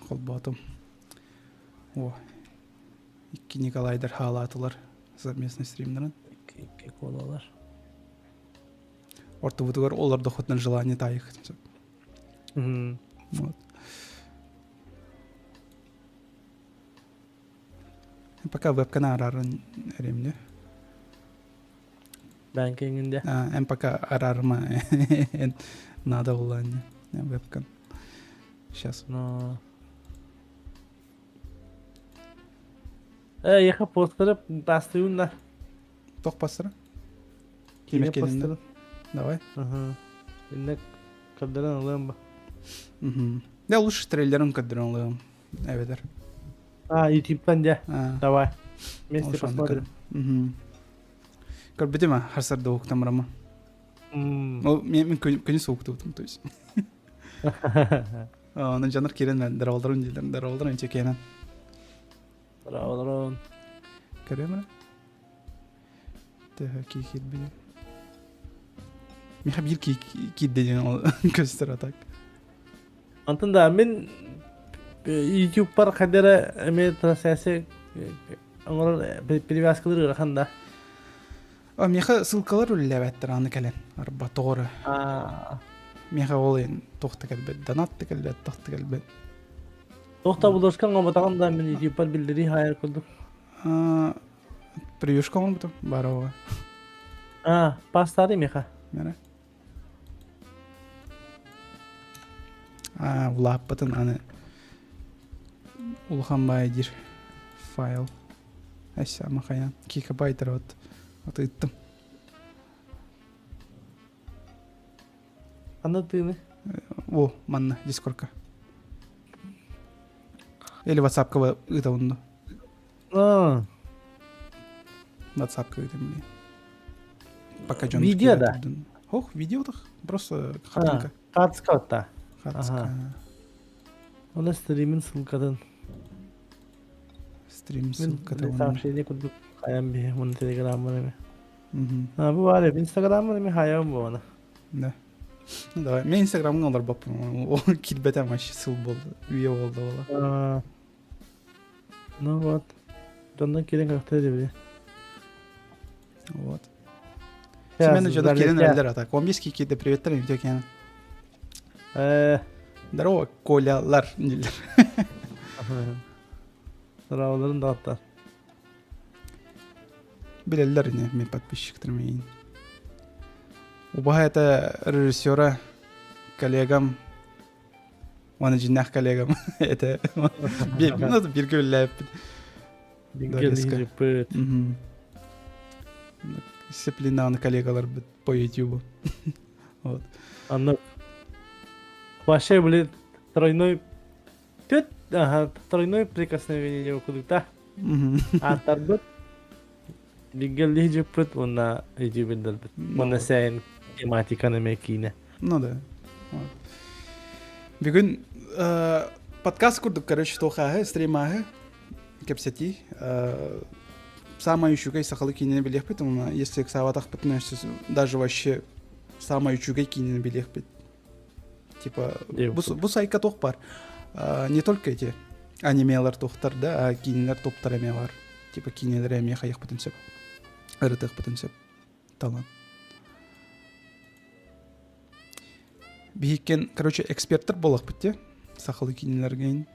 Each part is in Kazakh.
Холботом. О. Икки Николайдар хаалатылар совместный стримдерин. Икки колалар. Ортубутугар олар дохотнан желание таих. Вот. Пока веб-кана арарын эремде. Банкингинде. Пока арарма надо улане. Веб-кан. Сейчас. Но. Яха посткарып бастыюнда. Тох пастыра? Кине Кимер келинде. постырын. Давай. Иннек каддаран алам ба. Да лучше трейлером кадрон лэм. Эведер. YouTube-тан де. Давай. Вместе посмотрим. Көрбеде ма харсарда оқтамрама. Мен көне соқты өтім, то есть. Оның жаныр керен даралдырын дейлерін, даралдырын чекенен. Даралдырын. Көремі? Тәхі кейкет бейден. Меха бір кейт деген көстер атак. Антында, мен YouTube бар қадері әме трансляция оңырын перевязкалар ұрақанда. Меха ссылкалар өліләбәттір аны кәлен. Арба тоғыры. Меха ол ең тоқты кәлбет, донатты кәлбет, тоқты кәлбет. Тоқта бұлышқан ғаматағанда мен YouTube бар білдері хайыр күлдік. Привюшка он бұтым, бар оға. Пастары меха. Мәре? Улап бұтын аны улхан байдир файл. Әсі амақаян. Кикабайтыр от. От ыттым. Аны тыны? О, манна, дискордка. Или ватсапка ыта онду. Ватсапка ыта мне. Пока жон. Видео да? Ох, видео-тах. Просто картинка. Картинка отта. Картинка. Оны стримин ссылкадан. Стрим ссылкадан. Мен сообщение күрдік. Хаям бе, оны телеграмманы ме. Бұл бар еп, инстаграмманы ме хаям бұл оны. Да. Ну давай, мен инстаграмын олар баппын. Ол килбетем аш сыл болды. Үйе болды ола. Ну вот. Жондан келен қақта деп де. Вот. Семені жондан келен әлдер атак. 15 кейкеде приветтер видео кені. Здорово, Колялар. Здраволарын дағыттар. Білелер не, мен подписчиктермейін. Убаха это режиссера, коллегам, оны жиннақ коллегам. Это бірге біләп. Бірге біләп. Дисциплинаны коллегалар по YouTube. Вот. Анна. Вообще, блин, тройной прикосновение окудuk та. Артар бит. Бигелли жепет онна YouTube-дер бит. Онна сен тематиканы мекине. Ну да. Вот. Бүгін подкаст курдук, короче, тоқағы, стримағы, кепсети. Самая ючугай сақалы кейнені білек бет, если саватақ бітін, даже вообще самая ючугай кейнені білек бет. Типа, бұл сайка тоқ бар. Не только эти анимелар тоқтар, да, а кейнелер топтар әме бар. Типа, кейнелер әме қайық бітін сөп. Ырытық бітін сөп. Талан. Бейіккен, короче, эксперттер болақ бітте. Сақалы кейнелерге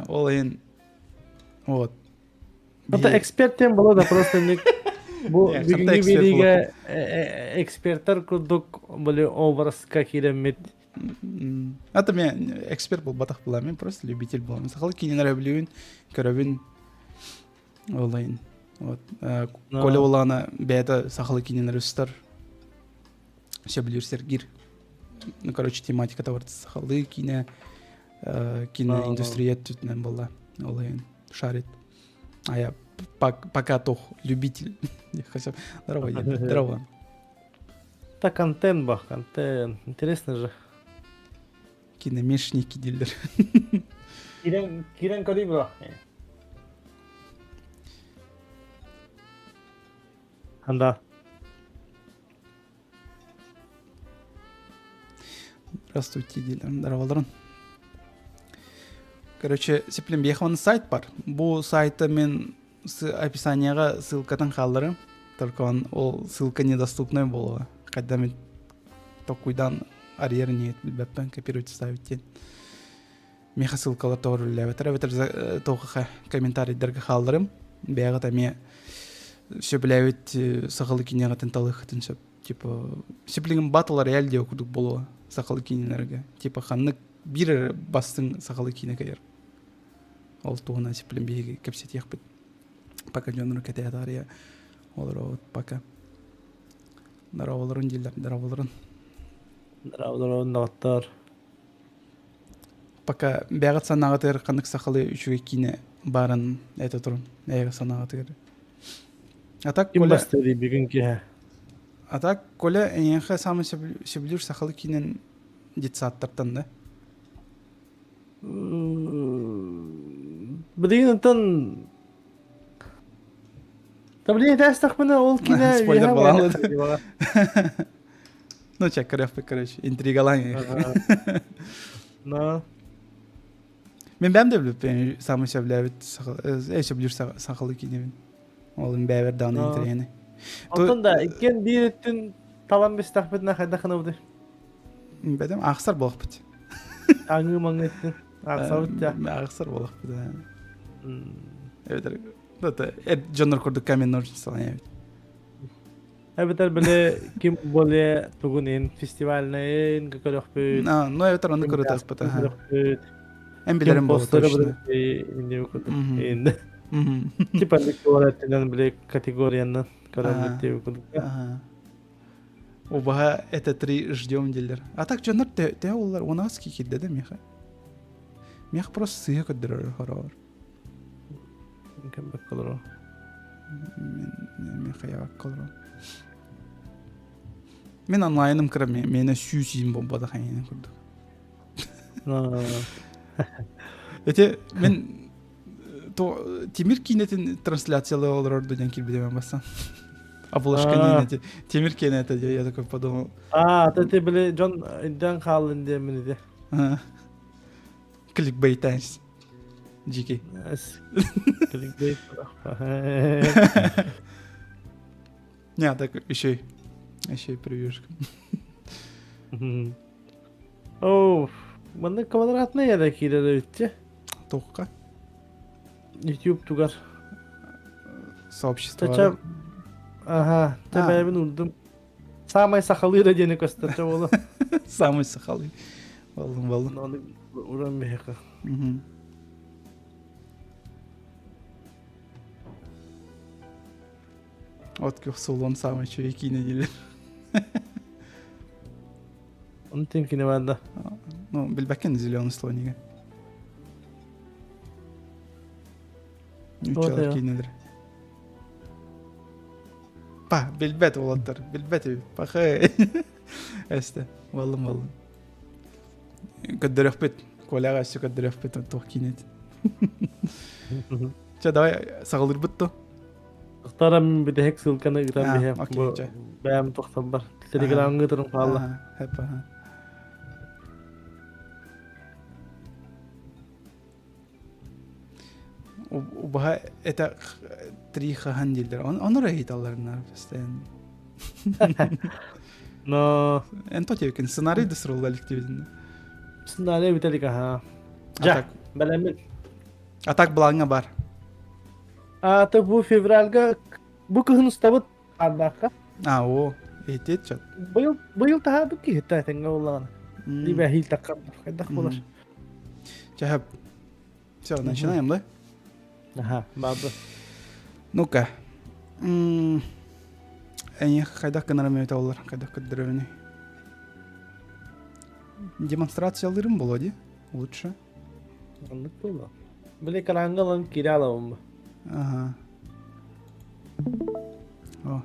ол ең. Вот. Это эксперттен болады, просто не... Бүгінгі береге эксперттер күрдік, болы образға керемет. Это мен эксперт бол, батақ бола, мен просто любитель болам. Сақалы кейнелер өбілеуін, көрөбін олайын. Коля олағына бәді сақалы кейнелер өстір. Все білерсер гир. Ну, короче, тематика таварды сақалы кейне, киноиндустрия түтінен бола. Олайын. Шарит. А я пока toch любитель. Здорово, здорово. Это контент, бах, контент. Интересно же. Киномешники дилер. Кирен коди, бро. Анда. Здравствуйте, дейлерин, дарабаларын. Короче, сеплен бейхван сайт бар. Бу сайта мен описанияға ссылкатын қалдырым. Только ол ссылка недоступный болуы. Когда мен токуйдан арьер не билбеппен копировать ставить. Меха ссылкалар тоғыр үлләбетер. Әбетер тоқыға комментарийдерге қалдырым. Бәғі тәме сөбіләует сақалы кенеға тенталықытын сөп. Типа, сеплеген батылар әлде оқыдық болуы сақалы кенелерге. Типа, қанны бір бастың сақалы кенеге ер. Ол туғына сеплен бейге кәпсет яқпыд. Пока жоныр кәте атария. Олар оғыт пока. Дарабаларын дейлер, дарабаларын. Дарабаларын дағыттар. Пока бәғыт санағатыр қанық сақалы үшіге кене барын әйті тұрын. Әйгі санағатыр. Атак Кім коле... бастыры бүгін ке? Атак коле әйенхі самы сөбілер сақалы кенен детсаттартан да? Білген ұнтан... Таблин тәстақ мұны ол кене... Спойлер балалы. Ну, чак, короче, интригалан. No. Мен бәм де біліп, самы сөбілер сақалы кенен. Олың бәвер дауны интерегені. Онтан да, икен бір өттін талан бестақ бітіна қайда қына бұды? Бәдем, ақсар болық біт. Аңы маңы өттін. Ақса бұтты. Ақсар болық біт. Evet, жонор көрді камен ножницы салан ебет. Әбітер білі кім боле тұғын ең фестиваліне ең көкөлік бүт. Ну, evet, оны көрді ақпыт. Әм білерім болды точно. Типа декораттен біле категорияны көрді бүт. Обаға это 3 ждем делдер. А так жонор те олар 12 кекеді де меха. Меха просто сыя көддірер хорор. Кем бак қалыр о? Мен қаяқ қалыр о. Мен онлайным кірі, мені сүйсейін бомбады қайын көрдік. Өте, мен темір кейнетін трансляциялы олар ордуден келбедемен бассан. Обложка не темір кейн это, я такой подумал. Ты біле, Джон иден қалын де мені де. Кликбейтайнс. Жеке. Кликбейт. Не, так еще и превьюшка. Оу, мені квадратны яда кейлері өтте. Тоққа? YouTube тугар. Сообщество. Тача... Ага, та бәйбін ұрдым. Самай сақалыра дені көстірча болу. Самый сақалы. Балым. Оны ұрам бейқа. От көх солон самый чувеки неделі. Оны темкіне бәнді. Ну, білбәкен зеленый слонига. Үчалар кейнелер. Па, білбәт олаттар. Білбәт өй. Пақай. Әсті. Балым. Көддірек бет. Коляға әсті көддірек бет. Тоқ кейнет. Ча, давай сағылыр бұтты. Тақтарам біде хек сылканы ғырам бейхем. Окей, Бәйім тоқтам бар. Телеграмға тұрым қалды. Хәп, Убаға это 3 хахан делдер. Оны рейт аларына постоянно. Но... Энто тевкен сценарий да сырыл коллективден. Сценарий бітелік аха. Жа, бәлемет. Атак балаңа бар. Аты бұл февральға бұл күхін ұстабыт ардаққа. О, етет чат. Бұйыл таға бұл кейтті әтенге олағаны. Либә хил таққан қайдақ болар. Чахап. Все, начинаем, да? Аха, бабы. Ну-ка. Әне қайдақ кінарам өте олар, қайдақ көддірөвіне. Демонстрацияларым болады, лучше. Андық болды. Біле қараңғылын кері алауым ба. Ага. О.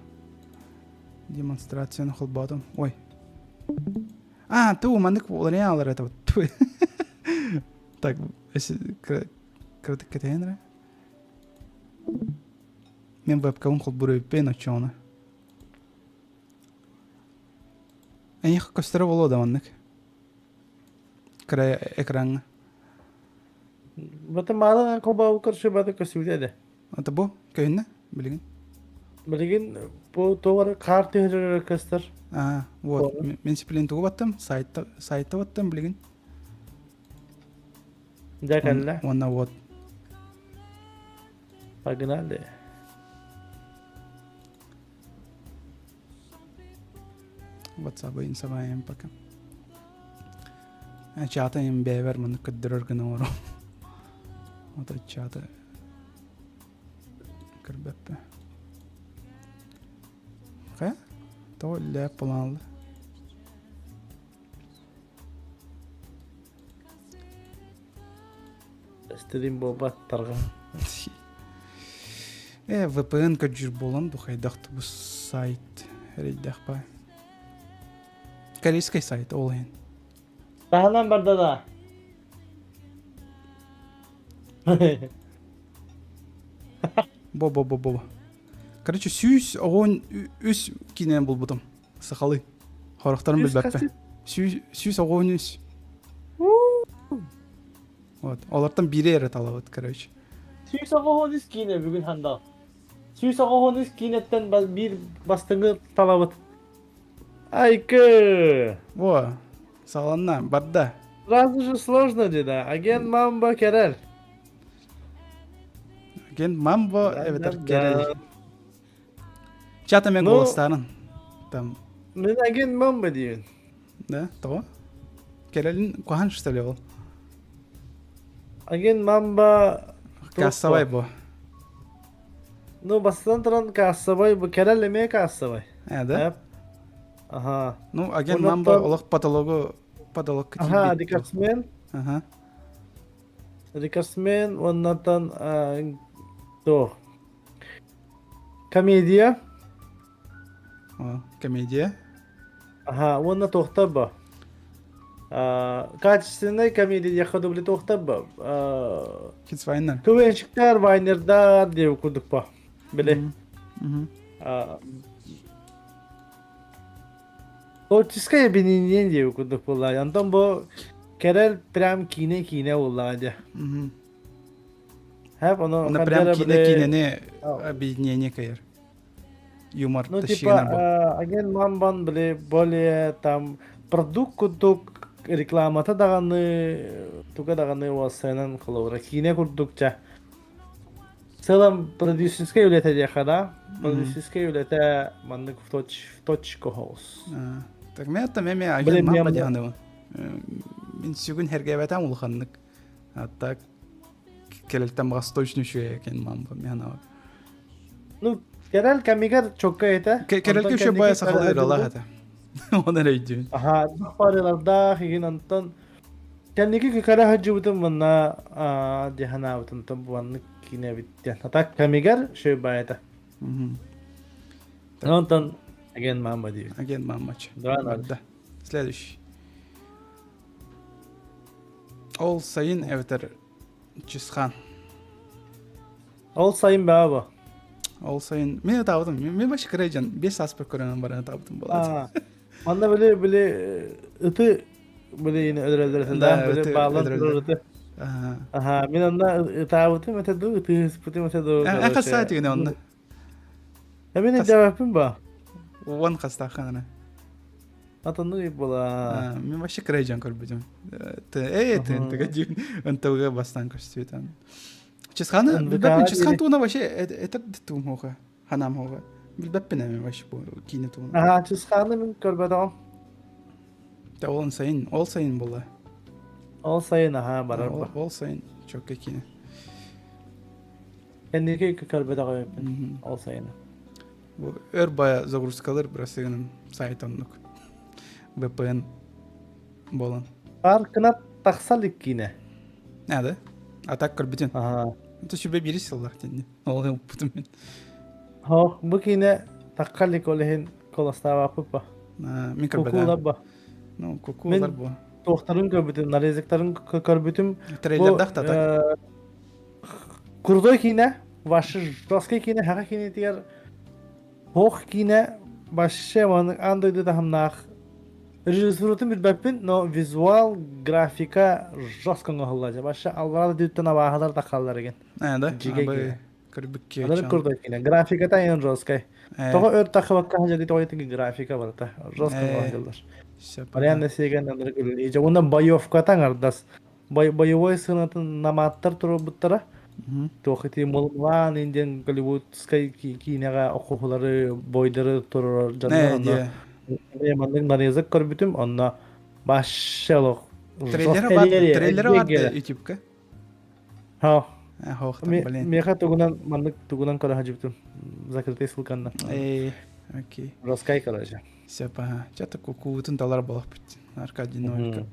Демонстрацияны қолбадым. Ой. Ту, мандық оларен алар это вот. Так, если кратық кетейін, мен вебкамын қол бұры өппен очуаны. Әне көстері болу да мандық. Края экрана. Бата мала колба каршы бата көсүдө да. Это бу, кайна, билген. Билген по товар карты хөрөр кастар. Вот. Мен сиплен тугу баттым, сайта баттым, билген. Дакалла. Онна вот. Пагнале. WhatsApp инсамаем пока. Чата им бевер мен кыддырыр гына ору. Вот чата. Кырбеппе. Ха? То ле планлы. Стрим боба тарга. VPN көджүр болан духайдақты бұл сайт. Рейдах па. Корейский сайт ол ен. Таханан барда да. Бо. Короче, сүйіс оғын үс кинен бұл бұтым. Сақалы. Хорақтарын білбәппе. Сүйіс оғын үс. Вот. Олардан бири әрі талабыд, короче. Сүйсаға хоныс кейіне бүгін ханда. Сүйсаға хоныс кейінеттен бір бастыңы талабыд. Айкы! Во, сағаланна, барда. Сразу же сложно деда. Агент Мамба керел. Агент Мамба, эветер, керел. Чата мен голостарын. Там, Мен агент Мамба дейін. да, того. Керелін кухан штеле ол. Агент Мамба... Кассавай бо. Ну, бастан тұран кассавай, бұл керел еме кассавай. Да? Ага. Ну, агент Ондан Мамба тан- олық патолог кітел Ага, бит. рекордсмен. Ага. Рекордсмен, ондан тан... То. Комедия. О, комедия. Ага, онна тоқтап ба. Качественный комедия яқы дубле тоқтап ба. Хитсвайнер. Көбеншіктер, вайнердар деп күрдік ба. Біле. Творческое объединение деп күрдік болла. Антон бұл керел прям кине болла де. Хәп, Оны прям кинене объединение кайыр. Юмор Ну, тащигана бо. типа, агент Мамбан біле, более там продукт күрдік, рекламата дағаны, тука дағаны уасайнан қылуыра. Кине күрдік жа. Целом продюсерская үлеті де қада. Продюсерская үлеті мандық в точку хаус. Так мен атта мен агент Блин, Мамба мен- дегенде бу. Мен сүгін хергебетен улханнык. Атта келелтен бағас точно шуя екен Мамба мен ава. Ну, керел камигар чокка ете. Керелге шуя бая сақалыр Аллах ата. Оны рейдюн. Ага, париларда хигин антон. Кәнеге кекара хаджы бутын манна дехана бутын тон буанны кине биттен. Атак камигар шуя байта. Антон агент Мамба дейбит. Агент Мамбач. Да, надо. Да. Следующий. Ол сайын эветер Чисхан. Ол сайын баба. Ол сайын мен табытым. Мен башы крайжан 5 аспер көрөнөн баран табытым болады. Манда біле ыты біле yine ödürelерсен Да, да, біле ыты bağlan ödürelер. ыты. Ага, мен анда ытабытым эте ду, ыты ыспытым эте ду. Эка саат гене онда. Мен жавапым ба. Вон кастахана. Атанды бола. Мен башы крайжан көрбөдүм. Ты гадим. Антага бастан көрсөтөм. Чисхан, билбеппин Чисхан туна башы этер дитум хога. Ханам хога. Билбеппин эми башы бу кине туна. Ага, чысқаны мен көрбөдім. Та ол сайын болла. Ол сайын аха барар ба. Ол сайын чокка кине. Кәнеге көрбөдө койыппын. Ол сайын. Бу өр бая загрузкалар брасыгынын сайтоннук. VPN болан. Бар кына тақсал иккине. Näde? Атак көрбүтүн. Ага. Это шүбе бири сыллар тенди. Ол путум мен. Хо, бу кине таққалик олехин коластава апыппа. Мен Кукула көрбөдүм. ба. Ну, кукулар бу. Тоқтарын көрбүтүм, нарезектарын көрбүтүм. Трейлердах та так. Курдой кине, вашы жорсткий кине, хака кине тигер. Хох кине, башы маның андойды да хамнах Режиссурутун билбеппин, но визуал графика жестко оңголлажа. Баша албарада дүйттен абаахалар такаллар экен. Да? Жиге Абы кине. көрбүкке Анары чан. курдой кине. Графика та ең жесткой. Тога өр тахыбакка хажады тойтын графика бар та. Жестко оңголлар. Марианна Сейган анары күлі. Иже ондан боевка таңардас. Боевой сынатын наматтар турбуттара. Тохити молван инден голливудскай кинега окухулары бойдары турар жанна. Мандың нарезак көрбүтүм, онна башшалык. Трейлері барды ютубка. Ха. Хоқтан, блин. Меха тугунан кора хажибтым. Закрытый ссылканна. Окей. Раскай короче. Сепа, чата кукуутун талар болох бит. Аркадий Новиков.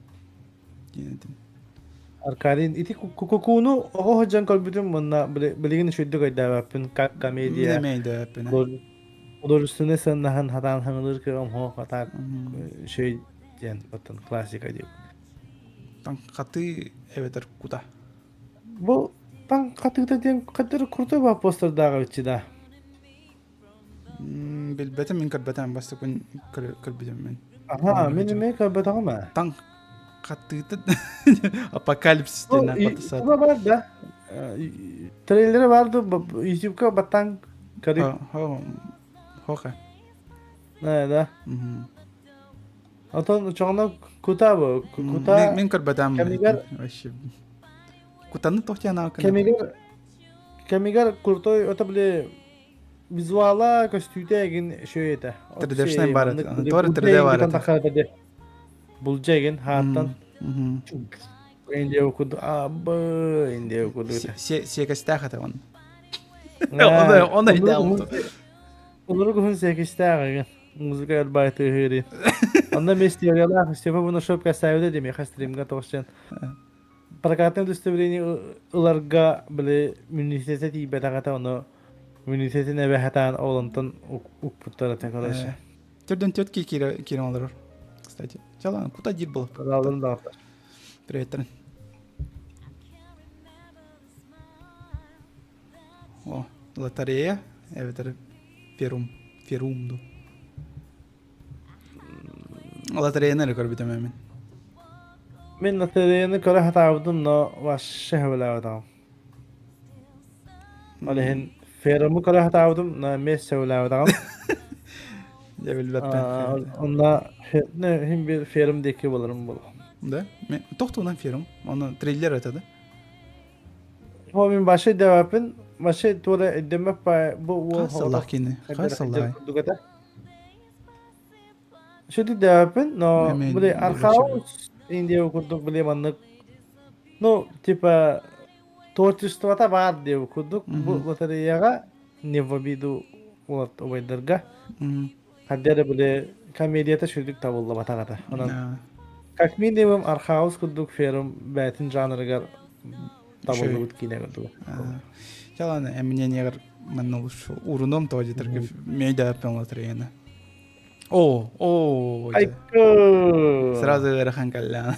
Аркадий ити кукууну ого ходжан көрбүтүм, монна билигин шөйдүк айдабаппын, как комедия. Немейді әппін. Художественный сценахан хатан хаңылыр кырам хо хатак шөй ден оттан классика деп. Таң қаты эветер кута. Бу таң катыгда ден кадыр куртой ба постердагы үчү Билбетем мен көрбетем басты күн көрбетем мен. Ага, мен көрбетагыма. Таң катыгда апокалипсистен апатысат. Бу бар да. Трейлери барды YouTube'ка баттан көрүп. Хоха. Да. Отон чоңна кута бу. Кута. Мен көрбетем. Кемигер. Кутаны тохтяна. Кемигер куртой ота биле визуала костюйтеген шөйете. Тредешнен бар. Тора треде бар. Бул жеген хаттан. Инде окуду. Абы инде окуду. Секестах ата он. Оны идеал. Onları kuhun sekiştağın. Muzika elbaytı hiri. Onda mestiyorlar. Stefa bunu şop kasaydı demeye kastrimga toşcan. Prakatın düstübreni ılarga bile münitete tibetagata onu münitete ve hatan olantın ukputlara tekrar. Türden tетки кирен алыр. Кстати. Жалан кута дир был. Aldın da atlar. Привет. О, лотерея. Evet. Ferumdu. Лотереяны көрбүтөм мен. Мен лотереяны көрө хатабыдым, но ваше хөвлабыдым. Алехин феруму көрө хатабыдым, но мес хөвлабыдым. Я билбеттен. Онда хим bir ferum деки болорум бол. Да? Мен токтугунан ферум. Оны трейлер атады. Мен башы девапын, башы тура демеп бу Касаллах кини. Касаллах. Şöyle devapın, no, böyle arkaus India okuduk bile manlık. No, tipa tворчеството var diye okuduk. Bu loteriyaga ne vabidu olat obaydarga. Hadde de böyle komediyata şöyle tabulla batagata. Ondan как минимум arkaus kuduk film betin janrıgar tabulla butkine kuduk. Жалан эмне негер мен ушу уруном тоди тирке мейда апен лотереяны. О. Айко. Сразу рахан каллян.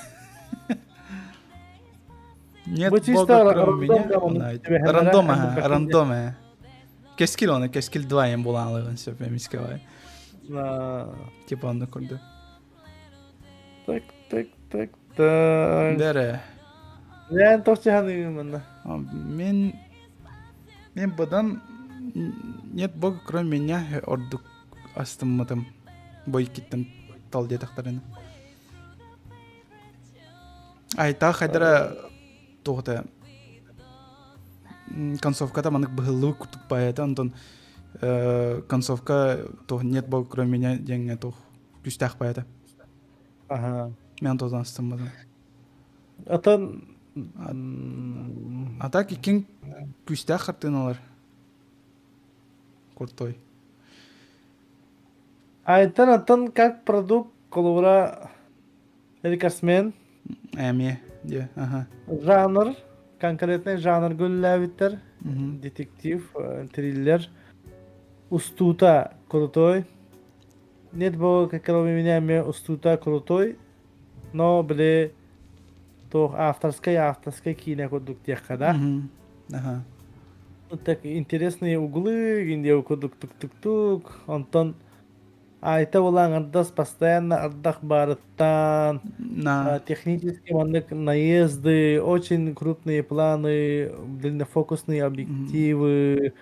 Нет, Bu чисто рандом. Кескил 2 ем буланлыгын сөп эмиске бай. Типа анда көрдү. Так. Бере. Ben toçhanıyım bunda. Мен бұдан нет бога кроме меня ордук астыммытым бой киттім тал детақтарыны. Айта хайдара тоғыта концовката манық бұғылы күтіп байады, ондан концовка тоғы нет бога кроме меня денге тоғы күстақ байады. Мен тоғдан астыммытым. Атак икен күстақ қартыналар. Крутой. Айтан как продукт колора Эрикасмен. Ага. Жанр, конкретный жанр гөлләвиттер, детектив, триллер. Устута крутой. Нет бога, как кроме меня, устута крутой. Но, бле, то авторская кино кодук тех когда. Ага. Так интересные углы, где кодук тук-тук-тук. Антон айта болан ардас постоянно ардах барыттан, На. технически маннык наезды, очень крупные планы, дальнефокусные объективы,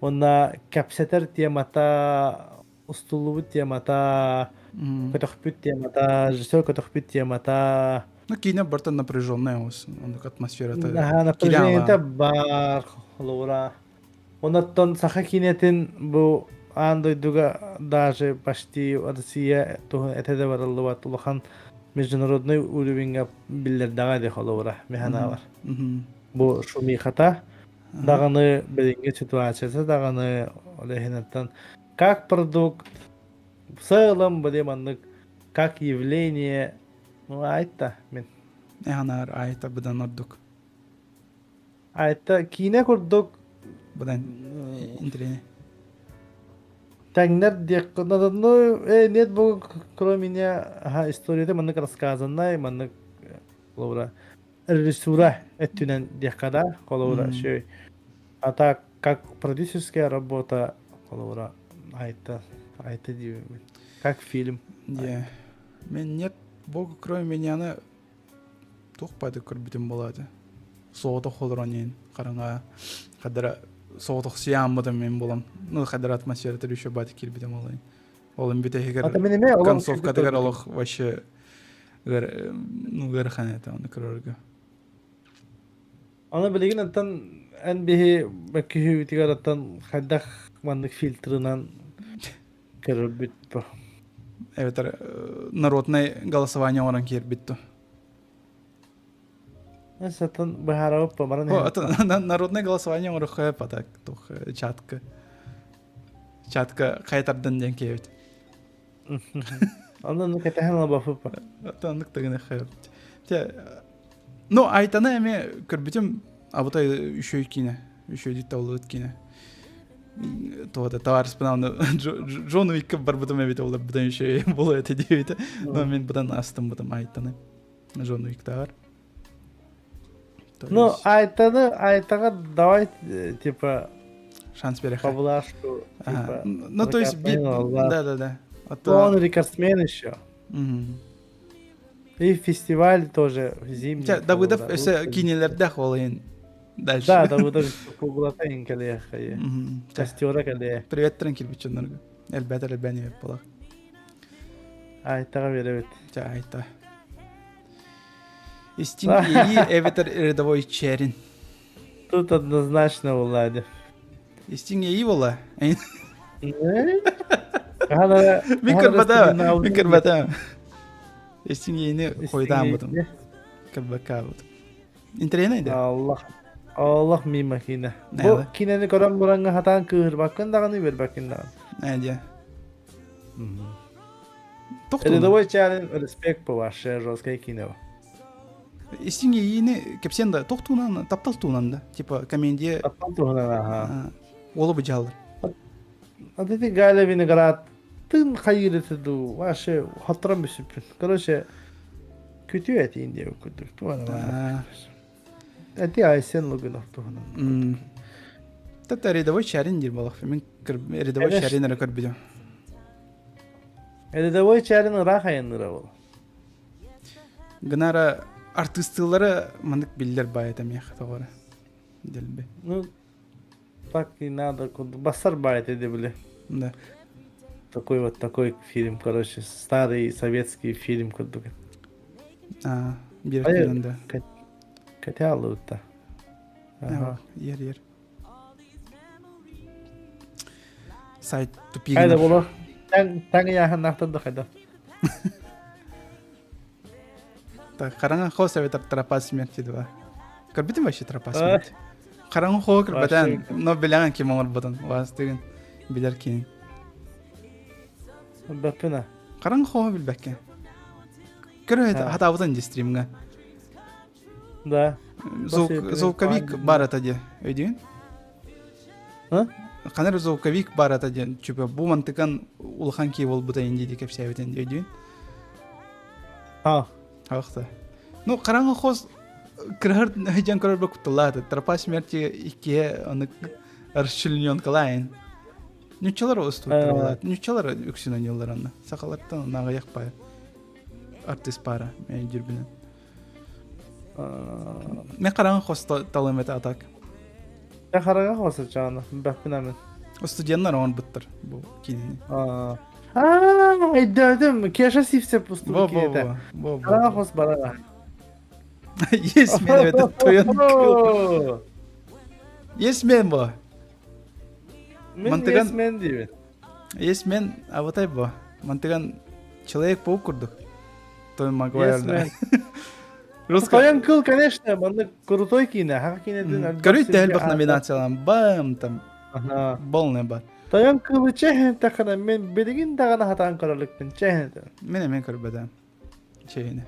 онна кәпсәтер темата, устулубут темата, көтөхпүт темата, режиссер көтөхпүт темата. Ну, кино барта напряженная ус. Он атмосфера-то. Напряжение бар, холора. Онаттан саха кинетин бу андойдуга даже почти Россия то это барылыва тулахан международный уровеньга биллердага де холора механа бар. Бу шуми хата даганы белинге ситуациясы даганы олехинаттан как продукт в целом бадеманнык как явление ну айта мен Эханар айта быдан ордук. айта кине курдук Быдан интерене. Тагнер деккана ну нет бу кроме меня история маннык рассказанная маннык лаура режиссура эттүнен деккада колаура шөй ата как продюсерская работа колаура айта дию как фильм. Я. Мен нет бог кроме меня тухпайды көрбүтүм болот. Соото холронен караңа кадара соотох сияммыдым мен болам. Ну кадара атмосфера төрүшө бат кирбитем алай. Олым бите Ата хегер менеме концовка дегер алох вообще гэр ханета оны көрөргө. Аны билеген аттан NBA бакки тигараттан хаддах маннык фильтрынан көрбүт бу. Это народное голосование оран кирбитту. Сатан бахара по маран. О, это народное голосование оран хэп атак тух чатка. Чатка кайтардан ден кебит. Андан кетехана бафыпа. Это ныктыгына хэп. Ну, айтана эме көрбүтүм абытай үшөй кине. Үшөй диттаулыт кине. То товарищ пананы Джон Уик бар бутам эбит олар будан үшөй болот эдибит. Но мен будан астым бутам айтаны. Джон Уик тагар. Ну, айтага давай типа Шанс береха. поблажку. Ну, то есть, да. Он рекордсмен еще. И фестиваль тоже зимний. Да, выдав, все кинелерде холин. Дальше. Да, выдав куглата инкале хае. Частера кале. Привет, Транкил бичоннарга. Элбета лебени палак. Айтага беребет. Айта. Истин и эветер рядовой черин. Тут однозначно Влади. Истин и вола. Микр бада. Истин и не хойдам бутам. Кабака бутам. Интерене де. Allah mima kine. Bu kineni koran buranga hatan kıhır bakın dağını ver bakın dağını. Aynen. Рядовой чарин респект по ваше жесткое кино. Истин и не кепсенда тохтунан тапталтунан да. Типа комедия. Тапталтунан ага. Олу бджалар. А ты галя виноград. Тын хайыры ду. Ваше хатрам бисипин. Короче, kötü etin diye okuduk. Эти айсен логинов тухнан. Тата рядовой чарин дир балах. Мен рядовой чарин рекорд бидем. Рядовой чарин рахайынныра бол. Гнара артистлары мандык биллер байта мех тагара. Делбе. Ну так и надо басар байта дебли. Да. Такой фильм, короче, старый советский фильм курдук. Биркенен да. Катялута. Ага, ер. Сайт тупик. Хайда боло. Таң яхан нахтан да хайда. Так, караңа хоса ветер трапас смерти два. Карбитим вообще трапас смерти. Караңа хо карбатан, но белян ки маңыр батан. Вас деген билер кин. Бапына. Караңа хо билбекке. Көрөйт хата бутан дистримга. Да. Звуковик бар атаде. Өйдүн? Канар звуковик бар атаде. Чүпө бу мантыкан улхан ки бол бута инди деп себетен өйдүн. Ахта. Ну, караңа хос кырар хажан көрөбө кутталады. Трапас смерти 2 аны аршилнион калайн. Нючалар остуттар болат. Нючалар үксүнөн yıllarında. Сакалаттан нага якпай. Артист пара мен жүрбүнөн. Мен караган хоста талымет атак. Я харага хосыр чағаны, бәппінәмін. Студенттер он буттар бу кинени. Айдадым, кеша сифсеп Во пусту во кинете. во. Харага хос барага. Yes мен это тоян. Yes мен бу. Мен Мантыган- yes мен дейбін. Yes мен абатай бу. Мантыган человек паук курдук. Той Yes Магуайрда. мен. Русский. Тоян кыл, конечно, маны крутой кине. Хака кинеден. Короче, дәл бак номинациялан бам там Ага. полный бар. Тоян кылы чехен тақана мен билигин дағана хатан көрілікпін чехен. Мен көрбөдüm. Şeyini.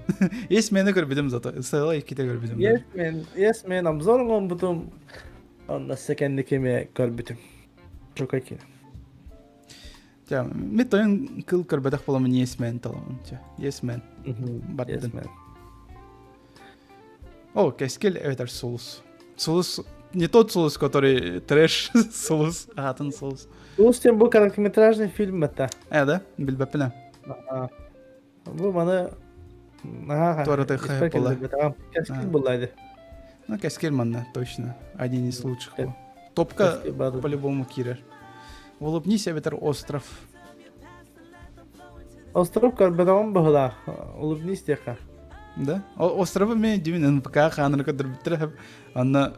Yes meni көрбөдüm зато. Сыла иките көрбөдüm. Yes мен обзорын он бутум. Онда секенди кеме көрбүтүм. Чокай кине. Ja, met тоян кыл көрбөдөх болом yes мен таламын. Yes мен. Бардын. Yes мен. О, Кескел это Солус. Солус не тот Солус, который трэш Солус, а тот Солус. Устен бұл короткометражный фильм это. Да? Билбеппина. Бұл маны Тораты хайп была. Кескил булайды. Ну, Кескел манна, точно. Один из лучших. Топка по-любому кирер. Улыбнись, Ветер остров. Остров көрбедаган бұғыла. Улыбнись дека. Да? Островы мен дивин НПК ханыр кадр битреп. Анна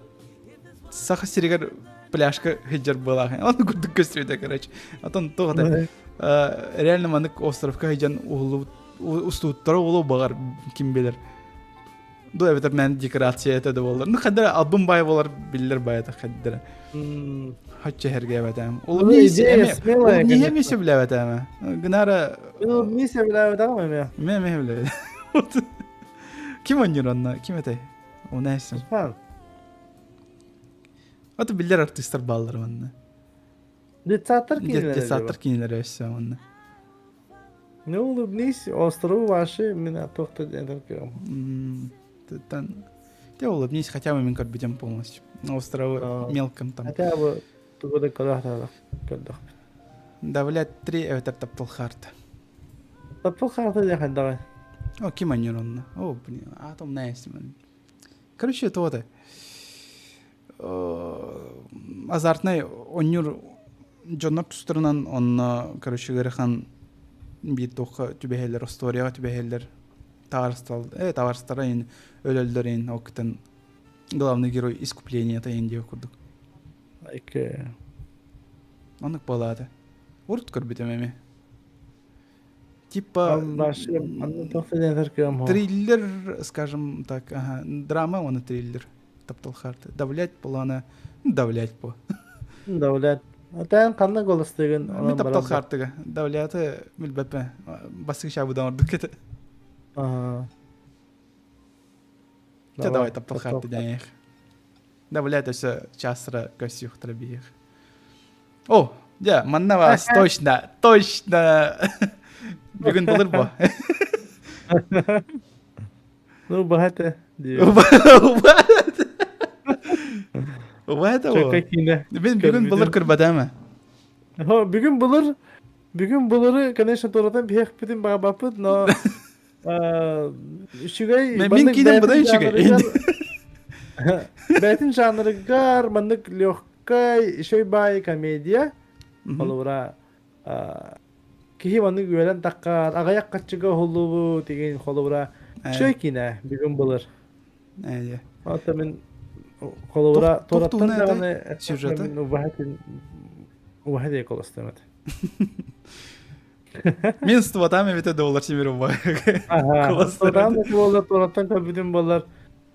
саха сиригер пляшка хиджар была. Он күрдүк көстүрдө, короче. Атон тогда. Реально манык островка хиджан улу устуттары улу багар ким билер. Ду эбетер мен декорация этеде болар. Ну кадыр альбом бай болар биллер байта кадыр. Хача херге батам. Улыбнись, не месе биле батам. Гнара Улыбнись билебедаган эме. Мен биле. Kim oynuyor onunla? Kim öte? O ne isim? Хан. O da biller artistler bağlar onunla. Детсаттар кинелер. Детсаттар кинелер өссө onunla. Не улыбнись, острову ваши меня тохта дедеркем. Те улыбнись, хотя бы мен көрбөдүм полностью. Островы мелком там. Хотя бы тугода кадахтар көрдөх. Давлять 3 өтер таптылхарта. Таптылхарта деген дагы. О, kim oynuyor onunla? O, блин, атом ne isim? Короче, это вот. Азартный ойнур жонок тустурунан онна, короче, гырахан бир тоққа түбәһелер, историяга түбәһелер таварстарын өлөлдөрүн октан главный герой искупления тайын деп курдук. Айке. Онык балады. Урт көрбөтөм эми. Типа триллер, скажем так, драма, он триллер. Таптылхарты. Давлять плана, давлять по. Давлять. Атан кандай голос деген. Мен таптылхартыга. Давляты билбепе. Басык шабыдан ордук кете. Те давай таптылхарты денег. Давлять өсө часыра көсюх требиех. О, да, манна вас, точно. Бүгін болыр бо. Ну, багато. Убайда бо. Мен бүгін болыр көрбөдөм. Бүгін болыры, конечно, торатан бияқ бітін баға бапыд, но... Үшігай... Мен кейден бұдай үшігай. Бәтін жанрыгар, мандык легкай, шой бай комедия. Олура... Кихи мандык үйелен таққар, ағаяқ қатчыға холубу деген холура. Шой кине, бүгін болыр. Әйе. Ата мен холура торатан жағаны... Сюжеті? Убахат ек оластамады. Мен стуатам эбите доллар чемеру бай. Торатан көбүдүн болар.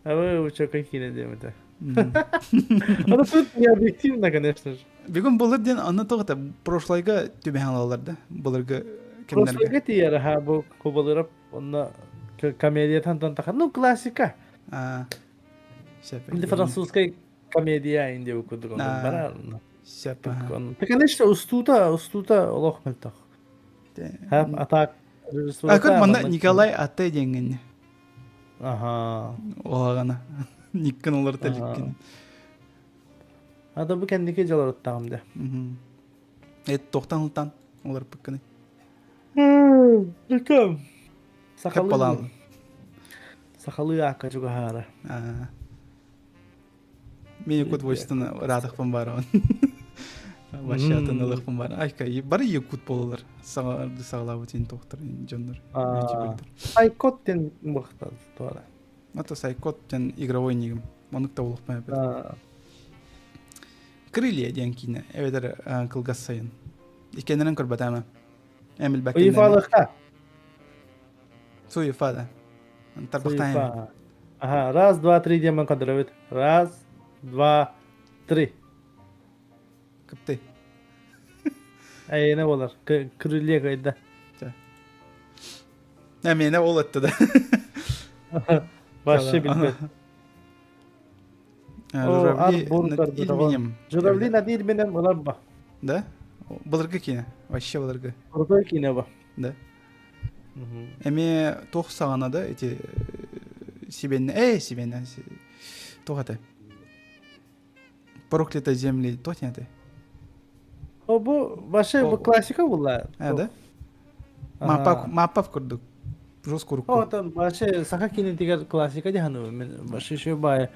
Абы учакай кине демеді. Ана тут не объективно, конечно же. Бүгін болыр ден аны тоғыта прошлайга түбехан алаларды. Болырға кемдерге. Прошлайга тиер, бұл көбалырып, онна комедия тантан тақа. Ну, классика. Или французская комедия инде окудук. Сепа. Конечно, устута олох мелтақ. Атак. Акыр манда Николай Аттай денген. Ага. Оғана. Никкен олар тәліккен. Ада бұл кәндеке жалар ұттағымды. Тоқтан ұлтан олар піккіні. Үлкем. Кеп балалы. Сақалы аққа жүгі хары. Мен кут войстын радықпын бар он. Вашатын ылықпын бар. Айка, бары ие кут болылар. Сағарды сағылау өтен тоқтыр, жондар. Сайкот ден бұқтады туара. Это сайкот ден игровой негім. Монықта олықпын әпет. Крылья ден кейіне. Әведер қылғас сайын. Икенерін көрбәт әмі. Әміл бәкенден. Уйфалыққа. Суйфа да. Тарбақтан әмі. Ага, раз, два, три демон контролирует. Раз, два, три. Кіпті. Әйені болар. Крылья қайда. Әмені ол өтті да. Башы білбет. Журавли надир менен олар ба. Да? Бұлырғы кейіне. Вообще бұлырғы. Бұлырғы кейіне ба. Да. Әме тоқ сағана да, эти себенне, себенне, тоқ аты. Проклята земли, тоқ не аты. О, бұл башы классика бұлар. Да? Маппап көрдік. Жос көрік. О, там башы сақа кейіне тегер классика дегені. Башы шөй бай.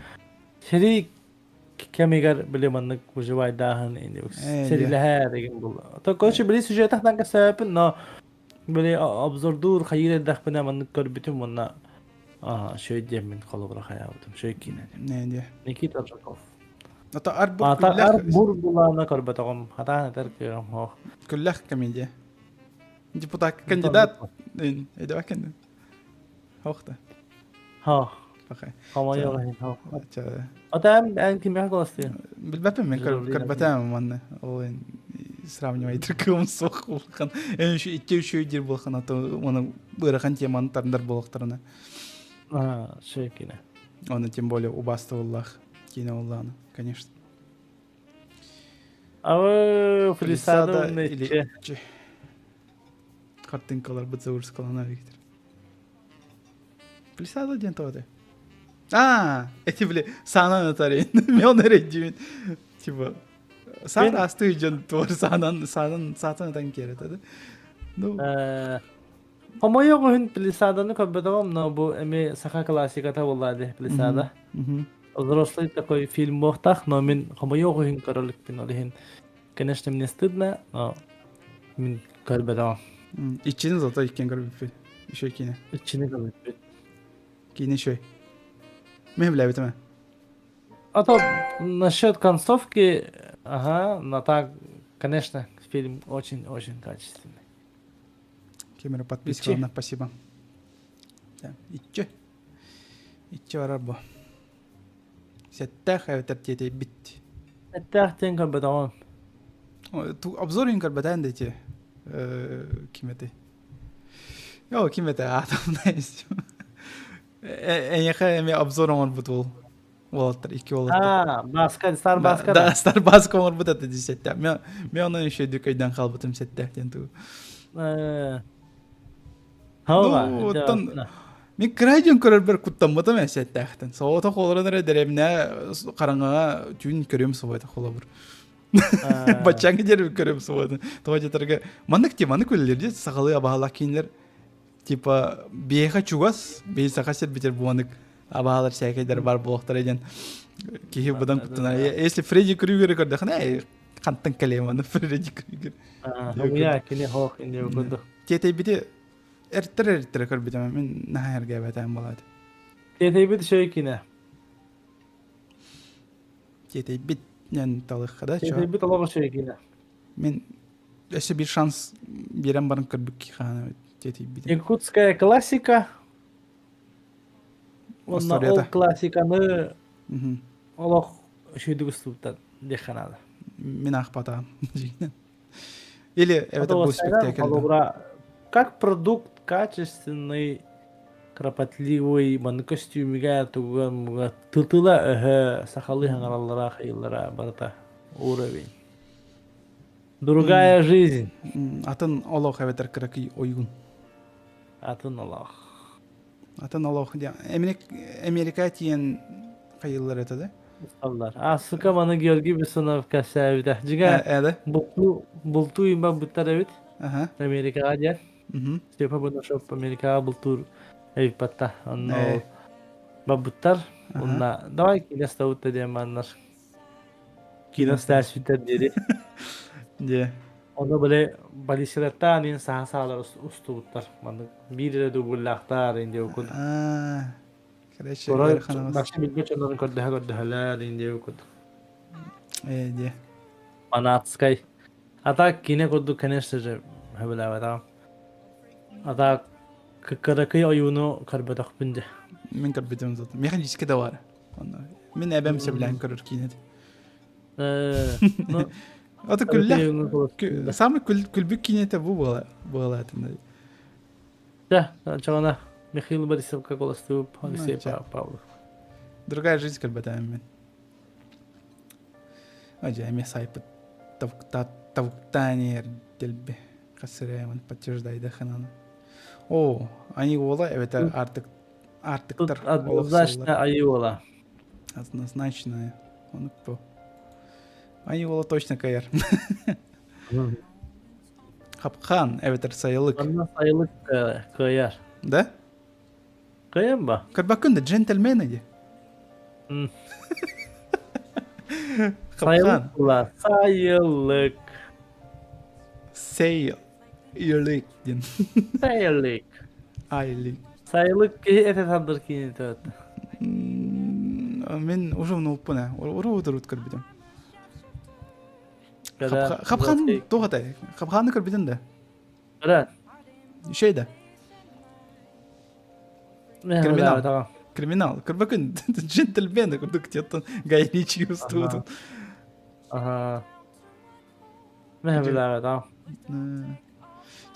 Шерик кемигер білеманнык бұжывай дағын енді. Сериләһә деген бұл. То көші білі сюжетақтан кәсәпін, но böyle absurdur hayır edək bina manlık görbitim ona. Aha, şöyle demin kolubra hayatım. Şöyle kine. Ne diye? Nikita Zhukov. Ata arbur Ata küllək. arbur bulana görbetim. Hata ne terki ho. Küllək komediya. Депутат кандидат. Эйді бәкенді. Хоқта. Ha. Бақай. Ama yok hin ho. Ата. Ata en kimya kolastı. Білбәпім мен көрбәтәмін манны. Ол сравнивать түркім соқ болған. Ән үші итке дер болған. Ата оны бұйраған теманы тарындар болықтарына. Şöyle kine. Оны тем более убасты Аллах. Кейіне Аллахны, конечно. Ава фрисада или картинкалар бұтса ұрысқалана вектір. Фрисада ден тоғады. Эти, бля, сана натарин. Мен оны реддимен. Типа, сан асты жон туар сатын атан керет, ну. Ama yok oyun Plisada'nı kabul но bu emi saka klasika ta oldu Plisada. Взрослый такой фильм мохтах, но мен ama yok oyun королик пин олихин. Конечно, мне стыдно, но мен kabul İçini zata ikken kabul. Еще кине. İçini kabul. Кине еще. Мен бля битме. А то насчет концовки, ага, но так, конечно, фильм очень качественный. Кемера подписка, спасибо. Да, ичче арабо. Сеттах авторитете бит. Сеттах тен kabul. Ту обзор ин kabul дете. Кимете. Yo кимете атам найс. En yakın bir abzor olur bu tol. Walter 2 olur. Baska Star Baska. Da Star Baska olur bu da dedi sette. Ben onun şey dükaydan kalbıtım sette tentu. Мен крайден көрөр бер куттаммата мен сеттахтан. Соото холорунар деребне караңга түн көрөм собойта холобур. Бачаңга дер көрөм собойта. Тожатырга мандык теманы көллерде сагалы абаала кинлер типа беха чугас, бейсакасер битер буанык абаалар сәкәйдер бар блоктар эден. Кихи будан куттана. Если Фредди Крюгер көрдөхөн, кантын калеманы Фредди Крюгер. Я кине хох инде көрдө. Тете бите эртер көрбүтөм. Мен нахарга батам болот. Тете бит шөй кине. Тете бит нен талыккада чо. Тете бит алга шөй кине. Мен эше бир шанс берем барын көрбүк ки хана. Якутская классика. Онна ол классиканы олох шүйдүк үстүптан деханада. Мен ахпатам. Или это был спектакль. Как продукт качественный, кропотливый, маны костюмига туган тытыла сахалы хангаллара хайыллара барта уровень. Другая жизнь. Атын олох эветер краки ойгун. Атын олох. Атын олох. Америка тиен хайыллар это да? Ustalar. Asuka bana Georgi Bessonov kasabida. Jiga Öyle. bultu imba buttar evet. Aha. Amerika'ya gel. Mhm. Stepa bana shop Amerika'ya bultur. Ev patta. Onno Eh. babuttar. Aha. Onna davay kinas tavut diye manlar. Kinas Kinaslar. ders biter dedi. Je. Onu böyle balisiretta nin saha sahalar ustubutlar. Mandık bir lira dubullaktar indi okul. Kardeş Sonra yer kanamaz. başka bilmek onların koddahalar indi okul. Je. Bana atskay. Ata kine koddu kanestir hebela tamam. Ata kıkırakı oyunu karbadak bindi. Min karbitim zaten. Mekan jiske de var. Min ebem seblen karır kine. No. Ata külle. Sami külbük kine te bu bağla atında. Ya, çağına Mikhail Borisovka kolastu polisi Ча. Павлов. Другая жизнь карбатаем мен. Aja эме сайпы тавуктанер делбе. Касыремын подтверждайды хананы. О, они ола evet Тут artıktır. однозначно Айола. Однозначно. Он по. Они ола точно каяр. Хапхан evet sayılık. Ondan sayılık kıyar. Да? Kıyar mı? Карбакын да джентльмен иди. Хапхан. Sayılık ulan. Sayılık. Sayılık din. Sayılık. Aylık. Sayılık ki ete tandır ki tövbe. Мен уже ұнылыппын ұры отырып көрбедім. Kadar. Қапқан тоғатай. Қапқаны көрбедім да. Kadar. Şeyde. Kriminal. Tamam. Криминал. Көрбәкін джентльмены көрдік теттін гайричи ұстудын. Ага. Mehmet tamam.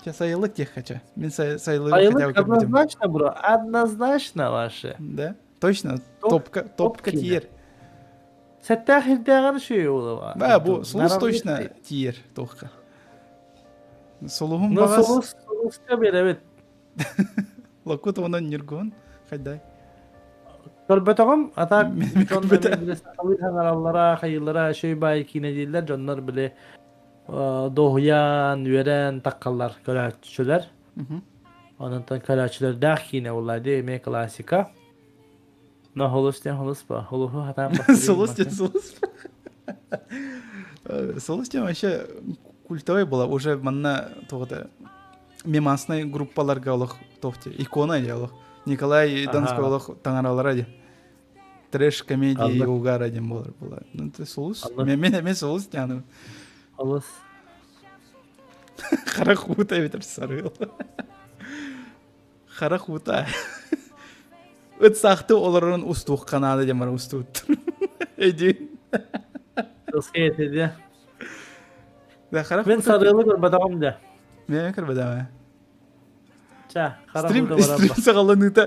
Я sayılık diye kaça. Мен sayılığı Sayılık однозначно, bro. Однозначно ваши. Да? Точно. Топка тиер. Сәтті ахирдеғаны шөй олы var. Ба, bu солус точно тиер тоққа. Солуғын No бағас. soluska bir evet. Лакут онан нергон. Қайдай. Kölbetağım atak Benim jonlar kölbete. bile saklı hanarallara, hayırlara şöy bay kine değiller. Jonlar bile doğuyan, veren takkallar, köleççüler. Ondan köleççüler dağ kine olaydı. Eme klasika. No holus diye holus ba. Holuhu hatam Солус те солус. Солус те вообще культовый была. Уже манна тоғыда мемасный группаларға олық тоқты. Икона де олық. Николай Донской олық таңаралар де. Трэш комедии угар один болар была. Ну ты солус. Мен солус тяну. Holus. Харахута ветер сарыл. Харахута. Өт сақты оларын устуқ қанады демар устуыт. Эйди. Sosya yetedi. Да, Ben харахута. sarılı kölbetağım da. Мен кірбедам. Ça, Стрим karanlıkta var abla. сағаланыңда.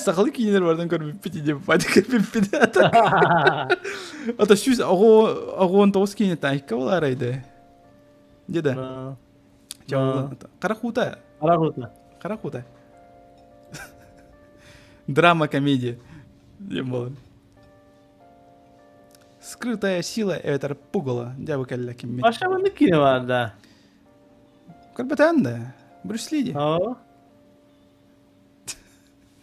Сақалы кейінер бардан көріп бітті деп байды көріп бітті. Ата шүз ағуын тоғыз кейіне тайыққа ол арайды. Деді. Қарақута. Karanlıkta. Қарақута. Драма комедия. Дем болын. Скрытая сила это пугало. Дябы кәлі кемме. Başka mı kine var da? Көрбетан да. Брюс Ли. Ha?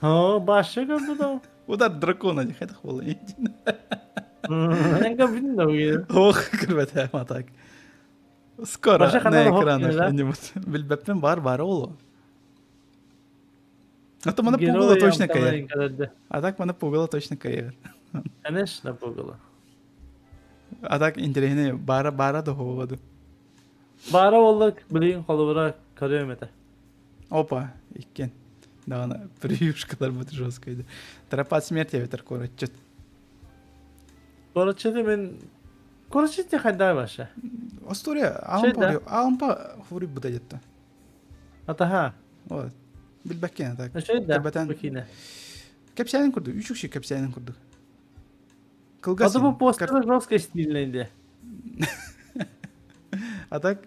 Ha, başka kölbetağım. Удар дракона не хайтақ болы. Ben kapının da bu gibi. Ох, көрбетан атак. Скоро Başka на kanal экранах да? что-нибудь. Билбеппен бар олу. А то мана Герой пугало точно yaptım каяр. en kadar. А так мана пугало точно каяр. Конечно, пугало. А так интересно, бара да ховаду. Bara olduk, bilin kolubura karıyorum ete. Опа, иккен. Дағана приюшкалар бұты жесткойды. Тропат смерти ветер коротчет. Koraçı'da ben... Koraçı'da kayday başa. Астория, Şeyde. алампа хури бұта жетті. Ata ha. Вот. Билбәккен так. Şey de, Körбәтән. bakine. Кәпсәнен күрді, үшікші кәпсәнен күрді. Adı bu posteri жестко стильнейді. А так,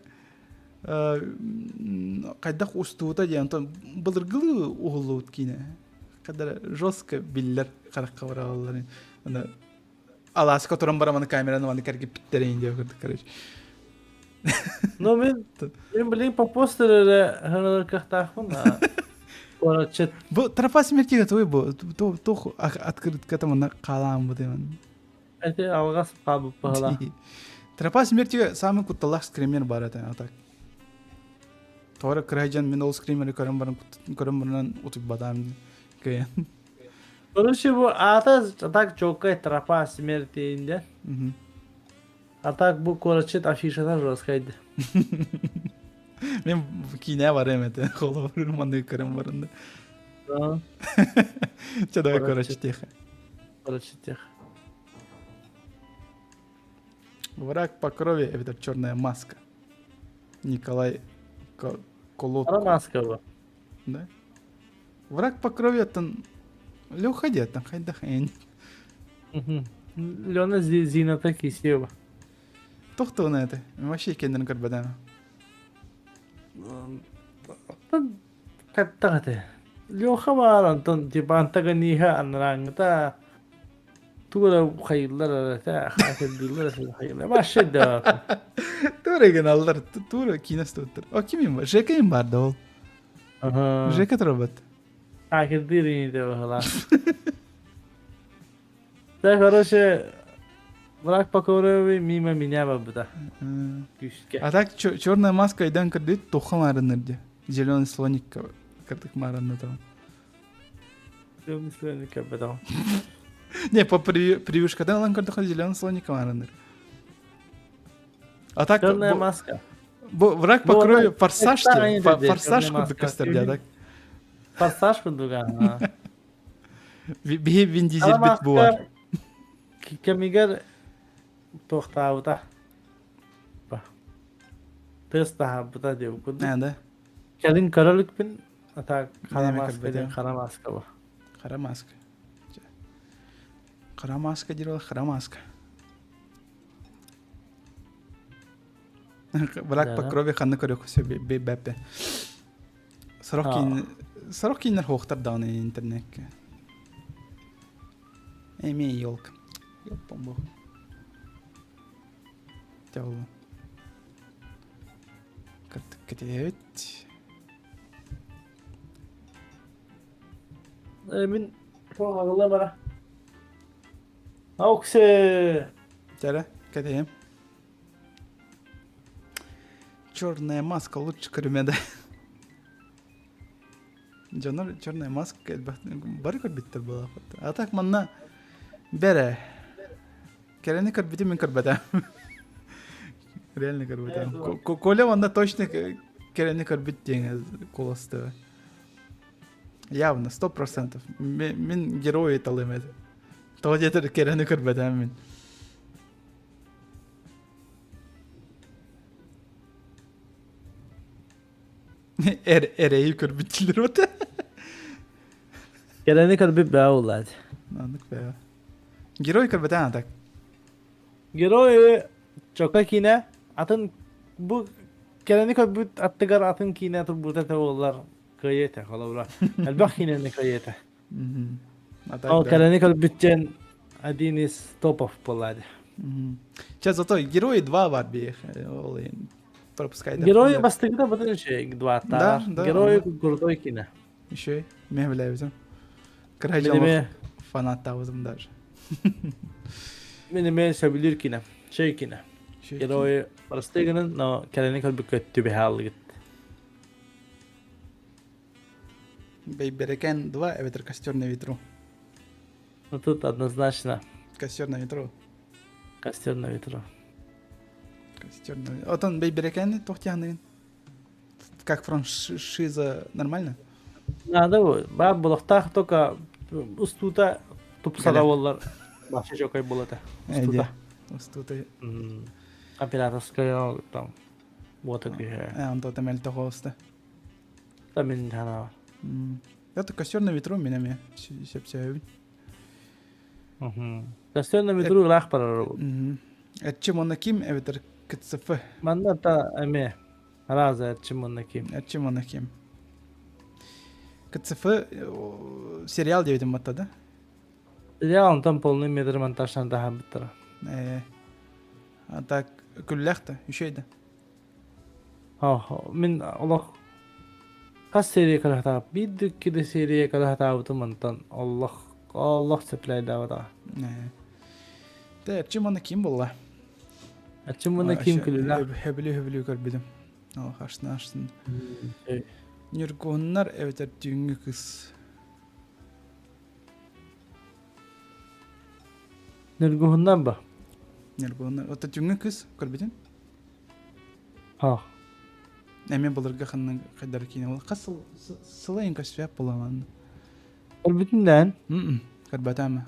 қайдақ устуыта де, антон бұлырғылы оғылы өткені. Қадар жестко биллер қараққа барағаларын. Ана Alaska oturan baramını kameranı vanı kerke pittereyin diye kırdık kardeş. No men bileyim по постере ханалар кахтахын. Ora chat Bu trapas merkege toy bu. To atkırıt katamına kalan bu demen. ete algas qabı pahala. Trapas merkege samın kutalak screamer baratan atak. Tora kıraycan men ol screamer karım baran utuk badam kayan. Короче, bu атак чокай трапа смертиинде. Атак bu короче афишада раскайды. Men kine var emete. Kola vurur mandı karım barında. Да. Çaday koraç tiye. Короче тех. Враг по крови — это черная маска. Николай Колодко. Ара маска bu. Да? Враг по крови — это Леха дед, там хайда хайн. Лёна зината кисева. Тохто на это. Вообще кенден карбадана. Каттагате. Лёха баран тон типа антаганиха анрангта. Тура хайыллар та хакылдылар хайыллар. Башыда. Тура геналдар, тура кинес туттар. О кимим бар? Жекейм бар да ол. Ага. Жекет робот. Хакылдырыны да бахала. Да, короче, враг по крови мимо меня бабда. Күшке. А так черная маска идан кырдыт тоха марынырды. Зеленый слоник кырдык марынды там. Думаю, кабада. Не, по прививушкадан лан кырдык зеленый слоник марыныр. А так Черная маска. враг по Bu крови arada форсаж tekrar diye. aynı dedi, Форсаж Черная кырдык маска. кастыр diye так. Форсаж кылдыган. Bir Vin Diesel bit bu var. Кемигер тохтаута. Ба. Теста бута деп куду. Ne de? Келин каралык пен ата кара Неме маска кырбете? деп кара маска ба. Kara maska. Kara maska diyor, kara maska. Враг по Да. крови ханны көрөк бепе. Сорокинер хохтар даны интернетке. Эми елка. Ёппам бог. Тяу. Кыртык кетет. Мен прогала бара. Ауксе. Тяра, кетем. Черная маска лучше кырмеда. Жанр черная маска бары көрбиттер була. А так манна бере. Керени көрбити мен көрбетем. Реально көрбетем. Коля ванда точно керени көрбит деген колосты. Явно, 100%. Мен герой эталым еді. То жетер керени көрбетем мен. Ereği körbittilər ötə. Келени кырбып ба улад. Anlık be. Герой körbeten tak. Герой чока кине атын bu келени кырбыт аттыгар атын кине турбута таволлар кыйета халавра. Албах кинени кыйета. Ал келени кырбытчен один из топов полады. Сейчас зато герои 2 var bir. Пропускай. Герой бастыгда бутын şey два аттар. Да, Герой ага. курдой кине. Еще мен билебизим. Менеме Крайжалык фанаттабызым даже. менеме сабилир кине. Şey кине. Герой бастыгынын но келени кырбыт көттү бехалыгыт. Бейберекен 2, это костер на ветру. Ну тут однозначно Костер на ветру. костер на ветру. Костер на ветру. Вот он бейберекен тохтяны. Как франшиза нормально? Надо bu. Ben bulakta toka ustuta tupsada bollar. Başka çok ay bulata. Ustuta. Устутай. Операторская там. Вот такие. Он то темель то хоста. Там не надо. Это костер на ветру меняме. Сепсею. Костер на ветру рах парару. Чем он наким, это КЦФ. Манда та эме. Раза чем он наким. Чем он наким. КЦФ сериал девятым матта, да? Я онтан полный метр монтаждан да биттер. А так күлләхтә, ишәйдә. Мен Аллах кас серия калахта биддик киде серия калахта утумантан Аллах сепләй давада. Тә чиманы ким булла. Ачым моны ким килүлә. Хөбүлү көрбидем. Ал хашны. Нюргоннар эветер түңгү кыз. Нургундан ба. Нюргоннар. Ота түңгү кыз көрбидем. Әмен булырга ханны кайдар кине. Ул касыл сылайын касвяп буламан. Көрбүтүндән. Көрбәтәме.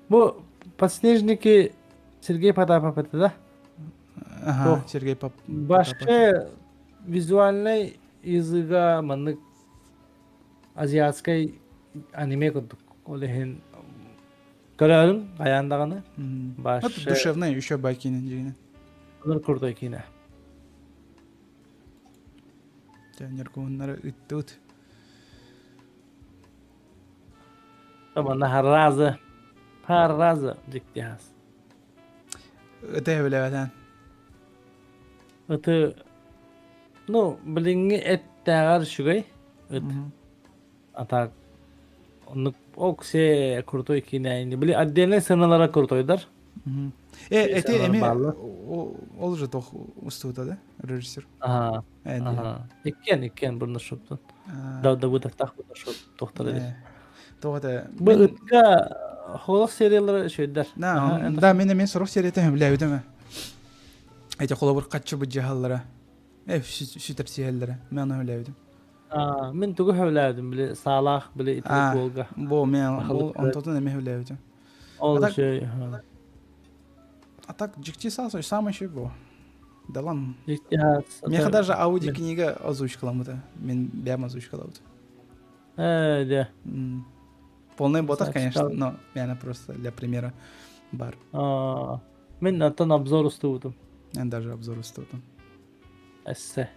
Бу подснежники Сергей Потапов да? Ага, Сергей Пап. Башка визуальный языга маннык азиатской аниме курдук. Олехин көрөрүм аяндаганы. Вот душевный еще байкинен дегенен. Олар курдой кине. Нюргоннар ыттут. Тамана харразы диктяс. Ыты билебетен. Это, билинги эттагар шугай. Атак онук оксе куртой кине. Били отдельный сценалара куртойдар. Эти эми ол же тох устута да, режиссер. Ага. Иккен бурны шоптун. Да будет так будет шоп тохтар. Тогда Бытка холох сериялары шөйдөр. Да, мен сорох сериятен билебедем. Эти холобур катчы бу жаһаллара. Шүтер сериялары. Мен аны билебедем. Мен тугу хөвләдем биле Салах биле Итболга. Бу мен онтотун эме билебедем. Ол şey. А так жикти сасо самый ещё бу. Далан. Мен даже аудиокнига озвучкаламды. Мен бям озвучкалавды. Да. Полный ботах, конечно, но я просто для примера бар. Мен аттан обзор устудум. Я даже обзор устудум. Эссе.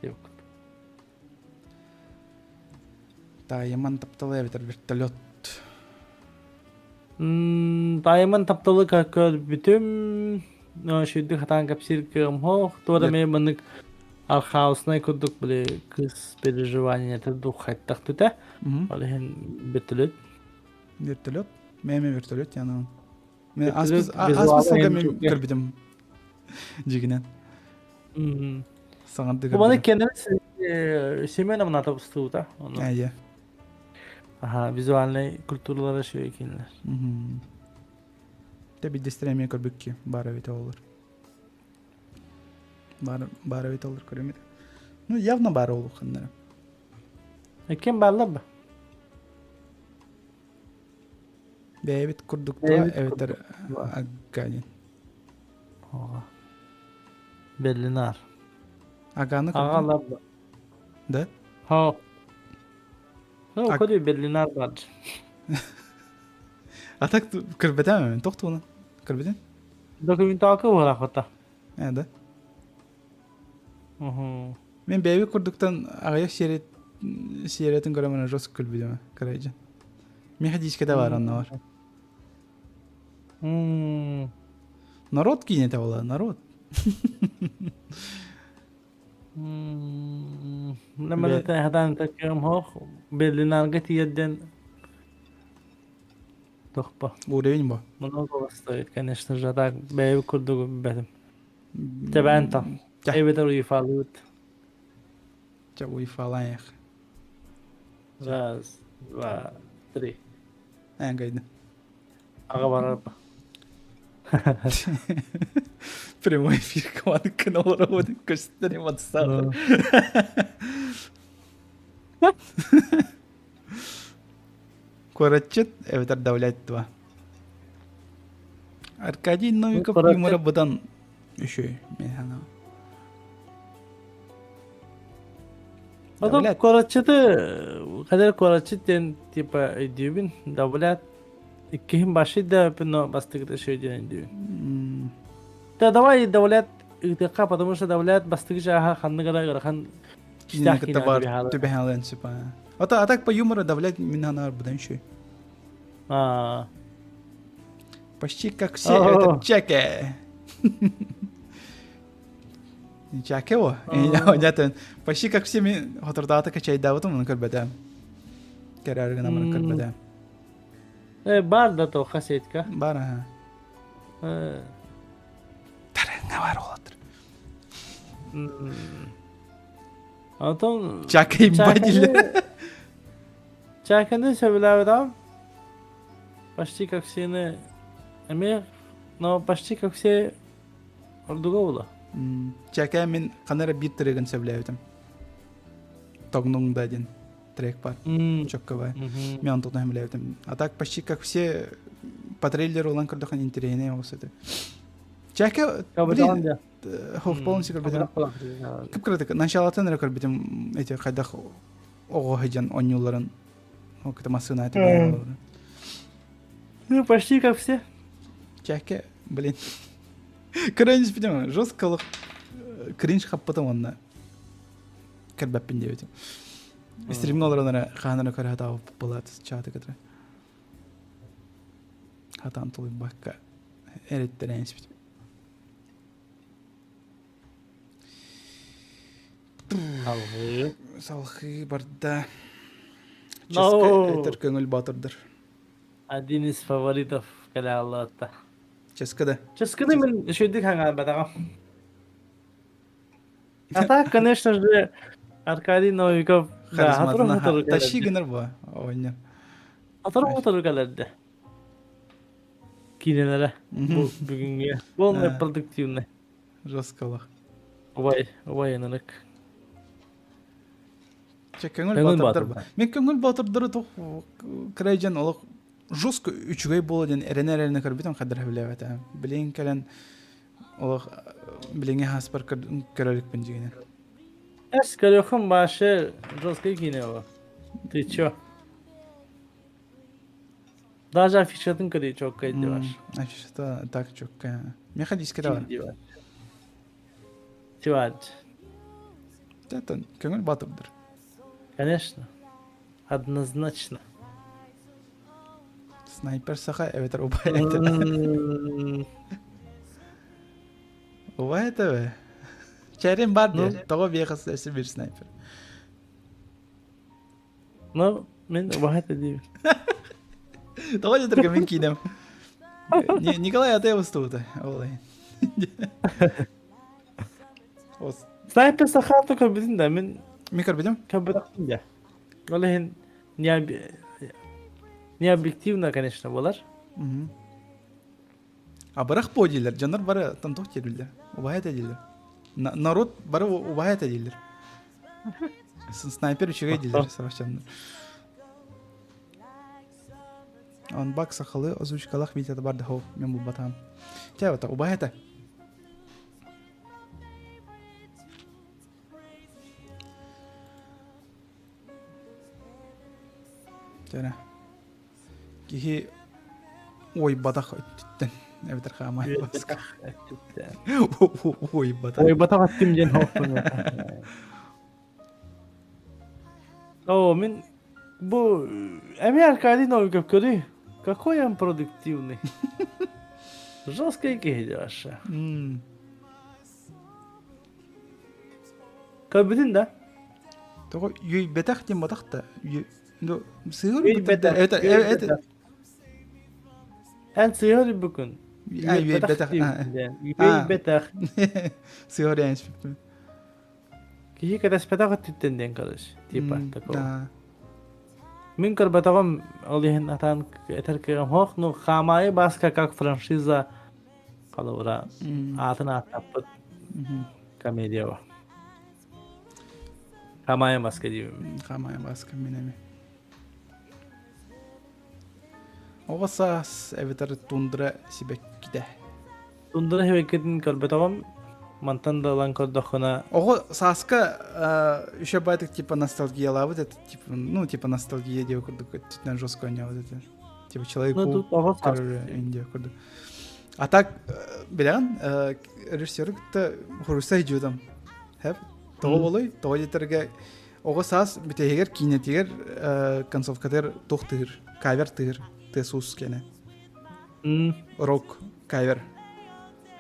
Yok. Тайман тапталы битер вертолет. Тайман тапталы көр бүтүм. Шүйдү хатан капсиркем хох. Тора мен мынык архаусный курдук биле кыз переживания тудук хаттак тута. Алын бетелет. Вертолет? Меме вертолет яна. Мен аспасылга мен көрбүдүм. Жигинен. Саңарды көрбүдүм. Бана кенен семена мына табыстута. Айя. Визуальный культуралары шөй экенлер. Те биддестреме көрбүкки бара бит олар. Бара бит олар көрөмөд. Явно бара олу хандар. Экен баллабы? Бэбит курдукта эветер агганин. Беллинар. Аганы Агалабы. Да? Коди Беллинар бар. А так көрбөтөм мен токтуна. Көрбөтөм? Документалка бар ахота. Да. Мен бэбит курдуктан агаяк сериятын көрөмөн жос көрбөдөм. Карайжа. Мехадичкада бар анна бар. Народ кинете бола, народ. Лما هذا تكلم هوخ Беллинарга тиедден тохпа. Уровень ба. Много стоит, конечно же, так бэйв курдугу бэдем. Тебэнта. Эвитер уйфалут. Ча уйфалаях. Раз, два, три. Гайда. Агарапа. Прямой эфир команды канала работает, кажется, не WhatsApp. Коротчет, это давлять два. Аркадий Новиков юмора будан еще механа. Потом коротчеты, когда коротчетен типа идюбин давлять. Икким баши да но бастыгда шөйден дию. Да давай давлять итака, потому что давлять бастыгы жаха ханныгара хан Кинеката бар түбе хален сипа. А так по юмору давлять минанар будан шөй. А, Почти как все это чеки. Чеки о. Понятно. Почти как все ми хотурдаата качай давутум муну көрбөтөм. Керәргенә муну көрбөтөм. бар да то хасетка. Бар ha. Тараңа бар олатыр. Антон Чакай бадиле. Чаканды söylüyorum. Почти как все не но почти как все ордуга була. Чакай мен канара бир трегин сөйлөбөтөм. Тогнуңда один трек бар. Чокка бар. Мен антон сөйлөбөтөм. А так почти как все по трейлеру улан көрдөкөн интерьене болсоды. Чака блин. Хоф полностью көрбөтөм. Кып кырдык началатан көрбөтөм эти кайдах ого хажан онюларын. О кыта масына айтып. Ну почти как все. Чака, блин. Кринж битем, жестколук кринж хаппатам онна. Кырбаппин дебетим. Стримнолорона ханана көрөтө болот чаты кытра. Хатан толуп бакка эриттеренс бит. Салхы барда. Ческа көңүл батырдыр. Один из фаворитов Калялата. Ческада. Ческада мен шөйдік хаңа батагам. А так, конечно же, Аркадий Новиков. Харизматына тащи гыныр бу. Ойна. Атырып калады. Кинелere bu bugünkü болмай продуктивный. Жестколук. Убайынык. Көңүл батырдыр. Мен көңүл батырдыр то крайжан олук жестко үчүгөй болоден эренерерне көрбүтөн кадыр билебет. Билин келен олук билиңе хаспар көрөлүк бенжигенен. Эскалёхун башы жестко кинео. Ты чё? Даже афишатын көрі чок кайды бар. Афишата так чок. Механический бар. Тивадж. Это көңүл батырдыр. Конечно. Однозначно. Снайпер саха эветер убайты. Убайты бе? Чәрем бар де. Того бияқасы өсі бір снайпер. Ну, мен убайты деймін. Того жетірге мен кейдем. Николай Атаев ұстуыды. Олай. Снайпер сахаты көрбедім да, мен көрбедім? Көрбедім да. Олай не объективно, конечно, болар. А барах по дейлер, жанар бары тантоқ терілдер. Убайты дейлер. Народ бары убайты дейлер. Снайпер үшіге дейлер, сарашчандар. Он бак сақалы озвучкалақ видеода барды хоу, мен бұл батам. Тәуата, убайты. Тәуата. Кихи ой батақ өттіттен. Әбітір қамай басқа. Ой батақ. Ой батақ өттім ден хоқпын. О, мен бұл әме Аркадий Новиков көрі. Какой он продуктивный. Жестко екеде аша. Көрбетін да? Тоғы үй бетақ ден батақ да. Үй бетақ. Ән сығыр бүкін. Үй бетақ. Үй бетақ. Сығыр әнш бүкін. Кихи кәдәс бетақ өттіттен ден қарыш. Типа такого. Мен көрбетағым олиһин атан этеркегем хоқ, ну хамайы басқа как франшиза қалауыра атын аттаппыт комедия ба. Хамайы басқа деймін. Хамайы басқа менеме. Оғасас әветер тундыра сибек киде. Тундыра сибек кидін көрбетағым мантан да лан көрдіқына. Оғы саска еще байтық типа ностальгияла вот это, типа ностальгия деп көрдік, титнен жестко не вот это. Типа человек-паук инде көрдік. А так, білген, режиссері күтті құрыса жудам. Хәп, тоғы болой, тоғы жетерге оғы сас бітегер, кейнетегер концовкатер тоқтығыр, кавер тығыр Тесус кене. М. Рок кайвер.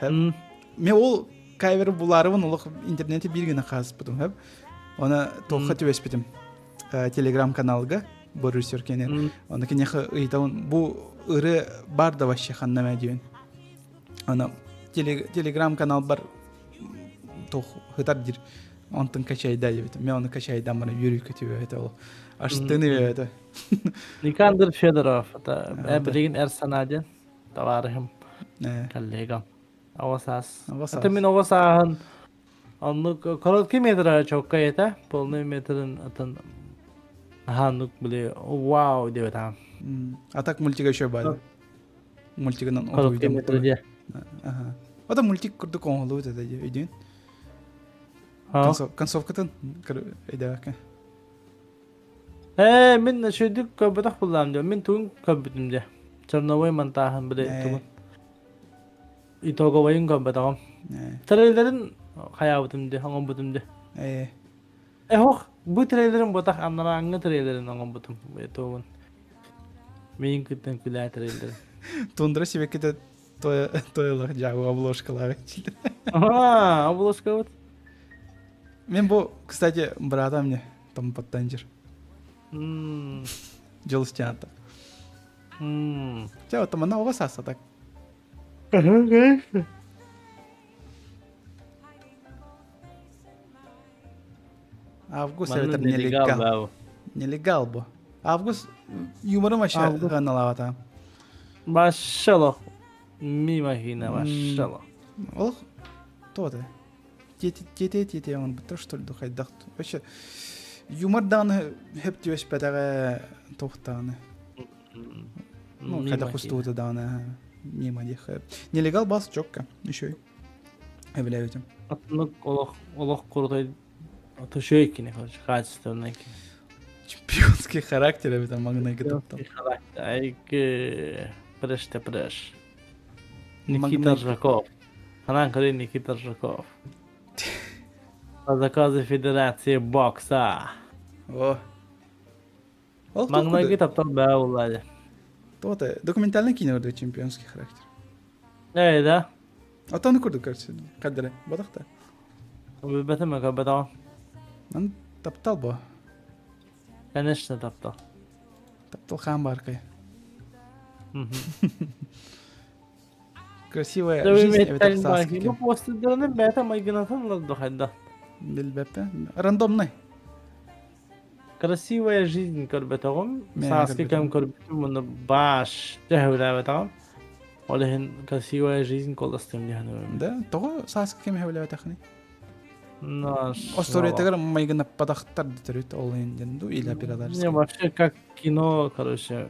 М. Мен ол кайвер буларыбын олық интернетте бір генә қазып бұдым, хәп. Оны тоққа төбеспедім. Телеграм каналга борюсер кенен. М. Оны кенеха ыйтауын бу ыры бар да вообще ханнама дейін. Оны телеграм канал бар тоқ хытар дир. Онтын качайда ебет. Мен оны качайдан бана йөрүй көтүбө это ол. Аштыны ебет. Никандр Федоров. Это билеген Эрсанаден. Товарищем коллегам. Авасас. Это мен авасахан. Анны короткий метр чокка это. Полный метрин атын. Ханук биле вау деп атам. А так мультига еще бар. Мультигынан Короткий метр. Ага. Ода мультик курдук оңолу это дейін. Концовкатын эйдәк. Мен шөйдік көбітақ бұллам деп. Мен туын көбітім де. Черновой монтажын біле туын. Итоговайын көбітағым. Трейлерін қаябытым де, оңын бұтым де. Хоқ, бұл трейлерін бұтақ аннараңы трейлерін оңын бұтым. Туын. Мен күттен күлі трейлерін. Тундра себе кете тойлық жағы обложкалары. Обложка бұт. Мен бұл, кстати, брата мне там подтанжер. Джолстянта. Чего там она у вас аса так? Август это нелегал. Нелегал бо. Август юмором вообще канала там. Машаллах. Мимахина, машаллах. Ох, то-то. Тете, он то что ли духай дахт. Вообще юмордан хеп тюэш петаре тохтаны. Ну, когда хустута дана мимо них. Нелегал бас чокка еще. Являются. Ну, олох крутой. Это шейкины, хочешь, качественные. Чемпионский характер, это магнай Чемпионский характер. Айки преш. Никита Ржаков. Она говорит Никита Ржаков. По заказу Федерации бокса. О. Магнай таптал баулади. То-то документальный кино, да, чемпионский характер. Да. А то не курду, кажется, кадре. Бодахта. Бетем кабетал. Он таптал бо. Конечно, таптал. Таптал хамбаркой. Красивая жизнь, это саски. Ну, после дырны бета майгинатын ладдухайда. Билбепе. Рандомный. Красивая жизнь көрбетагым. Саски кем көрбетим, муну баш жахула бетагым. Олехин красивая жизнь коластым дихану. Да, того саски кем хавля бетахни. Наш. Осториятагар майгина падахтар дитарит олын денду или операдар. Не, вообще как кино, короче,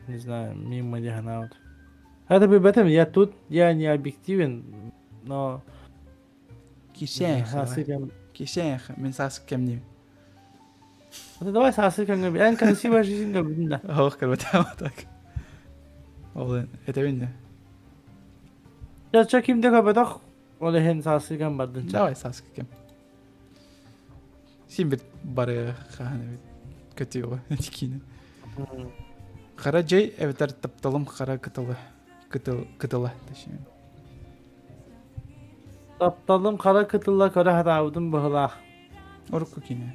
не знаю, мимо диханаут. Это бы бетем, я тут, я не объективен, но... Кисех, мен саски кем не. Вот давай саски кем не. Я красивая жизнь говорю, да. Ох, корбетам так. Олын, это винда. Я чеким дека бетах. Олехин саски кем бардын. Давай саски кем. Сим бит бары ханы көтү этикини. Кара жай эветер тапталым кара кытылы. Кытыла ташын. Тапталым кара кытыла кара хатаудым быхла. Орукку кине.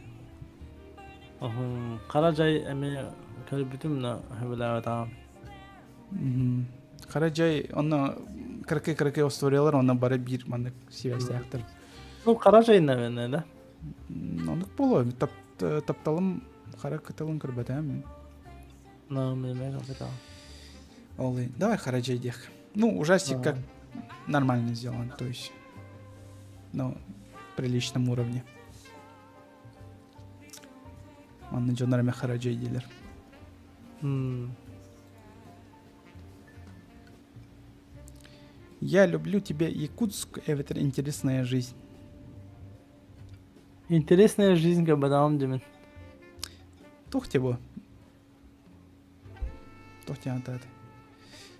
Кара жай эми көрбүтүм на хабыла там. Кара жай онна кыркы историялар онна бары бир мандык связь актыр. Ну кара жай наверное, да? Ондук боло. Тапталым кара кытылын көрбөтөм. Ну, мне капитал. Олы, давай Хараджей дех. Ну, ужастик как нормально сделан, то есть на приличном уровне. Он на джонарами Хараджей дилер. Я люблю тебя, Якутск, это интересная жизнь. Интересная жизнь, капитал, Димин. Тухтебо. Тухтянтат.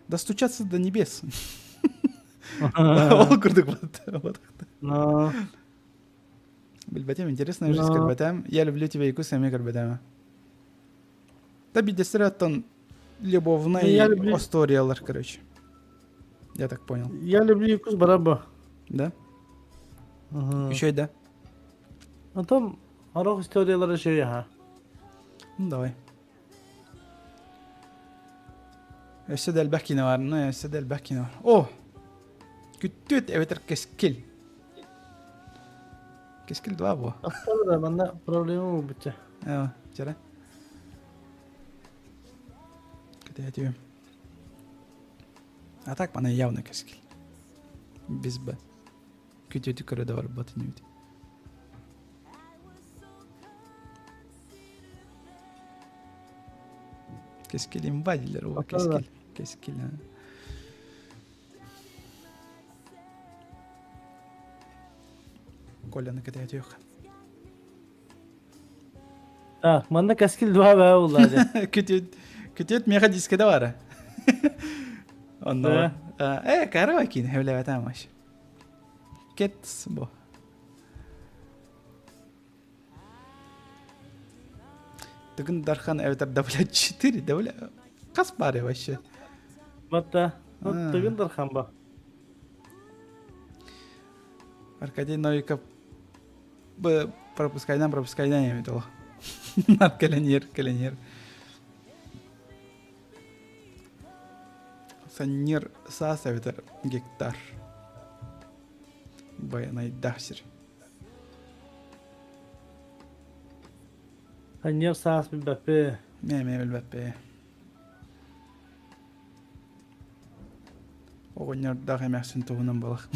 Достучаться до небес. Окурдук вот. Билбатем, интересная жизнь, Карбатем. Я люблю тебя, Якутск, ами Карбатема. Таби дестераттан любовные Я люблю- историялар, короче. Я так понял. Я люблю Якус бараба. Да? Ага. Еще и да? А там арох историялары şey ya. Ну, давай. Össe del bäckina var. Nej, össe del bäckina var. Åh! Küttyt evet keskil. Keskil два bu. Aktarı da bende problemi bu bütçe. Evet, çare. Kötü ediyorum. А так она явно кескил. Без Б. Kötü yukarı da var batın yedi. Keskil invadiler o Bakalım. keskil. Keskil ha. Kolya'nın kötü ediyor. Ah, bende keskil dua be vallahi. Kötü etmeye diskede var ha. Ondan. Kara bakayım. Hevle vatandaş. Ket bu. Tıgın Darhan evet devlet çitiri devlet. Kas bari başı. Batta. Ha. Tıgın darkan bak. Аркадий Новиков пропускайдан емет ол. Каленер. Саннер сасавитер гектар. Баянай дахсир. Hanyar sağız bir bepe. Меме билбеппе. Огоннер дах эмяксин тугунан балах.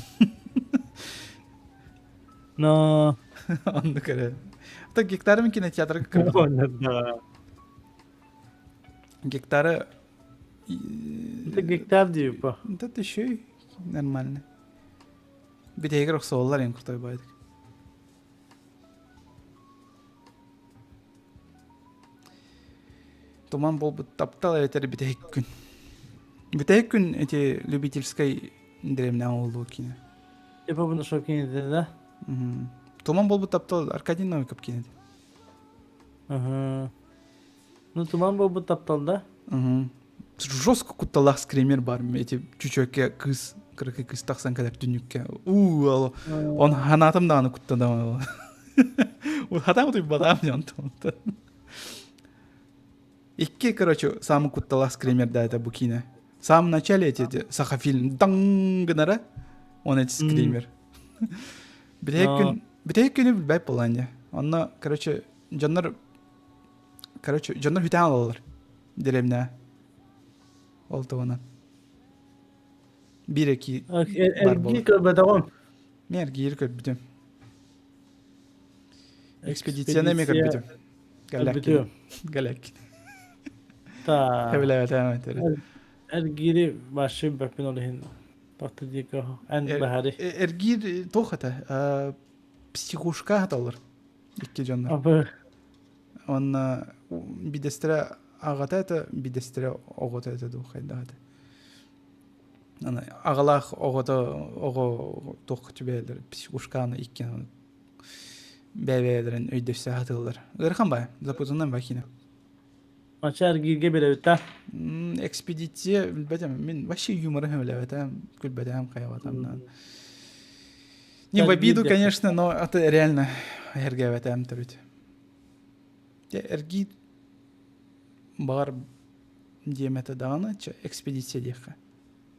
No. Онды көре. Ата гектары мен кинотеатрга кырды. Гектары Bir de gektar diyor bu. это еще нормально. Битегер оксоллар ен куртай байдык. Туман болбут таптал этер битек күн. Битек күн эти любительской древня олду кине. Yapı bunu çok iyi dedi de. Туман болбут таптал Аркадий Новиков кинеди. Aha. Ну туман bu taptalda. Жестко куталах скример бар. Эти чучөкке кыз, кыркы кыз таксан кадак дүнүкке. Он ханатым да аны куттадам. У хатам туй бадам жантым. Икки, короче, самый кутталах скример да это букине. В самом начале эти сахафильм дангнара, он эти скример. Битек күнү билбей болан. Онна, короче, жандар хүтен алалар. Деревне. Ол тоғынан. Bir iki Ergi köbe devam. Mer gir kör bütün. Ekspedisiyona mı kör bütün? Bütün. Galak. Ta. Hevle tamam evet. Ergiri başı bepin olihin. Baktı diye ko. En bahari. Ergir toxata. Psixuşka hatalar. İki canlar. Abi. Он бидестре агата это бидестре огота это духайда это. Ана агалах ого тох түбелер психушканы иккен бебелерин өйдөсө хатылар. Ырхан бай, запутунан бакина. Maçı ergirge bile öte. Экспедиция билбетем мен вообще юмор хемлебетем күлбетем каябатамдан. Не в обиду, конечно, но это реально эргебетем төрүт. Эрги бар диеметі дағаны, экспедиция дейқа.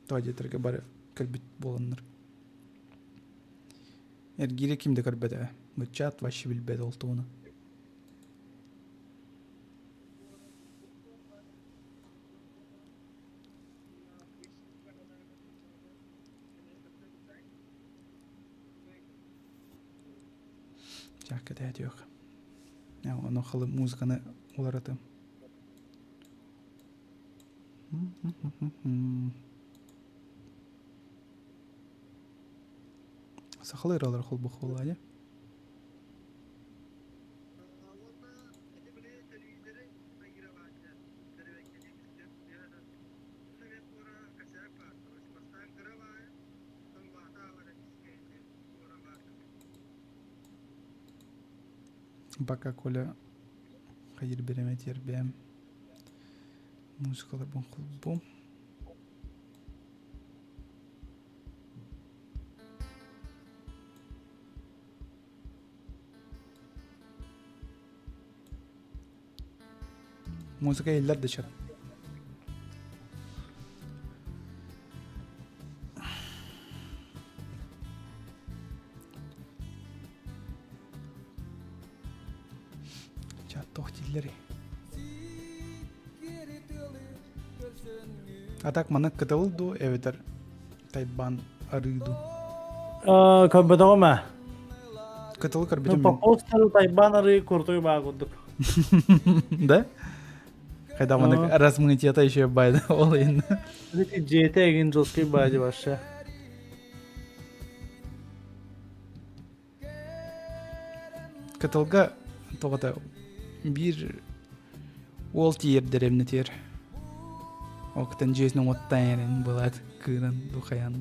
Туадетерге бары кірбіт болыныр. Эргире кімді кірбеді? Мұтчат вашы білбеді олтуыны. Жаққа дәйді yok. Ya onu xalı muzğanı olardım. Saxalı eralar xol bu xoladı. Пока Коля hayır biremet yer beğen. Музыкалар бон бом. Muzika eller de çal. Çat tohtilleri. Atak mana kıtıldı eveter. Tayban arıydı. Kömbötөгө ма. Kıtılı kar bitim. Попостер тайбан ары куртуй багудук. Da? Kayda mana rasmını tiyata işe bayda olayın. Лети жете эгин жолской баажы баша. Kıtılga toğata bir ol tiyer deremni tiyer. Oqtan jesnin ottayan bulat kıran dukayan.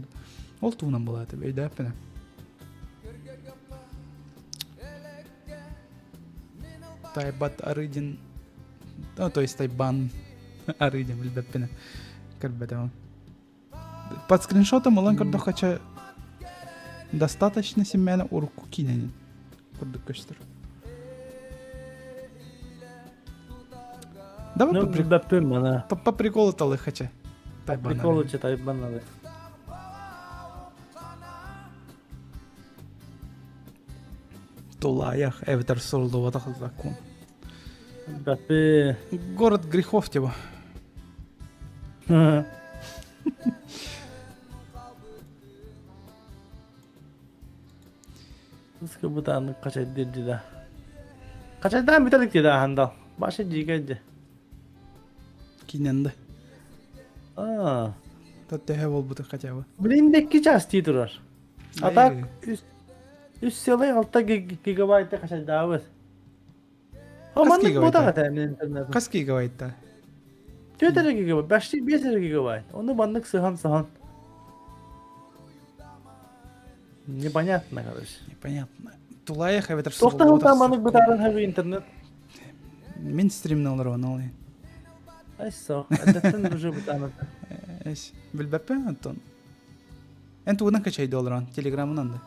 Ol tuğunan bulat beyda apena. Taybat arıcın. То есть Тайбан арыдем билбеппине карбетем. Под скриншотом улан кырдык кача достаточно семьяна урку кинен. Кырдык көстөр. Давай Ну, билбеппим мана. по приколу талы хача. Тайбан. Приколу че тайбан ары. Тулаях эвтер солдо ватахал закон. Беппи. Город грехов типа. Sıkı bu tanık kaçay dirdi da. Kaçaydan biterik dedi handal. Başı jigaydı. Киненде. Aa. Татте хевол буту хача ба. Билиндeki части durur. Atak üst yılı altta gigabayt'ta kaçay davet. Amanlık bu gigabayt'ta? da kaçay internet. Кас гигабайтта? 4 gigabayt, 5 gigabayt. Onu bandık sıhan. Непонятно, короче. Непонятно. Тулаях эвтер Тоқта солдо там банdık бітарын хэві интернет. Мен стримналар оналы. Ай соқ, әдеттен уже бітаны. Эш, билбеппе Антон. Энт удан качай долларан Телеграмынан да.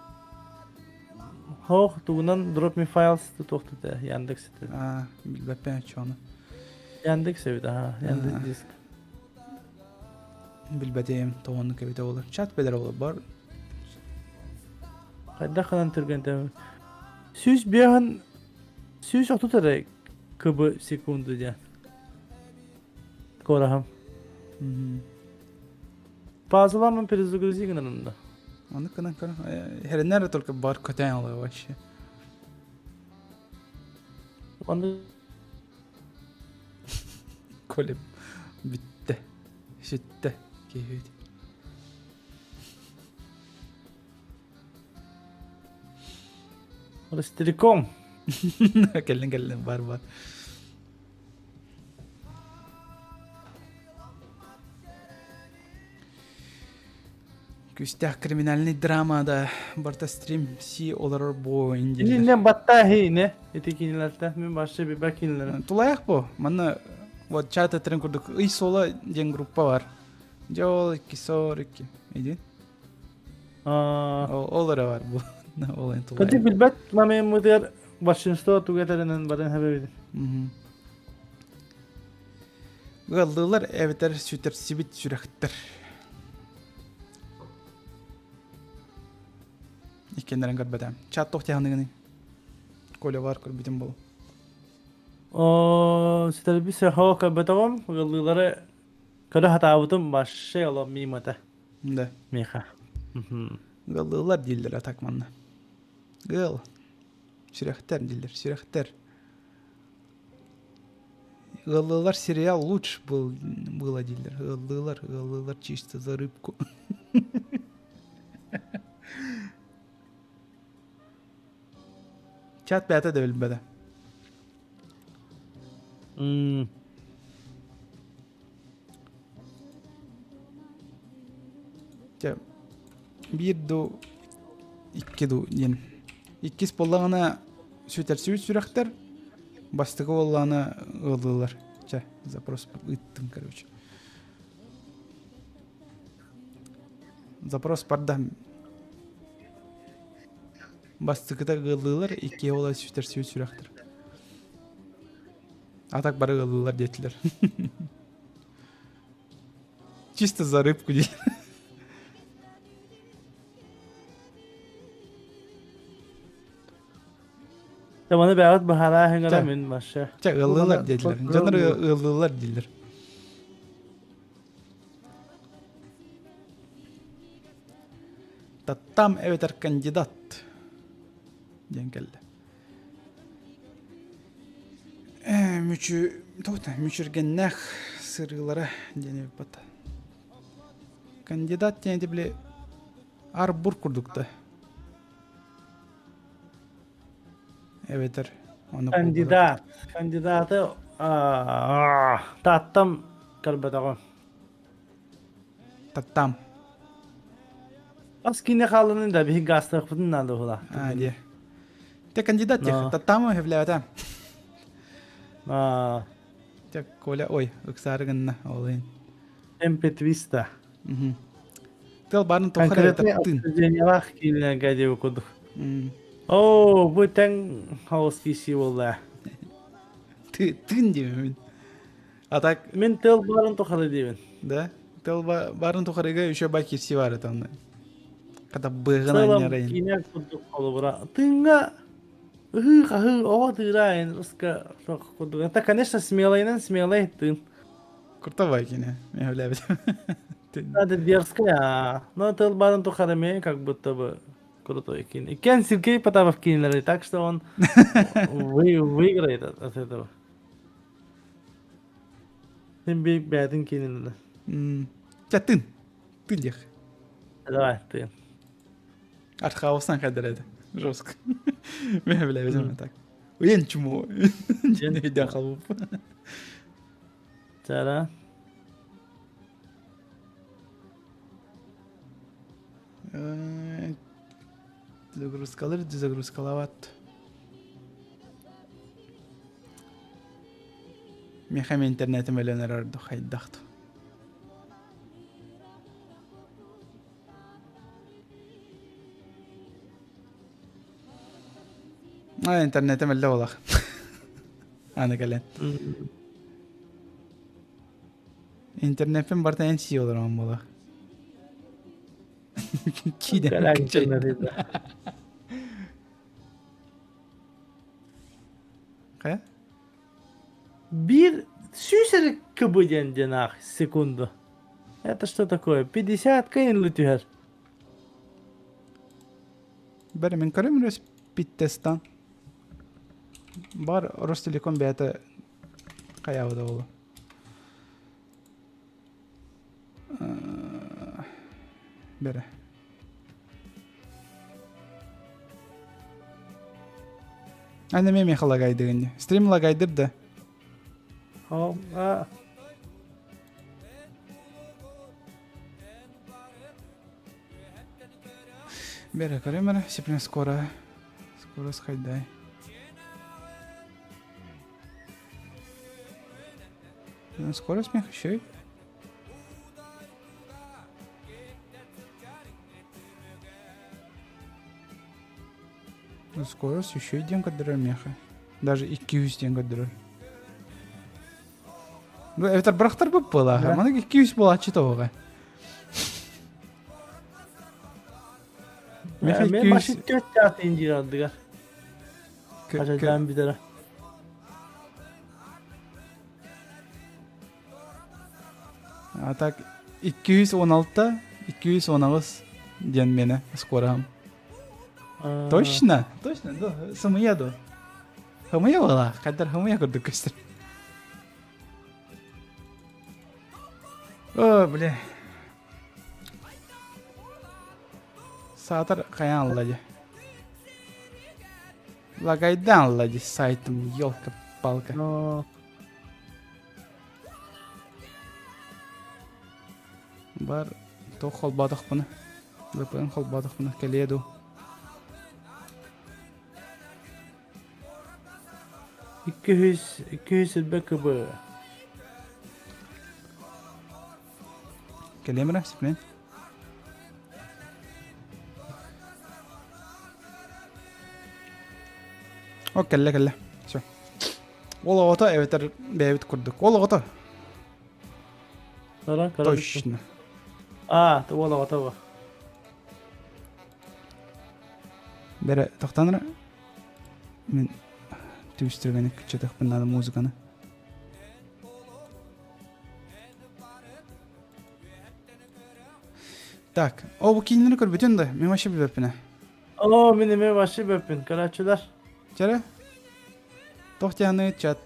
Хоқ, туғынан drop me files тоқты да, Яндекс. Билбеппе чоны. Яндекс evde ha, Яндекс диск. Билбетем тоғаны кебете олар. Чат бедер олар бар. Қайда қанан түрген тәмі. Сүз бияхан, сүз оқты тәрі көбі секунды да. Корахам. Пазыламын перезагрузи гынарында. Аны кана. Херенер только бар көтен олар вообще. Онды Колеп битте. Шитте. Кебет. Ростелеком. Келлен бар. Күстәк криминальный драмада барта стрим си олар боюнда. İlinden batta heyne. Etekinilerde. Мен başta bir bakinilere. Тулаяк бу. Мана вот чата трен курдук. Ый сола ден группа бар. Жол 242. Иди. Олар бар бу. Олар Кати тулаяк. билбет, маме мыдыр большинство тугетеринен барын хабебиdir. Галдылар эвтер сүтер сибит сүрәхтер. Икенерен гырбадам. Чат тохтяганы. Коля бар көр битим бул. Ситер bir seha kabetagam, gıllıları kada hatavutun başşey ola mimata. Да. Miha. Галдылар дилдер атакманна. Гыл. Сүрәхтер дилдер, сүрәхтер. Галдылар сериал лучше было дилдер. Галдылар чисто за рыбку. Чат бәті де білбеді. Bir du, iki du yen. İkis bollağına süter süt sürekter, bastığı bollağına ığıldılar. Ча, запрос ыттым, короче. Запрос барда бастыкыта гылылар, икки ола сүтер сүйт сүрәктер. А так бары гылылар детилер. Чисто за рыбку дейт. Tamam bägat bahara hengara Çak. men başa. Ча гылылар детилер. Жанр гылылар дейлер. Таттам эветер кандидат. Ден келди. Мүчүргеннах сырылара дене бата. Кандидат денди биле арбур курдукта. Эветер оны Kandidat. Kandidatı tattım kalbatagon. Таттам. Askine kalının da bir gastı kutun nalı hula. Де. Те кандидат тех. Но. Таттамы хевлята. Aa, Те коля ой, ыксарыгынна олын. empetvista. Тел барын тохара Конкретно таттын. обсуждениялах kiline gaje okuduk. Oo, bu ten havuz kişi valla. Тын деймін. А так, Men tel barın tokalı deyim. да? Тел барын тохарыга еще бакирси бар это. Ката быгын Сылам айнарайын. kine kuduk kolu bura. Tınga kahı o tırayın. Ruska çok kuduk. Это, конечно, смелый тын. Куртовай кине. Я хевлябет. Надо дерзкая. Но tel barın tokalı me как будто бы крутой кино. И Кен Сергей Потапов кинули, так что он выиграет от этого. Тем büyük bir adın кинули. Ча тын. Тын дех. Давай, ты. Архаустан кадр это. Жестко. Я хевлябет так. Уен чмо. Жен видео халуп. Чара. Загрузкалар, дезагрузкалават. Мехам интернетим эленер ардо хайдахту. интернетим эле болах. Аны келен. Интернетпен бартан си оларман болах. Galak interneti. Кая? Bir süseri kıbıcan cenah sekunду. Это что такое? 50 кайын лүтүхер. Бәрі мен көрем рөс Питтестан. Бар Ростелеком бәті қаяуды олы. Бәрі. Айна мен лагайдығын. Стрим лагайдыр да. Бәрі көрем әрі. Сепрен скоро. Скоро сқайдай. Скоро смех еще. Скорость еще и день кадры меха. Даже 200 день кадры. Ну, это брахтар бы было. А мана 200 была читовая. Меха Мен başı 4 saat incir aldılar. 200. Açacağım bir tane. А так 216 219 ден мені скоро. Точно? Точно? Самыя до. Хамыя была. Кадар хамыя көрдік көстер. О, бля. Саатар қаян аллади. Лагайдан аллади сайтым, ёлка-палка. Бар, то холбадық бұны. VPN холбадық бұны. Келеду. İki yüz ilbe kıbı. Келемера, сипрен. О, келле. Все. Ол оғыта әветер бәйбіт күрдік. Ол оғыта. Кара. Точно. Ола ота. Бәрі тоқтаныр. Мен түйістіргені күтче тақпын ады музыканы. Так, о, бұл кейінлері көрбетен да, мен башы білбеппіне. Менеме башы бөппін, карачылар. Чәрі? Тоқтияны чат.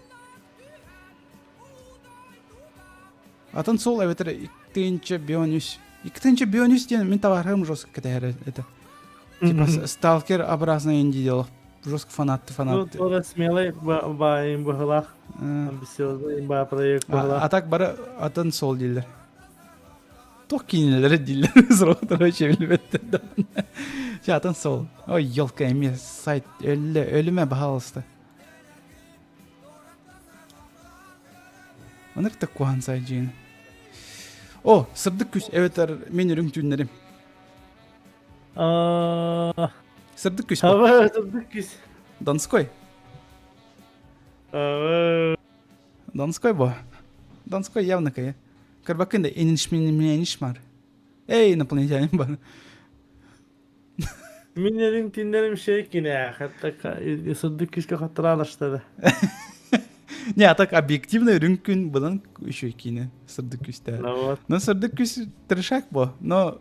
Атын сол әветер 2-нче бионюс. 2-нче бионюс дейін мен таварғым жосық кәтәрі. Типа сталкер образно инди делал. Жестко фанатты. Тоже смелый, им бахалах. Амбициозный, им проект бахалах. А так бары атын сол дейлер. Тоқ кейінелері дейлер. Сұрақтар өше білбетті. Атын сол. Ой, елка емес сайт өліме бағалысты. Анырқта қуған сайт жейін. О, сырдық күш. Әветер мен үрің түйінлерім. Сырдық күш. Сырдық күш. Донской. Донской бо. Донской явно кая. Карбакында ениш бар. Эй, инопланетянин бар. Менің тіндерім кейіне. Сырдық күшке қаттыра алаштады. Не, а так объективно рынкін бұдан үші кейіне сырдық күшті. Но сырдық күш тіршак бо. Но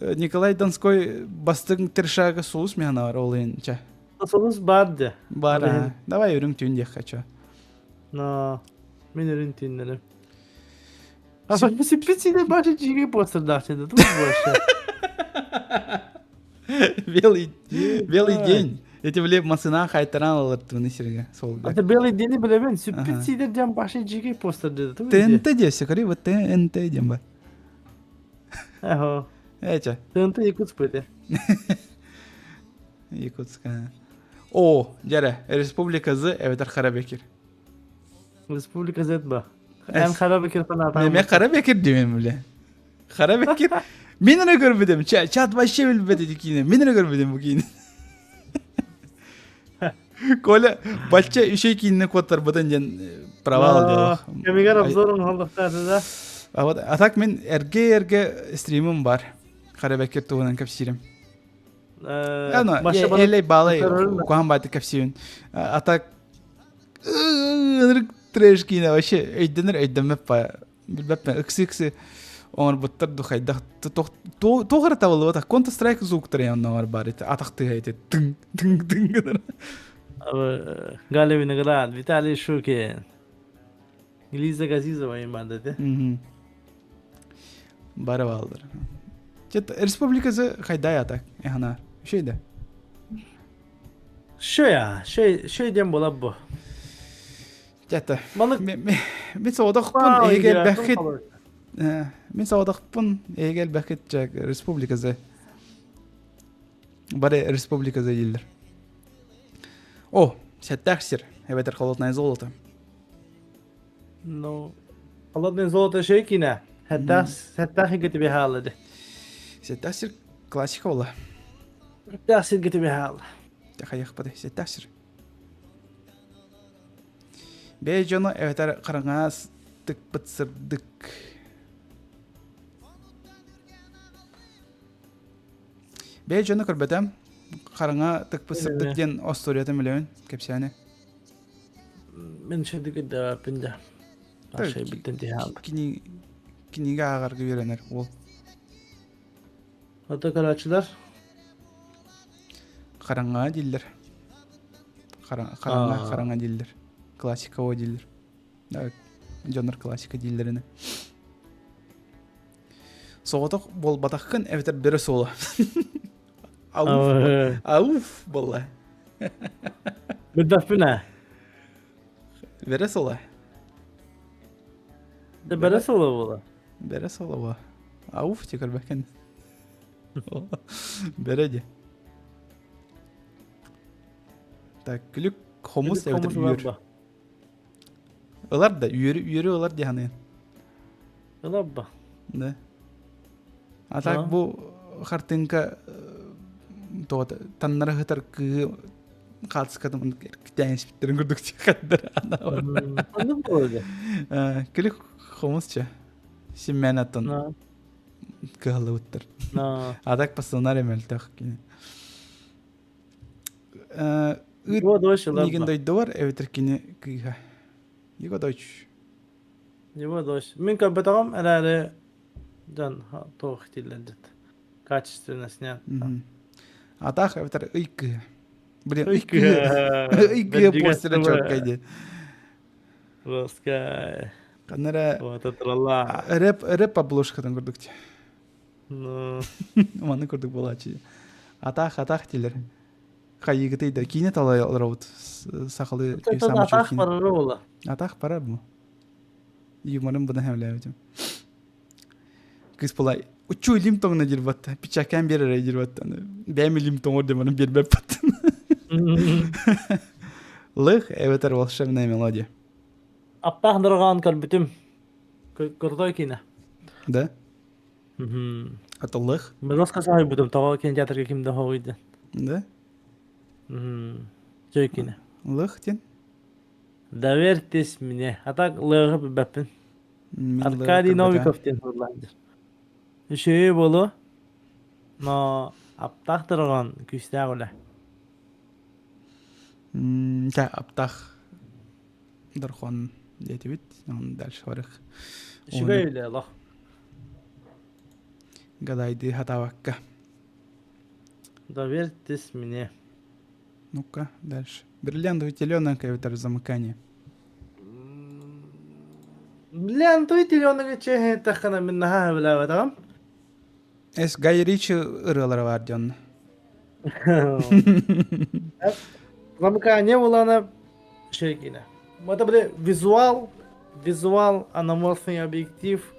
Николай Донской бастың тіршағы соғыс механа бар ол енча. Соғыс барды. Бар, давай үрін түйінде қача. Мен үрін түйіндерім. Сиппетсиде башы жиге постырдақшыды. Тут больше. Белый день. Эти білеп масына қайтаран алыртыны серге. Это белый день білебен. Сиппетсиде жан башы жиге постырды. ТНТ десі, көрі, вот ТНТ дем бар. Эхо. Эча. ТНТ Якутск пөте. Якутск. О, жәрі, республикасы әветер Қарабекер. Республика Зет ба. Әм Қарабекер фанатам. Мен Қарабекер демен біле. Қарабекер. Меніне көрбедім. Чат башы білбеді кейіне. Меніне көрбедім бұл кейіне. Коля, бачча үшей кейіне көттар бұдан жен правал алды. Кемегер обзорын қалдықтарды да. А так мен әрге стримім бар. Қарабекер туғынан көпсерім. Әлей балай көған байды көпсерім. А так трэш кейіне вообще өйденіп ба. Білбәп мен үксі оңыр бұттар дұқайдақ. Тоғыр табылы бұтақ. Counter-Strike звуктары яңын бар. Атақты әйті. Тың. Галевин Град, Виталий Шукин. Лиза Газизова им бардады. Бары балдыр. Республикасы қайдай атақ? Яғына, шейді? Шейден болап бұ. Жәтті. Мен сауадақпын егел бәкет. Мен сауадақпын егел бәкет жәк республикасы. Бары республикасы елдер. О, сәттәксір. Әбәтір қалатынай золоты. Қалатынай золоты шей кейіне. Сәттәксір кеті бейхалады. Сәттәксір классика ола. Сәттәксір кеті бейхалы. Қаяқ бады, сәттәксір. Бей жоны әбәтір қарыңаз тік бұтсырдық. Бей жоны көрбәтім. Қарыңа тік бұтсырдық ден осторията мөлеуін кәпсияне. Мен шәді көдді өпінде. Ашай біттен дейхалды. Кинеге ағарға беренер ол. Ата қарачылар? Қараңа дейлер. Қараңа дейлер. Классика о дейлер. Жоныр классика дейлеріне. Соғытық бол батаққын әветер бері солы. Ауф болла. Бүддәфіне? Бері солы. Бері солы болы? Бері солы болы. Ауф текір бәкен. Бері де. Так, күлік хомус әветер үйір. Олар да, үйірі олар де ханайын. Олар ба? Да. А так бу хартынка тот таннара хытар кы калскатым китен спиттерин көрдүк чакаттар ана бар. Anladın mı öyle? Килик хомусча. Симмен аттан Na, кылыптыр. na. А так постоянно ремелтах кини. Его дочь Ниген ладно. дойдор эветер кини кыга. Его дойч. Его дочь. Мен köpetağım herhalde can toğ tillendet. Качественно снят. Атах эветер ыйкы. Блин, Ыйкы. ыйкы постера чоккайди. Роска. Канара Вот это ролла. рэп обложкадан көрдүк. Ну, Маны көрдүк болачы. Атах тилер. Кайыгытыйда кине талай алраут сахалы это атақ бар рола. Атах пара бу. Юморым бuna хемлеевдим. Кыз полай учу лим тоңна жирбатта. Пичакан берер жирбатта. Бәми лим тоңор деманын бербеп баттын. Лых эветер волшебная мелодия. Аптақ дырған көлбітім. Көрдой кине. Да? Это лых? Мен роска сахай бүтім. Тоға кен театрға кимді хоғыйды. Да? Жой кине. Лых тен? Доверьтесь мне. А так лығы бәппін. Аркадий Новиковтен ұрландыр. Үшеуі болу. Но аптақ дырған күстәғ үлі. Да, аптах дархон дети бит. Он дальше варых. Үшеуі үлі лох. Гадайды хатавакка. Доверьтесь мне. Ну-ка, дальше. Бриллиантовый теленок эветер замыкание. Блин, той телеоныгы чехе тахана мен наха білі батағам. Эс Гай Ричи ырылары бар жон. Замыкание улана şey кине. Это біле визуал, аноморфный объектив.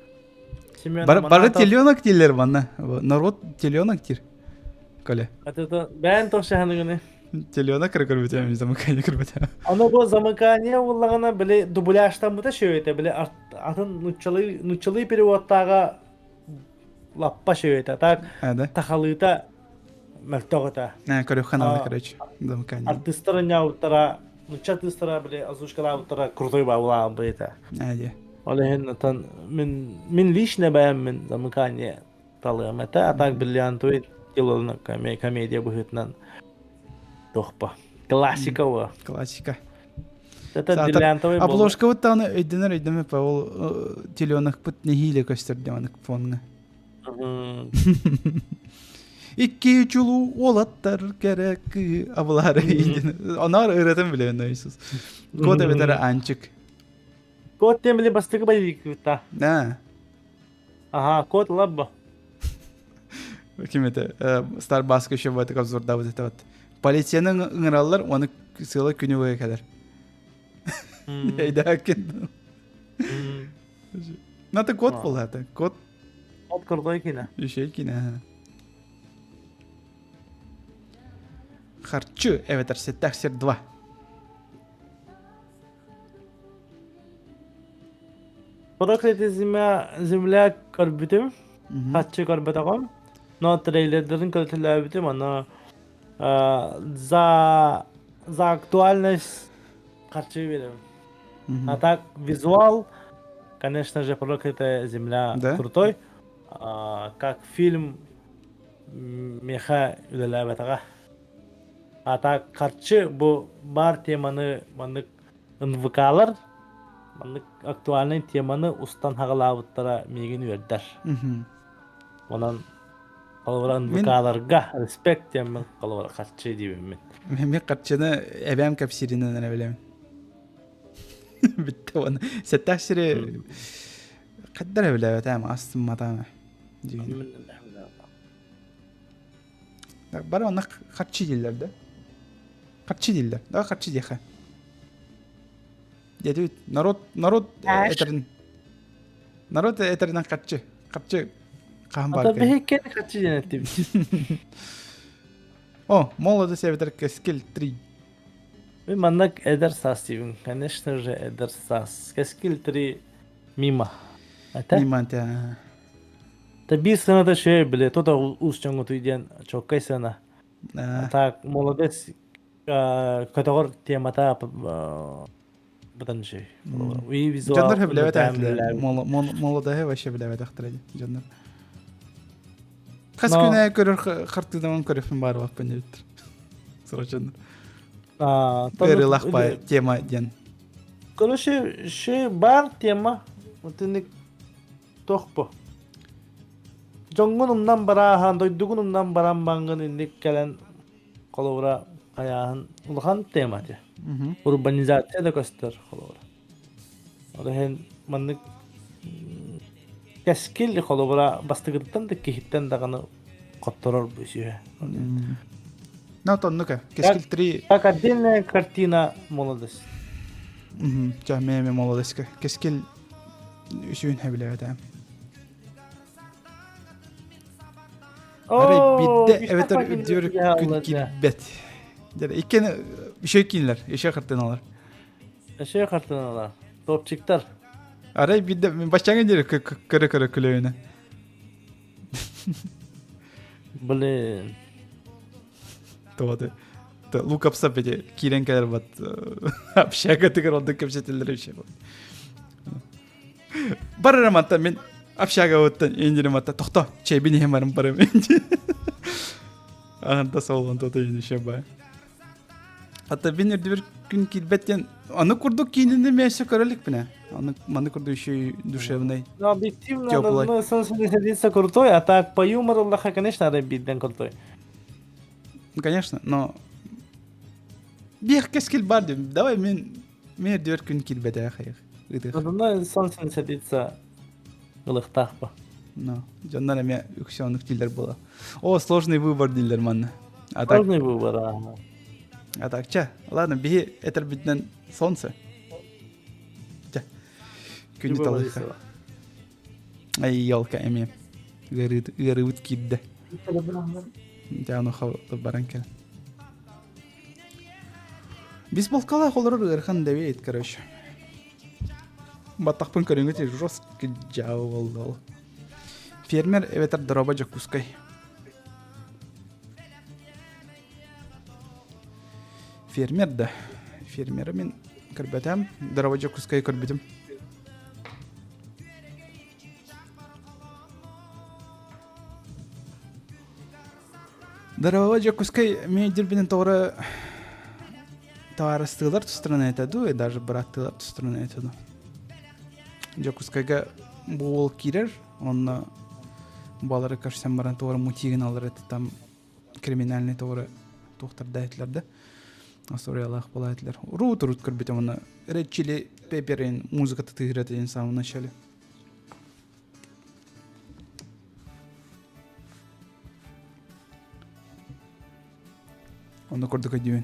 Бары теленок тилер бана. Народ теленок тир. Коля. Это бән тошаханыгыны. Теленок кыргырбетем замыкание кырбетем. Аны bu замыкание уллагана біле дубляштан бұта шөйеті. Біле атын нучылы переводтаға лаппа шөйеті. Так Да? тахалыта мәртоғыта. Корю ханалы, короче. Замыкание. Артистары няуттара, нуча артистара біле озвучкала уттара крутой ба улағын бұйта. Да. Олеген атан мен лично бәйәммен замыкание талығым әті. Атак бриллиантовый телолына комедия бұхытынан тоқпа. Классика о. Классика. Это бриллиантовый бұл. Обложка вот таны өйденер па ол теленок пыт нехиле көстердеманық фонны. Икки чулу олаттар керек абылары өйденер. Onlar öğretim bile önüysüz. Kod eveteri ançık. Код тембілі бастығы байдық күтті. Да. Ага, код лабба. Kim ete? Starbucks köşe batı kapzorda bu zete bat. Polisiyenin ыңыралар оны сыйлы күні бойы kadar. Eyda hakkın. Nata kod bul hata. Kod Код кұрдой кені. bir şey ki ne? Харчу eveter Сеттахсер 2. Проклятая земля көрбітім. Қатшы көрбітіғым. Но трейлердерін көртілі өбітім. Ано за актуальность харчи берем. А так визуал, конечно же, проклятая земля крутой. Как фильм меха үділі А так харчи bu бар теманы мандык НВК-лар, мандык актуальный теманы устан хағалабыттара меген өрдер. Онан қалывара НВК-ларға респект темін қалывара харчи дейбім мен. Мен харчыны әбәм кәпсирінен әне білемін. Бітті оны. Сеттахсері қаддар әбілі өтәм астым матамы. Бар оны харчи дейлер да. Харчи дейлер. Да харчи дейха. Деді народ этерінен харчи. Харчи қағым бар. Ата бейкен харчи денетті бейт. О, молоды сәбетер кескел 3. Мен мандак эдер сас дейбін. Конечно же эдер сас. Кескил 3 мимо. Мимо, да. Та бир сценада шөй биле, тота ус чоңгу түйден чоккай сцена. Так, молодец. Катагор темата бутан шөй. И визуал. Жандар хеблевет ахле. Молодая вообще хеблевет ахтради. Жандар. Хас күнә көрөр хартыдан көрөфөн бар вак пенет. Срочно. Перелах па тема ден. Короче, шөй бар тема. Утыник тохпо. Жоңгунумнан барахан, дойдугунумнан баран баңгын индик келен коловра аяһын улахан тема те. Урбанизация да көстөр коловра. Орахен маннык кескил коловра бастыгыттан да кихиттен даганы котторор бүсүе. На тоннука, кескил 3. Как отдельная картина молодость. Жа меме молодоська. Кескил үсүн хеблевет. Арай бидде эветер дюр күн килбет. Жара иккен ишек кинлер, ишек картиналар. Ишек картиналар. Топчиктар. Арай бидде башчаңа жер кыры күлөөнө. Блин. Тоды. Лукапса беде киренкелер бат. Апшага тигер онда кепсетилер ишек. Барраматта мен Апшага оттан эндирематта тохто чебини хемарым барам энди. Анда солон тото ише ба. Ата бинер дибер күн килбеттен аны курдук кининде месе көрөлүк бине. Аны маны курду еще душевный. Ну объективно, ну сенсоризация крутой, а так по юмору лаха, конечно, ребиден крутой. Конечно, но бег кескил барды. Давай мен дибер күн килбете ахайх. Ну сенсоризация Гылыктакпы. Ну, жандар эме үксөнүк дилер бола. О, сложный выбор дилер манна. Сложный выбор. А так, ча, ладно, беги, это биден солнце. Ча. Күн талыха. Ай, ёлка эме. Гырыт кидде. Ja, ну хау баранкел. Биз болкала холор гырхан дебейт, короче. Баттақпын көріңгі жестко жау болды. Фермер эветер дроба жакускай. Фермер мен көрбетем, дроба жакускай көрбетем. Дроба жакускай мен дербенен тоғыры товарыстығылар тұстырын айтады, и даже браттығылар тұстырын айтады. Жакускайга бол кирер, онна балары кашсам баран тоғыр мутиген алыр еті, там криминальный тоғыры тоқтарда айтыларды. Асториялақ бола айтылар. Рут көрбетем, онна редчили пеперин музыкаты тығыраты ден самын начале. Онна көрдік өдеуін.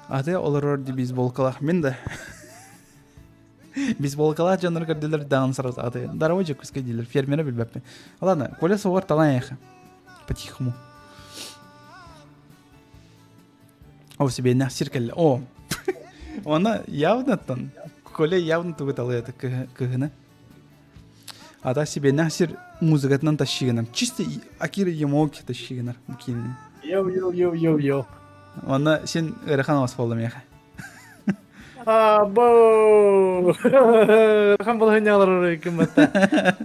Аты олар орды бейсболкалақ мен да. Бейсболкалақ жаныр көрділер дағын сұрат аты. Дарова жек көзге дейлер, фермері білбәппен. Ладно, көйле соғыр талан аяқы. Потихому. О, себе нәхсір кәлі. О, оны явно тон. Көйле явно тұғы талы еті кығыны. Ата себе нәхсір музыкатынан ташығынам. Чисто Акира Ямаоки ташығынар. Йоу. Оны сен ырыхан авас болдым яха. Боу! Ырыхан бол хынялар кымматта.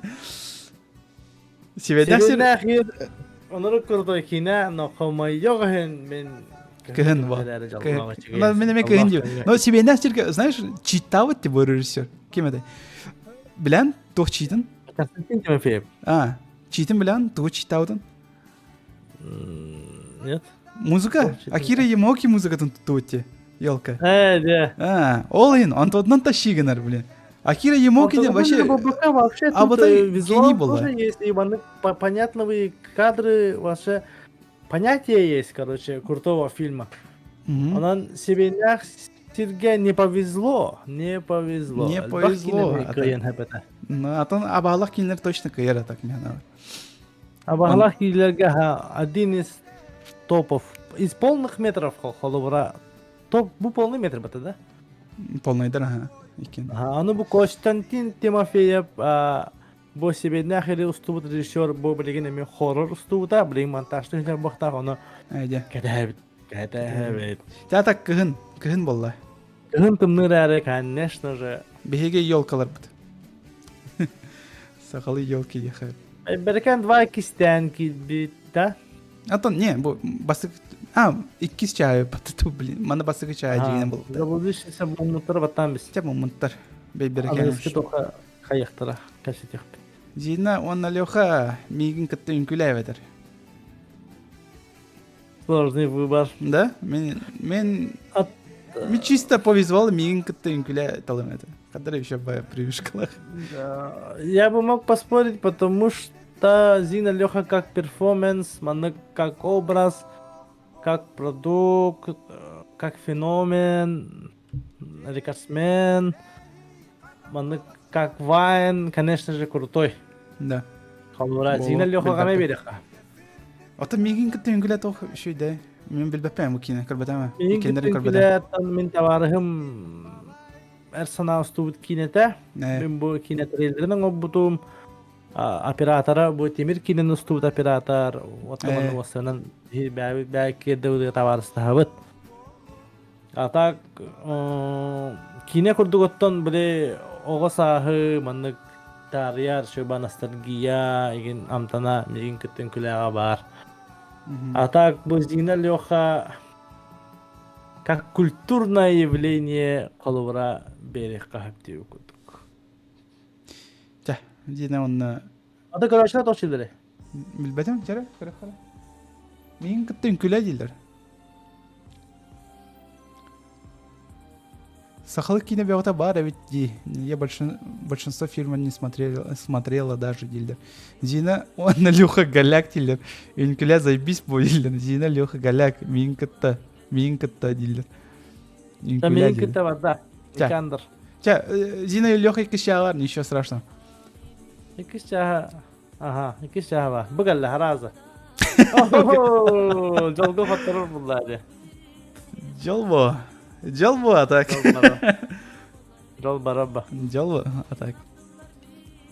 Себедәсер оныры көрді кине, но қомай жоғын мен кыһын ба. Мен эме кыһын дип. Но себедәсер, знаешь, читавыт дип режиссер. Кем это? Билән тох читен. Константин Тимофеев. Читен билән тох читавдын. Нет. Музыка? Акира Ямаоки музыкатын тутте. Ёлка. Да. Ол ин антоднан ташигенер, блин. Акира Ямаоки де вообще визуал тоже есть, и понятные кадры, вообще понятие есть, короче, крутого фильма. Он себе Сергею не повезло. Ну, а то Абалах кинер точно кыйра так меня. Абалах кинерге один из топов. Из полных метров холовра. Топ, бу полный метр бата, да? Полный, да. Екен. Аны бу Константин Тимофеев бу себедне ахири устубут режиссер бу билеген эми хоррор устубута билеген монтажды хилер бохта оны Әйде. кәдәбит. Тата кыһын болла. Кын тымныр әрі, конечно же. Беге елкалар бит. Сақалы елки яхай. Беркен два кистен килбит, да? Атон не, бу басык иккис чай патыту блин. Мана басык чай жигене болду. Забудыш ise bunları batan biz. Тема мунтар. Бей берген. Алыски тоқа қайықтыра, кәсетек. Жина онна лёха мигин кытты үнкүләй бетер. Сложный выбор. Да? Мен чисто повезло мигин кытты үнкүләй талым это. Кадыр еще бая привышкалах. Я бы мог поспорить, потому что Зина Леха как перформанс, Маннык как образ, как продукт, как феномен, рекордсмен, Маннык как вайн, конечно же, крутой. Да. Халура Зина Леха гаме береха. Ата мигин кытты үнкүләй тох шуйда. Мен билбепем бу кине кырбатама. Мен китен мен таварыхым Эрсана устубут кинете. Мен бу кинетрелерин обутум оператора бу темир кинен устубут оператор. Отман wasынан бәки дәүдә таварыстабыт. Атак кине курдуготтон биле огосахы маннык тарияр шөба ностальгия иген амтана мигин кеттен күләгә бар. Атак бу Зина Леха как культурное явление коловра берег кахаптиу кутук. Та, Зина онна Ада карашла тошилдере. билбетем чара кара. Мигин кытты үнкүләй дилдер. Сахалы кино беота бар, ведь я большинство фильмов не смотрела даже дилдер. Зина онна Леха галяк дилдер. Үнкүләй заебись бу дилдер. Зина Леха галяк мигин кытты дилдер. Тамин кытта бар да. Никандр. Ча, Зина и Леха икки шагар, ничего страшного. Икки шага. Ага, икки шага бар. Бугалла хараза. Охо, жолго фаттарыр буллады. Жолбо атак. Жол бараба. Жолбо атак.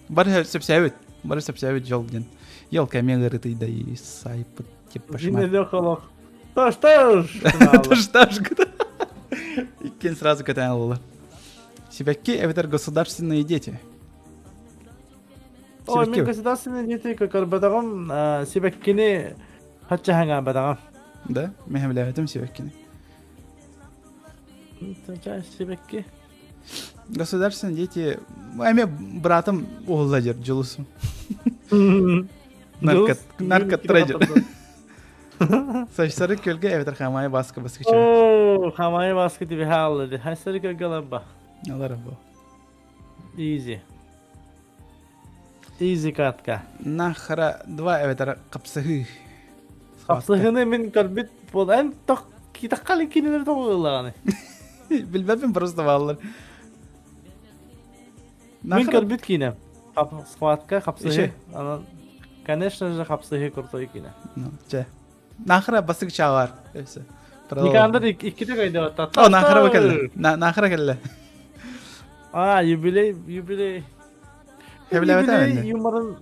Бар сепсәвит жол ден. Ел камеры ты да и сайп типа Зина шмат. Леха лох. Тош. Что ж гыда. Иккен сразу катан алалар. Себекки эвитер государственные дети. Ой, мен государственные дети как батагам себеккини хача ханга батагам. Да, мен билебетим себеккини. Себекки. Государственные дети. Эме братым оғылладер жолусу. Наркот трейдер. Saçları kölge evet hamaya baskı çay. О, хамай баскы тебе халды. Хайсары көлгөлөбба. Алар бу. Easy катка. Нахра два evet капсыгы. Капсыгыны мен көлбит бол. Эн ток китаккалы кинелер тоголганы. Билбепим просто валлар. Мен көлбит кинем. Схватка капсыгы. Ана конечно же капсыгы крутой кине. Ну, ча. Нахра басык чагар. Эсе. Никандыр икките кайда атат. О, нахра бакелле. Нахра келле. Юбилей. Хевлебетем. Юморun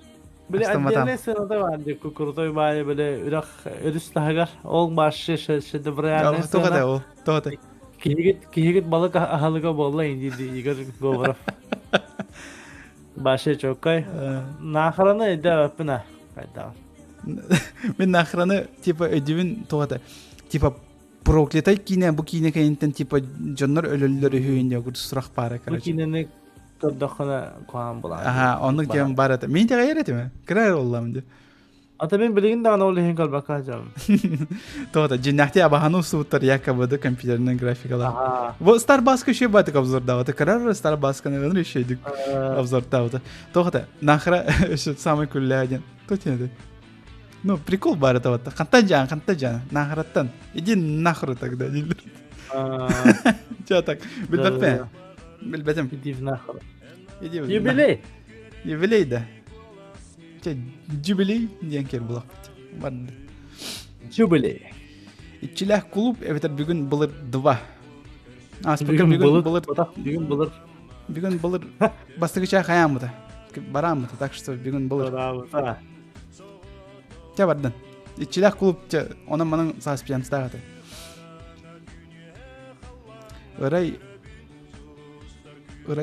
böyle adiyane senada vardı kukurtoy bayi böyle ürek örüslahgar ol başı şede buraya ne sana. Tohada. Kihigit balık ahalıga bolla indi yigar govra. Başı çok kay. Nahranı eda öpüne. Kayda. Мен нахраны типа ödevin tohada. Типа проклятай кине бу кине кайынтен типа жоннор өлөлөр үйүндө гүр сурак бара Bu kineni kodakana koyan bulan. Aha, onu diyorum barata. Meni de gayret mi? Kırar olalım diyor. Ata ben bilgin daha ne oluyor kal bakacağım. Tohada cinnahti abahanu suutar yakabıdı kompüterinin grafikalar. Aha. Bu Starbucks'ı şey batık obzorda var. Kırar Starbucks'ın evini şeydik obzorda var. Tohada nahra şu samay kullayacağın. Tutuydu. Ну, прикол барата вот. Хантаджан. Нахраттан. Иди нахру тогда. Чё так? Билбетем. Иди в нахру. Юбилей. Юбилей да. Jubilee diyen ker bulak. Jubilee. İçilah kulüp evet bugün bulur 2. Bugün bulur. Бүгін бұлыр бастығыча қаямыды. Барамыды, так что бүгін бұлыр. Bravo. Та. Те бардын. Итчилек клуб те, оның мұның саспиянстағыды. Ырай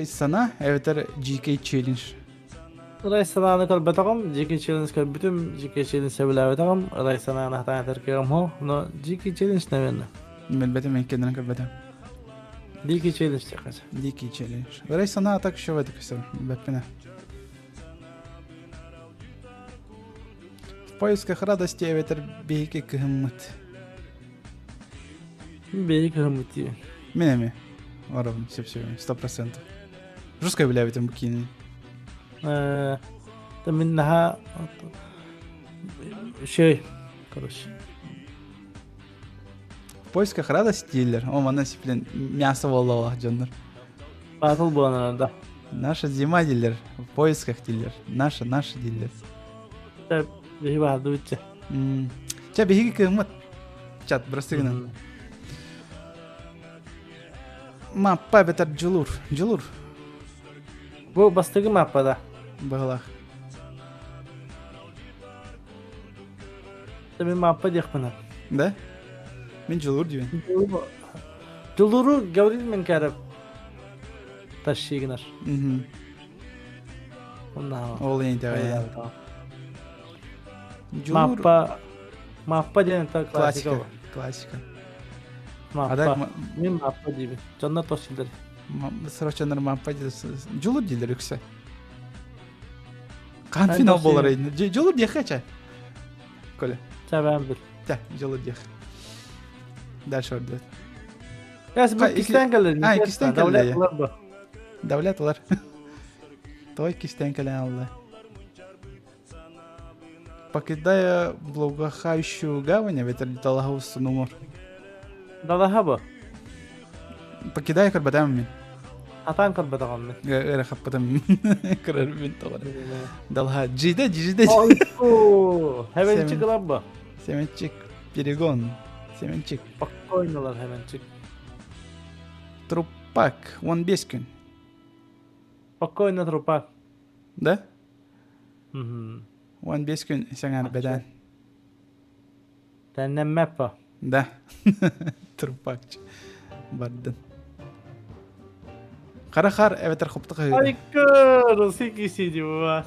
сана, әветер GK Challenge. Райсананы көрбетағым, GK Challenge көрбетім, GK Challenge сөбіләветағым, Райсананы хатан әтіркеғым хо, но GK Challenge нәвенді. Мен бәтім, мен кендірін көрбетім. GK Challenge чақача. GK Challenge. Ырай сана атак шөведі көсім, бәппіне. В поисках радости әветер бейке кігімміт. Бейік ғымыти. Мен әме. Оравын, сеп-себем, 100%. Жұрскай біләветім бұкейні. ده منها شيء короче. В поисках радости дейлер. О, мана сиплен мясо болуға жондар. Батыл болғанында. Наша зима дейлер. В поисках дейлер. Наша дейлер. Та бейі барды өтче. Ча бейгі кігімет. Чат, бірістігінен. Маппа бетер жылур. Жылур. Бұл бастығы маппада. Бағылақ. Та мен маппа дейқпінім. Да? Мен жылур дейін. Жылуру гәурил мен кәріп ташшигінар. Ол ең тәғай. Жылур. Маппа дейін та классика. Классика. Маппа. Мен маппа дейбін. Жанна тошилдер. Сырочанар маппа дейін. Жылур дейлер үксі. Қан финал болар ейін. Жылур дейқі ча? Көля. Ча бән біл. Ча, жылур дейқі. Дальше ордет. Ясы бұл кистен кәлер. Кистен кәлер. Давлет олар. Давлет олар. Той кистен кәлер алды. Покидая благоухающую гавань, ветер леталага устану мор. Далаха бұл. Покидая карбатам мен. Атан кәрбетағам мен. Эра хаппатам мен. Кырар мен тоғыр. Далха жиде. Ойку! Hemençik lan bu. Семенчик, перегон. Семенчик. Bak oynuyorlar hemençik. Трупак, 15 gün. Bak oyna trupa. Да? Hı hı. 15 gün sen beden. Denlenme bu. Да. Трупакчы. Бардын. Қарахар әветер құптық өйді. Ayıkkır. Sikisi bu.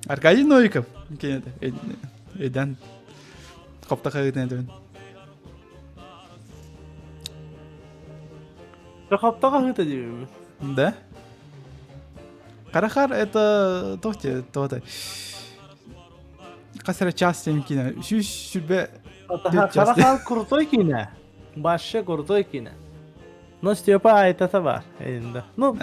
Аркадий Новиков. Кенеді. Эйдан. Құптық өйді әді. Rakaptağa hıta diyor mu? Да. Қарахар это... Тоғыты. Қасыра час темкіне. Сүрбе... Karakal kurutoy ki ne? Başka kurutoy ki ne? Nasıl yapar ayetata var elinde. No,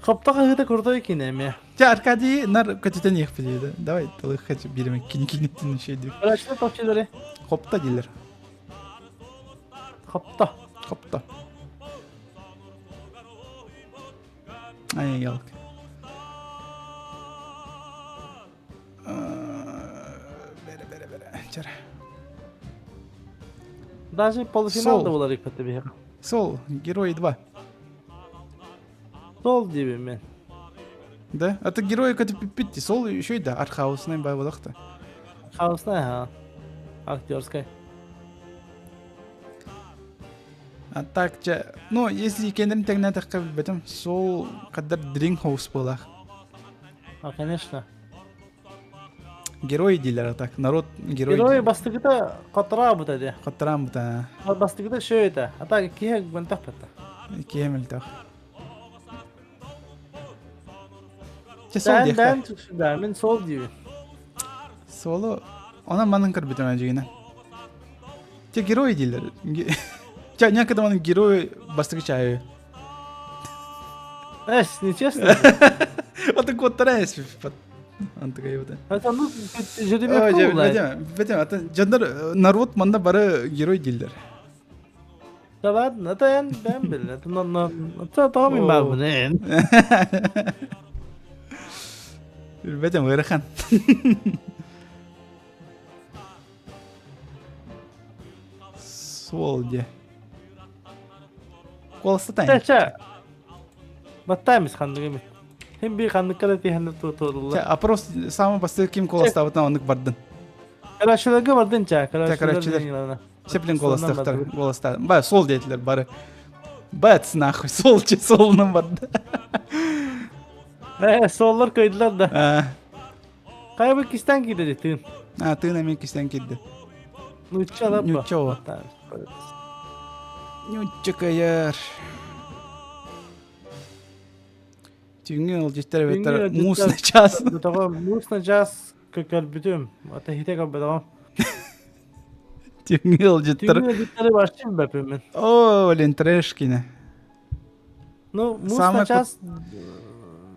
kaptağa hıta kurutoy ki ne mi? Жа, Аркадий нар көтетен еқ біледі. Давай, талай қачы береме кені-кенетін şey diyor. Kaçta topçuları? Қопта дейлер. Kapta. Қопта. Ай, ялк. Бере. Чара. Даже полуфиналда Sol. bular ipette bir. Сол, Герои 2. Sol gibi mi? Да? Это Герои көтіп бітті. Сол еще и да, артхаусынан бай болақты. Kaosna ha. Aktyorskая. А так, ну, если кендерін тегіне таққа бітім, сол қаддар Дринхаус болақ. Конечно. Герои дейлер, а так, народ герой. Герои bastıkta katara bu dedi. Қаттырам бұта. Bastıkta şöyle. Hatta ikiye ben tapetta. Кемел тақ. Сол дейққа. Ben çıkışında ben sol diyor. Солы, она манын кір бітім әжігіне. Те герои дейлер. Някада маның герои бастығы чайы. Нечестно. Аты коттара әсіп. Антыға ебіді. Это ну жеребек булай. Бәтем, аты жандар народ манда бары герой дейлер. Да ладно, это ben bildim. Это tamam ben bunu. Бәтем, ғырықан. Сол де. Колоста тайын. Ча. Баттаймыз хандык эмес. Hem bir kandıklara tihanı tutuldu. А просто самый бастығы ким колоста вот онык бардын. Karaşılarga vardın ça. Karaşılar. Сеплин колостықтар колоста. Ба сол дейтілер бары. Бәтс нахуй солчы солынан барды. Sollar koydular da. Kaybı kisten gidecek tığın. Тыын эмен кистен келді. Nutça alap mı? Nutça o. Нючча каяр. Түйіңе ол жеттер беттер мусна час. Бұтаға мусна час көкел бүтім. Ата хите кап бұтағам. Түйіңе ол жеттер. Түйіңе бүттері башчым бәпімен. О, лен трэшкine. Ну, мусна час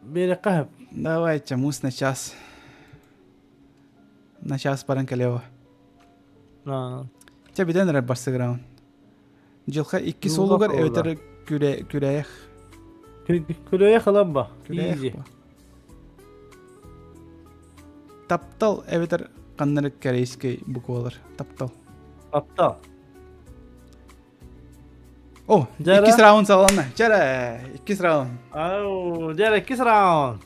берек қағып. Давайте, мус на час. На час паранкалева. Те биден рэп барсы граун. Жылха 2 солугар эветер күрәйэх. Күрәйэх алам ба? Күрәйэх ба. Таптал эветер қаннарык корейский буквалар. Таптал. Таптал. О, 2 раунд салана. Жара, 2 раунд. Ау, жара 2 раунд.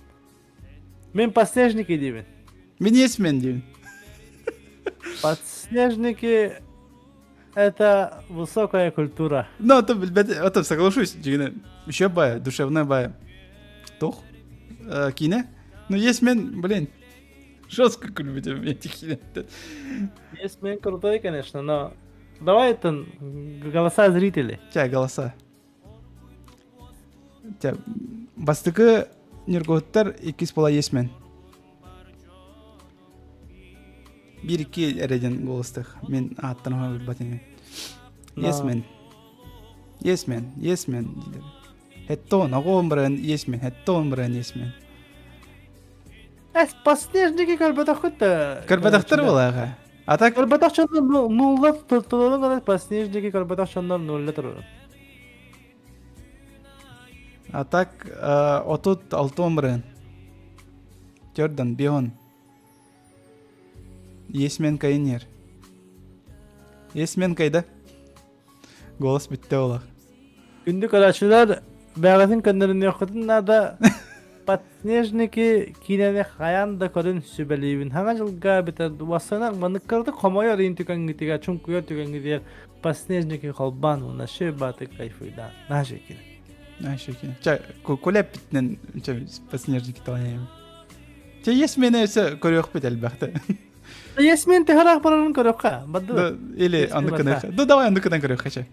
Мен подснежники деймін. Мен есмен деймін. Подснежники — это высокая культура. Ну, это соглашусь, еще бая, душевная бая. Тох, кине. Ну, есмен, блин, жестко любите эти кине. Есмен крутой, конечно, но давай это голоса зрителей. Чай, голоса. Чай, бастыкы нерготтар 2 пола есмен. 1-2 эреден голостық. Мен аттануға білбатын. Есмен. Есмен. Хеттон, ағуын бірін есмен. Хеттон бірін есмен. Подснежники көлбатақ күтті. Көлбатақтар бол аға. Атак... Көлбатақ шондар нулла тұтылығы қалай подснежники көлбатақ шондар нулла тұрыр. Атак 36 бірін. Жордан, бион. Есмен кайынер. Есмен кайда? Голос бітті олақ. Күнді көрәшілер бәғатын көндерін еқытын нада подснежники кинені қаянда көрін сүбәлейбін. Хаңа жылға бітер дуасына маныққарды қомайы рейін түкәнгітіге, чүнкүйер түкәнгітіге подснежники қолбан уна шы баты кайфыйдан. Наше кені. Наше кені. Ча, көләп бітінен подснежники талайым. Ча, есмені өсі көрек біт әлбәқті. Есмен тихарах барарын көрөкка. Да, или аныкына. Да, давай аныкына көрөкка ча.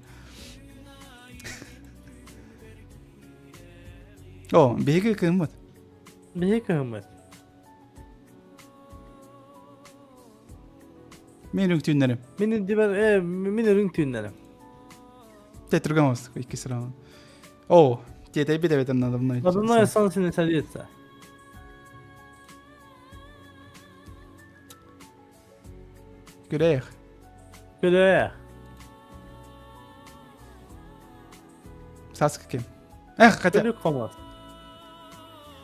О, беги кыммыт. Беги кыммыт. Мен үңтүннерим. Мен үңтүннерим. Те тургамыз 2 сырауын. О, те биде ветер надо мной. Надо сон сені садится. Күрәйэх. Саска кем? Хотя... Күлік қомас.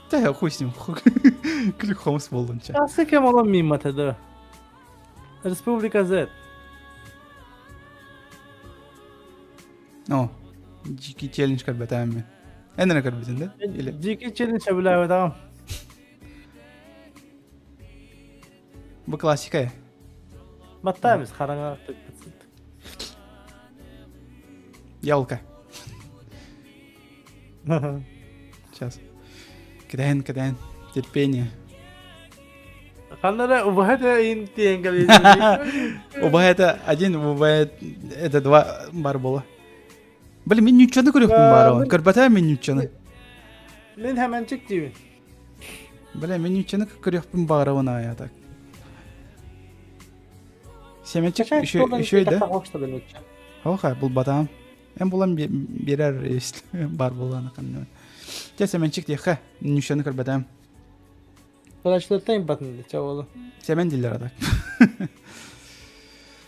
Та, хуй с ним. Күлік қомас болдың, ча. Саска кем olan мимат еді. Республика Z. О, жики челлендж карбатаем мен. Әніне карбатын, да? Жики челлендж әбілі әуедағам. Бұл классика. Баттаймыз, қараңа түкпітсін. Ялка. Сейчас. Кедаен. Терпение. Қандара ұбағайда ең кәлі. Ұбағайда 1, ұбағайда 2 бар бола. Блин, мен нючаны көрекпін бар оған. Көрбатайым мен нючаны. Мен həmən чек деймін. Блин, мен нючаны көрекпін бар оған аятак. Семенчик еще да? Оха, бұл батам. Мен болам берер бар боланы қанды. Те семенчик дейхе, нючаны көрбатайым. Көрәшілерден батынды, чауалы. Семен дейлер адак.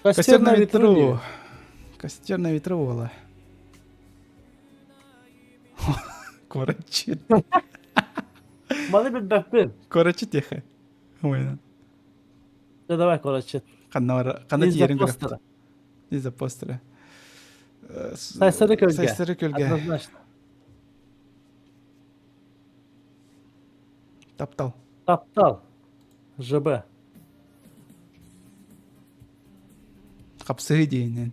Костер на ветру. Костер на ветру ола. Короче. Малы бір бәппен. Короче дейхе. Ойнан. Давай, короче. Қанды ерін көріпті. Из-за постера. Сайсары көлге. Сайсары көлге. Однозначно. Таптал. Таптал. ЖБ. Капсыгы дейінен.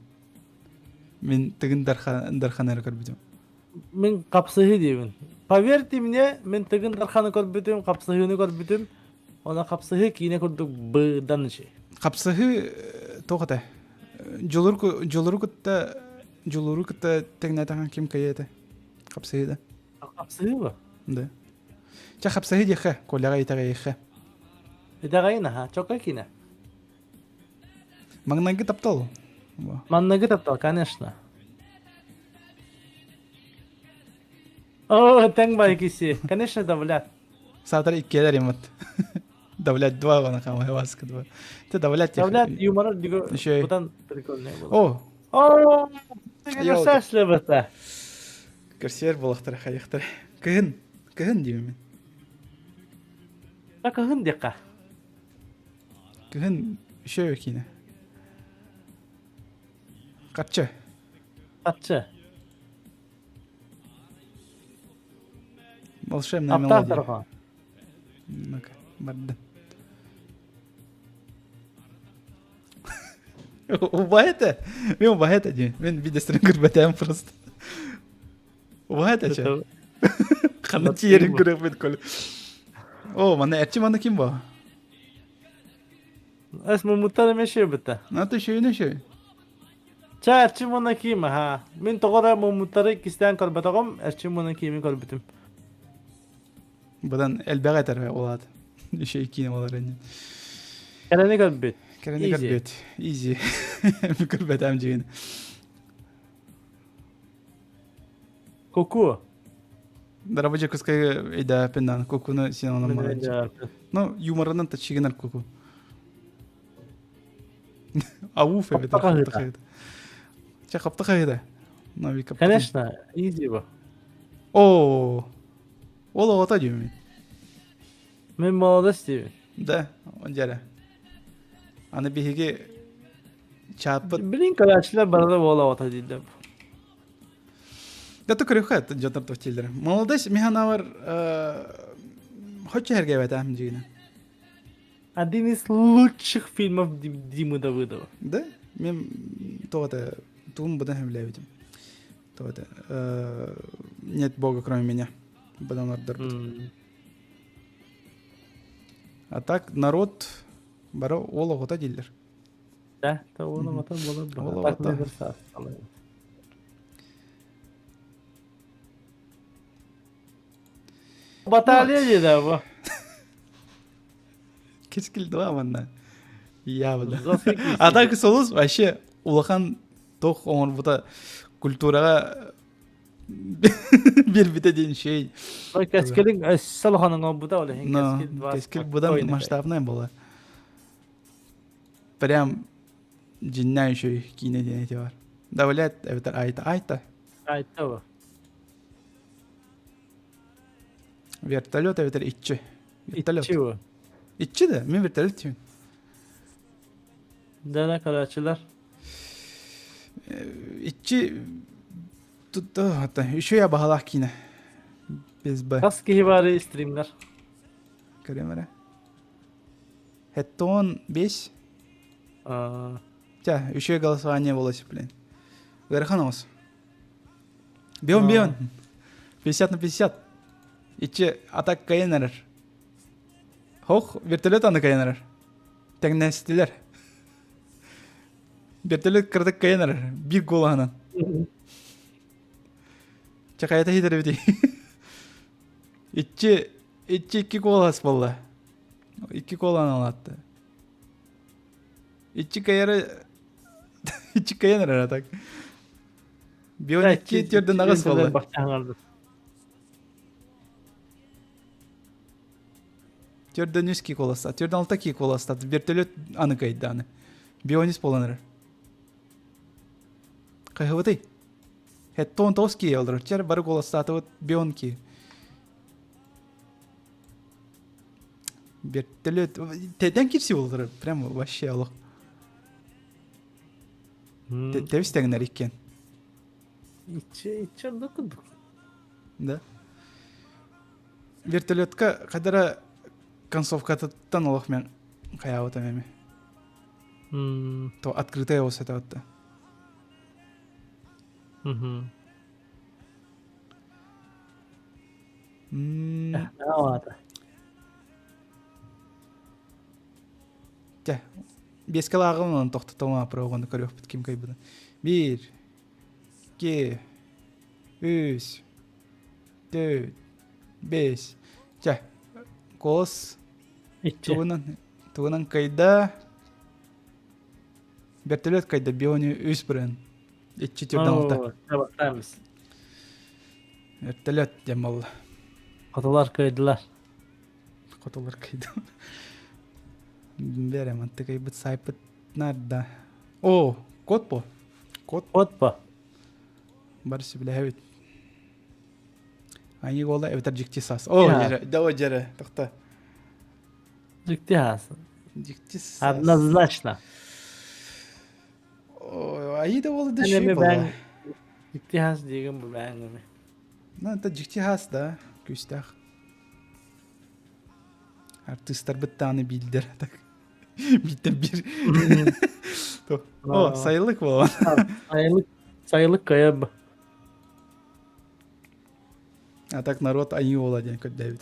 Мен тігін дарханары көрбедім. Мен капсыгы деймін. Поверьте мне, мен тыгын дарханы көрбүтүм, капсыгыны көрбүтүм. Она капсыгы кийине көрдүк быдан ичи. Капсыгы тоғыта. Жолуру кытта тегнатаған кем кайеті. Капсыгы да. Капсыгы ба? Да. Ча капсыгы дейхе, коляға етаға ейхе. Эдагайна, ха, чокка кийине. Маңнаңғы таптал. Маннагы таптал, конечно. О, тең бай киси. Конечно, давлят. Сатар иккелер емат. Давлять два вана хамай васка два. Ты давлять тех. Давлят юмор диго. Еще и- Бутан прикольный был. О, О, ты Ёлка. красавчик бата. кірсер болақтар қайықтар. Кігін деймін мен. Так агын дека. Кігін үшеу екені. Қатшы. Атчы. Волшебная Апта мелодия. тарга. Ну-ка, барды. Убайта? Мен убайта деймін. Мен видеострим көрбәтәм просто. Убайта ча? Қаны тиерін көрек бет көл. О, мана әрчі мана кім ба? Эс мумуттар меше бата. Наты шөйіне шөй. Ча арчы мона кийим, ха. Мен тогора мумуттары кистен көрбөтөгөм, арчы мона кийими көрбүтүм. Бұдан әлбәғ әтер олады. Үшей кейіне олар әнен. Келени көрбүт. Кәріне Easy. көрбет. Изи. Мен көрбәтәм жеген. Коку. Дарабача күскай әйда пендан. Кукуны сен онын маған. Ну, юморынан та чигенер куку. Ауф әбет. Қаптақ қағида. Ча қаптық әйда. Нави каптық. Конечно, изи бу. О, ол оғата деймін. Мен молодость деймін. Да, он жара. Аны бихиге чапыт. Билин калачылар барда бола ота дейдим. Да то крюхат жотар тофтилдер. Молодость механавар хоче херге бәтәм жигіне. Один из лучших фильмов Димы Давыдова. Да? Мен тоғыта туым бұдан хемләбетім. Тоғыта. Нет бога кроме меня. Бұдан ордар бұд. А так народ бары ол оғыта дейлдер. Да, та оны матан бола Ол бу. Так ота. недер саас. Баталия дейді бу. Кескіл дуа манна. Я бұда. Жестокий киси. А так солыз вообще улахан тоқ оңыр бұта культураға bir bite дейін шей. Ой, кескелин салханын буда оле. Но кескіл бұдан масштабнай бола. Прям жиннай шей кейіне дейін әте бар. Давлет, әбітер айта. Айтты бу. Вертолет әбітер итчі. Вертолет. Итчи бу. Итчі де, мен вертолет дейін. Дана калачылар. Итчі tuttu hatta şu ya bahalak kine biz ba Kas kihibari streamler. kamera Hetton 5 ja еще голосование волосы блин Верханос Бион 50/50 içi atak kayınlar Hoch vertolyot anı kayınlar Teknestiler Vertolyot kırdık kayınlar bir gol anan Чакаята хидер бити. Ичи колас болла. Икки колан алатты. Ичи каянар так. Бион икки терден агас болла. Терден үски коласта. Терден алтаки коласта. Вертолет аны кайды аны. Бионис боланыр. Кайхывытай. Хеттон тоски алдыр. Чер бары коластаты вот бионки. Вертолет. Теден кирси болдыр. Прям вообще алох. Тевистегнер иккен. İçi dokuduk. Да. Вертолетка кадара концовкатан олох мен каябытам эми. То открытая болсо атабытта. Ne vardı? Жа. Бескала агымын токтотома прогонду көрөпүт ким кайбыдан. 1 2 3 4 5. Жа. Кос İçi. тугунан кайда вертолет кайда биони үс бирен. Ичи түрдөн алта. Bakar mısın? Вертолет жамал. Kutular kıydılar. Котолар кайда. Берем анты кайбыт сайпыт нарда. О, кот по. Кот Hoppa. барсы билебит. Ани гола эвтер жикти сас. О, Ya. жера, да о жера. Токта. Ciddi hasın. Жикти сас. Однозначно. О, аи да болду да Hani şey mi bola. ben ciddi has diyeyim bu ben mi? На, та жикти хас да. Күстах. Артисттар быттаны билдер. Так. Биттен бир. То. О, сайылык болған. Sayılık kayıp. А так народ аи бола ден көт Давид.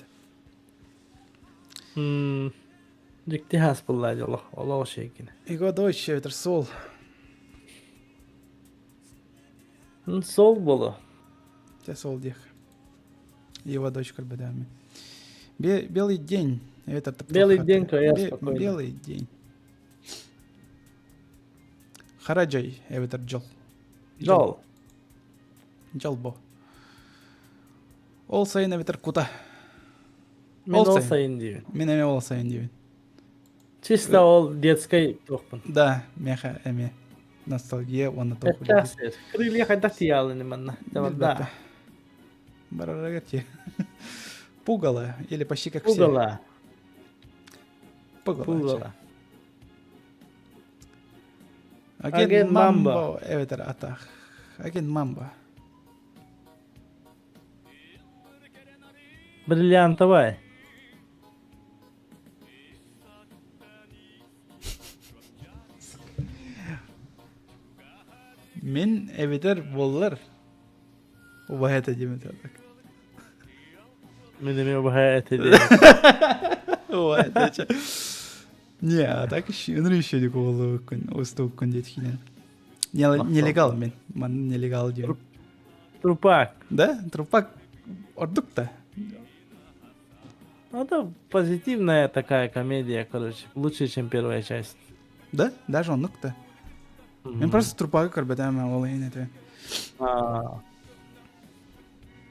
Ciddi has bunlar yola. Ola o şey yine. Иго дойч эвтер сол. Sol bolu. Те сол дих. Его дочь бадами. Белый день. Это Белый день, конечно, спокойно. Белый день. Хараджай, это джол. Jol. Джолбо. Ол сайын это кута. Men Ol sayın. olsayın diyor. Мен эме ол сайын дейбин. Чисто ol детской тохпун. Да, меха эме. Ностальгия, оны тоқу. Кәсер. Крылья хайда тиялыны манна. Да. Барарага те. Пугало, или почти как все. Пугала. Пугало. Пугала. Агент Мамбо. Evet атах. Агент Мамбо. Бриллиантовая. Мен эвитер боллар. Убахата деметадак. Benim bu hayat ediyor. Убахата. Не, а так еще дик болу күн, усту күн деткинен. Нелегал мен. Ман нелегал дем. Трупак. Да? Трупак ордук-то. Это позитивная такая комедия, короче. Лучше, чем первая часть. Да? Даже оннук-то. Мен просто трупага көрбөтөм, ол эне.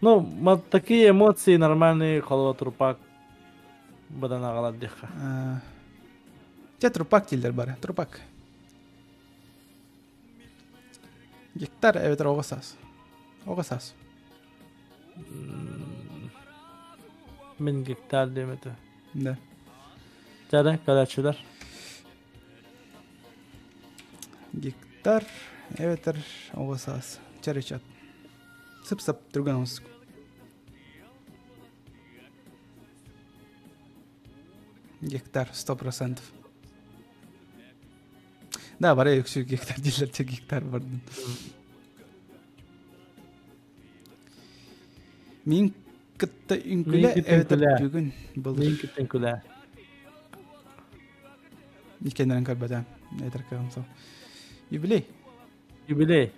Ну, вот такие эмоции нормальные, холова трупак. Бадан агалат диха. Те трупак тилдер бары, трупак. Гектар эвитер огасас. Огасас. Min gektar demedi. Да. Jara kalaçılar. Гектар эвитер огасас. Чарычат. Сып-сып турганыбыз. Гектар 100%. Да, бара өксү гектар дилерче гектар бардын. Мин кытта үнкүлө эвитер бүгүн Min был. gittin kula. Никенерен карбада. Этер калса. Юбилей. Юбилей.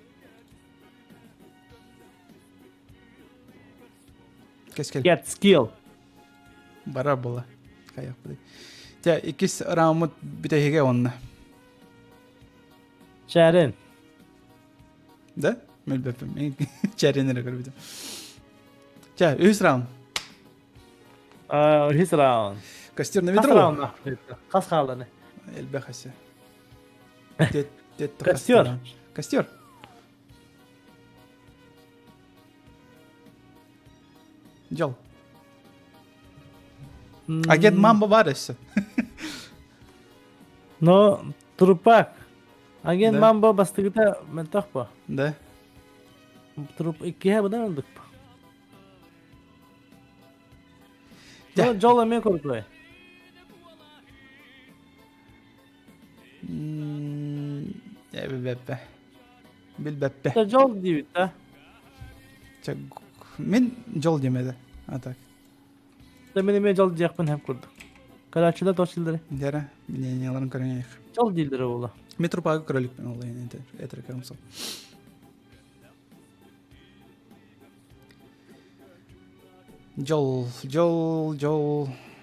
Кескел. Get skill. Бара бола. Каяк будай. Те икис раунд битеге онна. Şehrin. Да? Мелбепем. Мен чаренере көрбүдүм. Те, үс раунд. His round. Костер на Kas ветру. round? Kas kaldı ne? Элбехасе. Дет Костер. Костер. Жол. Агент Мамба бар ещё. No, trupak. Agent Да. Mamba bastıgıda mentah bu. Да. Turup ikiye bu da öldük. Ya. Jol eme korkuyor. Ya beppe. Bil beppe. Da jol diyor da. Çak. Min jol demedi. Atak. Da benim jol diyecektim hep kurduk. Karaçıda toşildir. Dere. Min yalan karın Jol değildir oğla. Metropagı kralik ben olayın enter. Eter karımsal. Jol.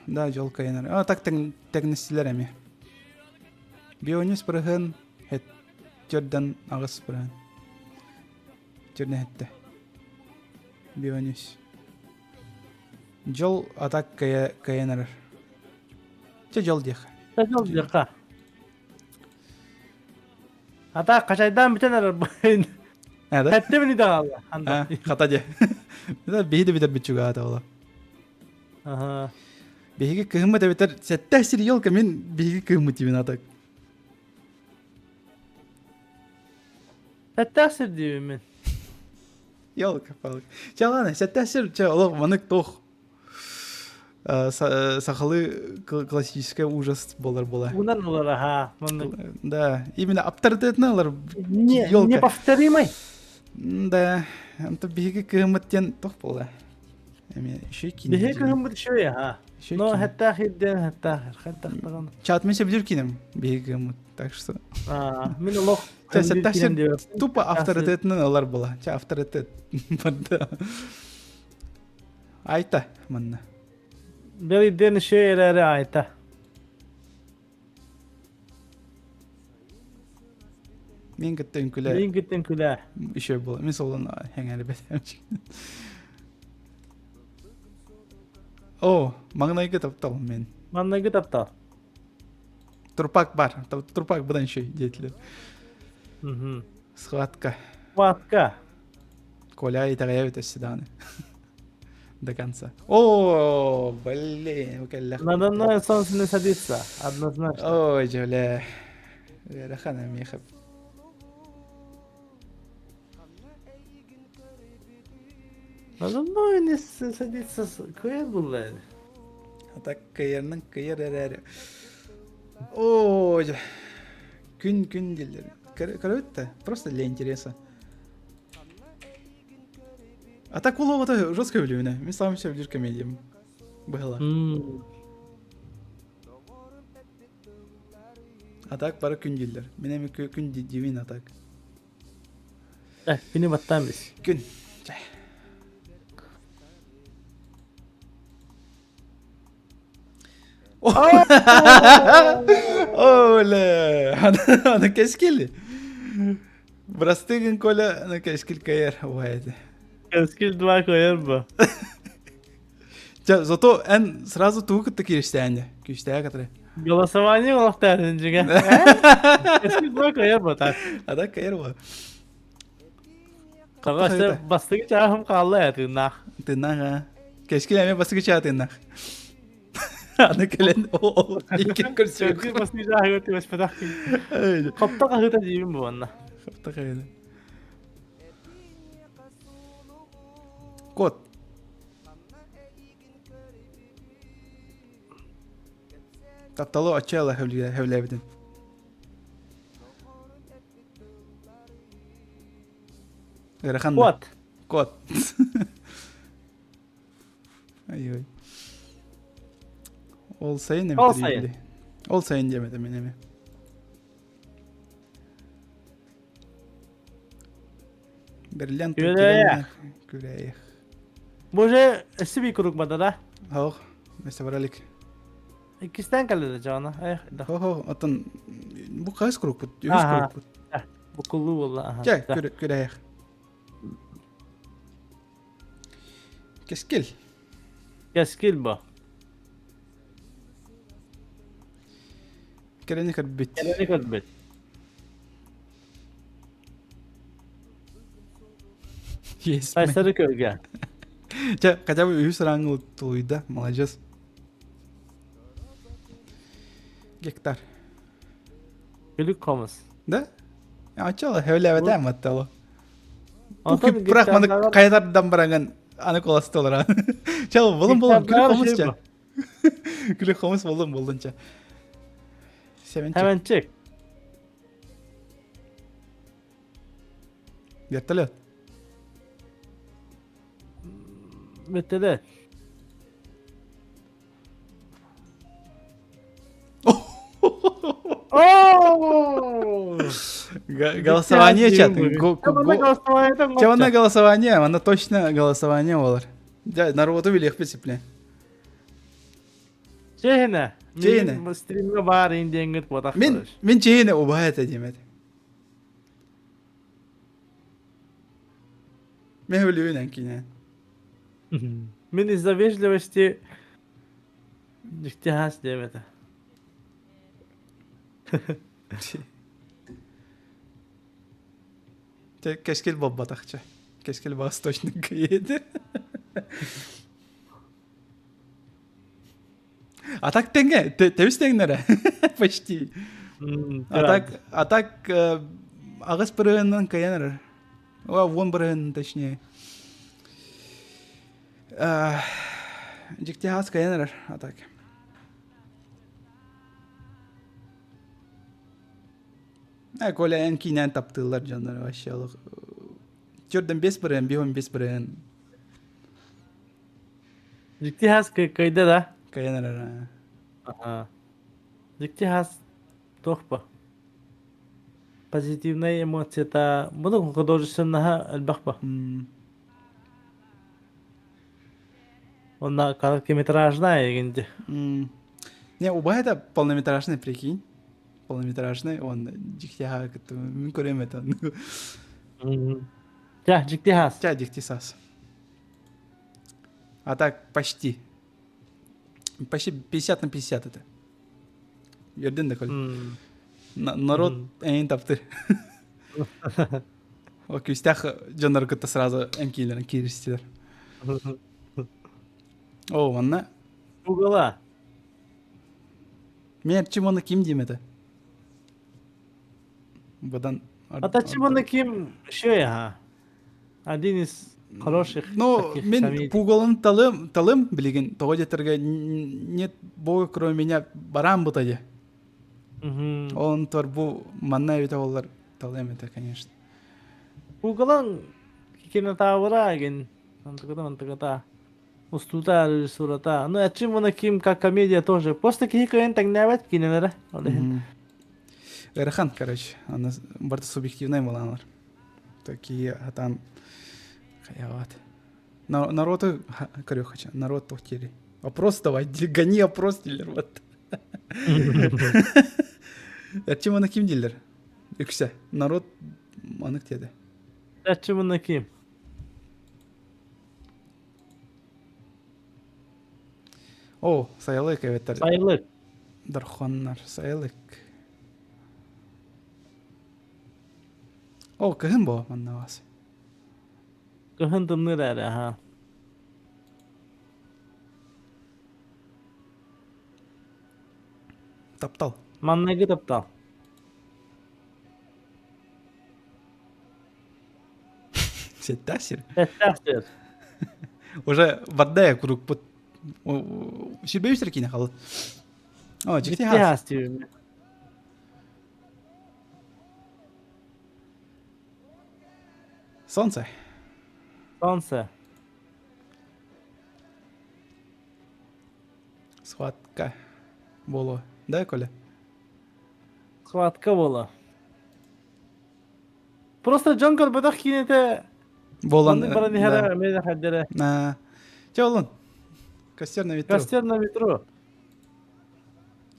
Da jol kayanar. Tak teknisiler emi. Biyonus bırahın. Het. Jordan ağız bırahın. Jordan hette. Biyonus. Jol atak kayanar. Jol diyek. Da jol diyecek ha. Hatta kaçaydan biten arabayın. Hadi. Hette beni de kaldı. Ha, kataca. Bir de behi de biter bitçuga ata ola. Aha. Behiga kıhımı da biter. Sette siri yol kamin behiga kıhımı tibin atak. Hette sır diyor ben. Yol kapalı. Çalana sette sir çal ola manık toh. Сахалы классическая ужас бола. Bundan olur ha. Да, именно авторитетналар Не повторимый. Да, анта биги кыйматтен тох бола. Эми еще кине. Bihe kırım bir şey ha. Еще No кине. hatta hidden hatta tağın. Чатмесе билир кинем биги кыймат. Так что Min Allah. сәттәсе тупо авторитетналар бола. Ча авторитет. Айта манна. Beri den şeylere ait ha. Мен кеттен күлә. Bin gittin küle. Еще было. Мен солон хәңәле бетәмчик. О, маңнайга таптал мен. Manna git aptal. Турпак бар. Турпак бұдан еще дейтілер. Схватка. Vatka. Коля и тагая седаны. До конца. О, блин, укалях. Надо мной солнце не садится. Однозначно. Ой, джавля. Рахана мехаб. Надо мной не садится. Кое было? А так кайырның кайыр әрі. О, күн делдер. Короче, просто для интереса. А так улова то жестко влюблены. Мы сам все в комедиям. Было. А так бары күн делдер. Менем күн дивин а так. Beni battan biz. Күн. Оле! Она кескили. Брастыгын коля на кескил кайер. Уайди. Eskil dua koyar bu. Зато эн сразу тук такие штяне. Кюштая которые. Голосование olaq tədinci. Eskil dua koyar bu tak. А так кайер ва. Qaqaşlar bastığı çağım qallı yatığına. Тына. Кескил эме басыгы чатына. Аны келен о ике көрсөк. Eskil bastığı çağım götü baş patak. Qopta qahıta deyim bu anna. Хапта кайда. Кот. Таптало ачала хевлебдин. Рахан. What? Кот. Ай. Ол сайын Ол сайын. Ол сайын демедім мен еме. Бірлен күләйек. Боже, эсі bir kurukmada da. Хоқ, мәсі баралик. İkisinden kaldı canı. Хоқ, атын, бұл қайыз күрік бұд? Үйіз Aha. күрік бұд? Bu kullu valla. Жай, күләйек. Кескел. Keskil bu. Керені кірбіт. Geleni kadbet. Yes. Saçları kölge. Жай, хотя бы үйіз раңыл тұлыйда, молодец. Гектар. Gülük komuz. Да? Ачала, хевләвәтә мәттәлі. Отон бірақ маны гектардагы қайдардан бараңан аны коласты олар. Чал, болым, күлі қомыс ча. Күлі қомыс болынча. Семенчик. Hemencik. Вертолет. Bitti. Ооо! Голосование чат. Голосование. Голосование, ана точно голосование олар. Народу билек бесипле. Чехне. Чехне. Мен стримге бар индеңгит бодак. Мен чейіне убайт әдемет. Мен өліуінен кейінен. Мен из-за вежливости диктихас деметі. Кешкел баббатақча. Кешкел восточный күйеді. Атак тенге, тәуіс теңнері. Почти. Атак ағыз бірігінен кайяныр. Вон бірігінен, точнее. Диктихас кайяныр атак. Коля en kinen taptılar canları aşağılık. Jordan 5 biren, bir 15 biren. Диктихас кайда да? Kayanlar. Ага. Диктихас тохпа. Позитивная эмоция-то, bunu художественного альбахпа. Онда короткометражная егенде. Не, убай это полнометражный, прикинь. Полнометражный, он диктиха, мы курим это. Да, диктихас. Ча диктисас. А так почти. Почти 50 на 50 это. Ерден да коль. Народ әйін таптыр. О, күстәқ жандар күтті сразу әмкейлерін керістелер. О, ванна. Угала. Мен чимоны ким деймеді? Бұдан... А чимоны ким шөй, ага. Один из хороших. Ну, мен пугалын талым білеген, тоғы жетірге нет бога, кроме меня, барам бұтады. Он тор бұл манна өте олар талым еті, конечно. Пугалын кинотавыра еген. Антығыда. Устута, режиссурата. Ну, а чимоны ким, как комедия тоже. Просто кихикаен тагнават кинелері. Эрахан, короче, она барты субъективный маланлар. Такие, а там... Хаяват. Народу, корю хочу, народ тухтели. Опрос давай, гони опрос, дилер, вот. Чем она ким дилер? Юкся, народ, она где-то. Чем она ким? О, сайлык, evet. Сайлык. Дарханнар, сайлык. О, кыгын бо, манна вас. Кыгын тымныр әрі, ага. Таптал. Маннагы таптал. Сеттасир. Сеттасир. Уже вардая круг под... Шибеюстер кине халы. О, диктихас дүйім. Солнце. Солнце. Схватка. Боло. Да, Коля? Схватка боло. Просто джонкор бадақ кинете... Болан. Бара нихара мейда хаддері. Че болон? Костер на ветру. Костер на ветру.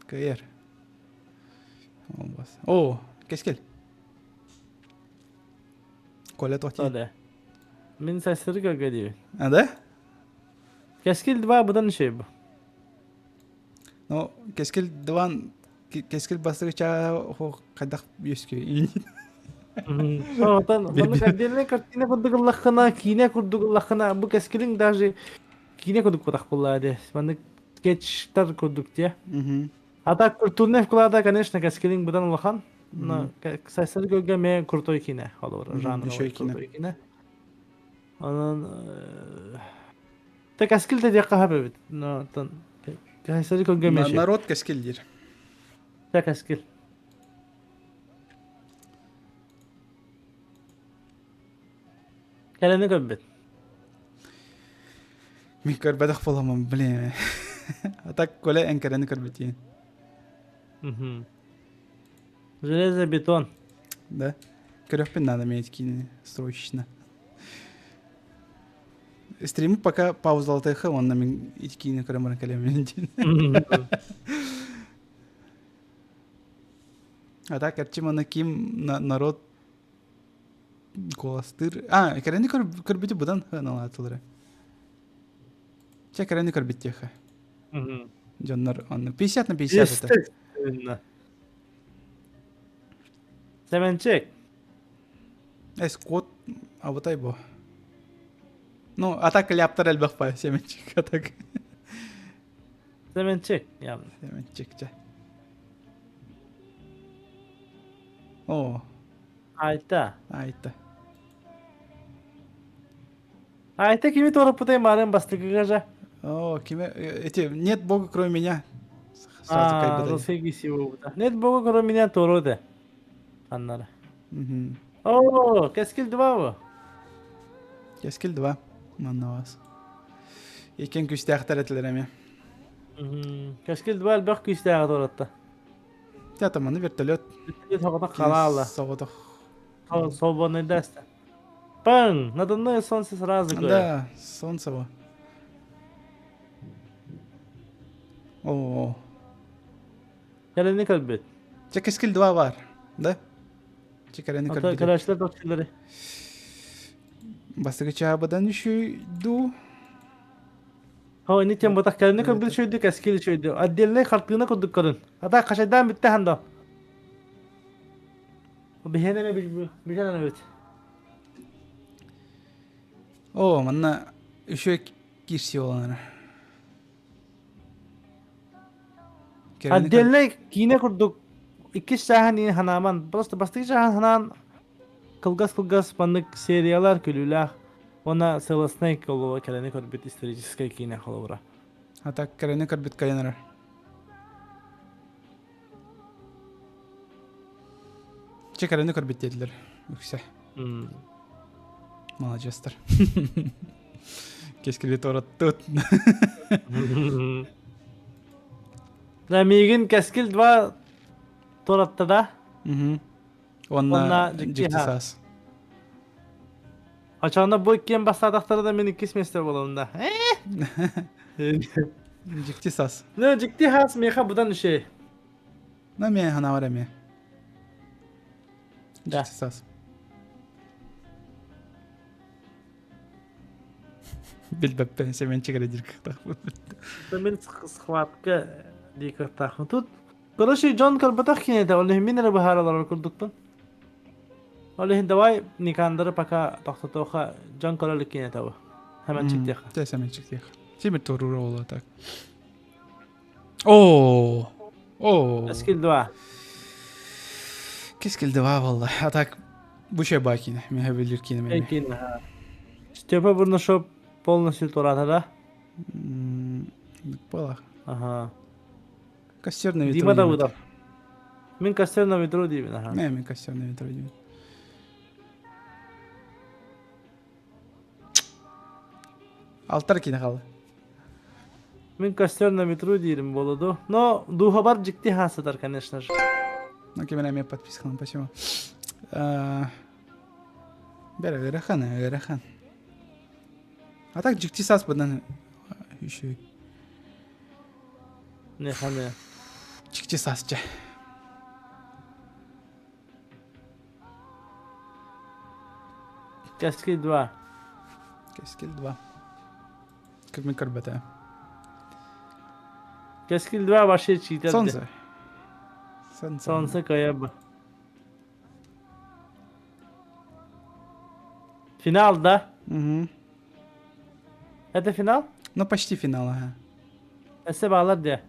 Кайер. О, кескел. Коля тоқти. Толя. Мен сәсіргі гәдейбін. А, да? Кескел два бұдан шей бұл. Ну, кескел дван... Кескел бастыры ча қайдақ бүйеске. Соғытан, бұны кәдделіне картина күрдігіллаққына, кейіне күрдігіллаққына, бұл кескелің даже кейіне күрдік бұдақ бұл әде. Бұны кетчтар күрдік де. Ата күртурне вклада, конечно, кескелің бұдан ұлақан. Сәсіргі өге мен күртой кейіне. Жанры куртой кейіне. Onun tek askil de diye kahve bit. No, ton. Kayseri ko gömeşe. Народ кескелдер. Tek askil. Keleni göbbet. Ми карбадах фоламам, блин. А так коля энкараны карбетин. Железо, бетон. Да. Крёпин надо иметь кине срочно. Стримы пока паузал ТХ, он на мен иткине карамара калементин. А так арчимана ким народ коластыр. А, караны карбети будан ханалатылары. Че караны карбеттеха. Жоннар он 50 на 50 это. Естественно. Semençek. Эс код а вот айбо. Ну, а так ляптар элбахпа семенчик, а так. Semençek. Yani. Семенчик че. О, Ayta. айта. Ayta kimi torup butay maren bastık gaja. О, киме эти нет бога кроме меня. Сразу Aa, кайбадай. Rusya gisi bu da. Net bogu koro minyan toru de. Anlara. Мгм. Oo, keskil duva bu. Кескил 2 на вас. Екен күстәхтәр әтләреме. Keskil duva elbaq küstəyə toratta. Тятаманы вертолет. Bitti toqata qalala. Саводох. Свободный даст. Пан, надо мной солнце сразу говорит. Да, солнцево. О, Keleni kalbet. че кескил 2 var. Да? Че караны Ata калбиде. karaşlar tokçuları. Бастыгы чабадан үшүйду. Ha, ini tem botak keleni kalbet şöydü, keskil şöydü. Addeline kalktığına koduk karın. Ata kaşaydan bitti handa. O bihene mi bir şey evet. О, манна үшө кирси оланар. Addeline kine kurduk. İki şahan yine hanaman. Bastık şahan hanan. Kılgas panlık seriyalar külülah. Ona Selesnake oluyor keleni kalbet историческая kine kalora. А так караны карбит кайнар. Че караны карбит dediler. Үксе. Молодецтер. Кескили торат тут. Ramigin keskil dva toratta da. Мгм. Онна Онна жикти жикти ха. сас. Açağında bu ikiyen bastardakları da beni kismeste bolunda. Жикти сас. Ne ciddi has meha budan şey. На ме ханавара ме. Да. Жикти сас. Билбеппен семен чегредир кыктак. Ben sıhvatka dikkat tut. Koroşi John kalbatak kine de oleh minere bu haralar kurduk ben. Oleh davay nikandırı paka tahtatoha John kolalı kine de bu. Hemen çıktı. Те семен чектех. Тимир торура ола так. О. О. Eskil dua. Кескилди ва валла. А так буше бакине. Ме хабилир кине ме. Ekin ha. Степа бурна шоп полностью турата да. Пала. Ага. Костер на ветру. Дима да выдал. Min костер на ветру дивин ага. Не, костер на ветру. Алтар кине калды. Min костер на ветру дирим болоду. Но духа бар жикти хасыдар, конечно же. Ну, кеме ме подпискан, спасибо. Бера Верахан. А так жикти сас будан еще Ne hani. жикти сасча. Keski dua. Кескил 2. Как ми карбата. Keski dua başı çiğdedi. Солнце. Солнце kayabı. Finalda. Угу. Это final? Ну, почти финал, ага. Ese bağlar diye.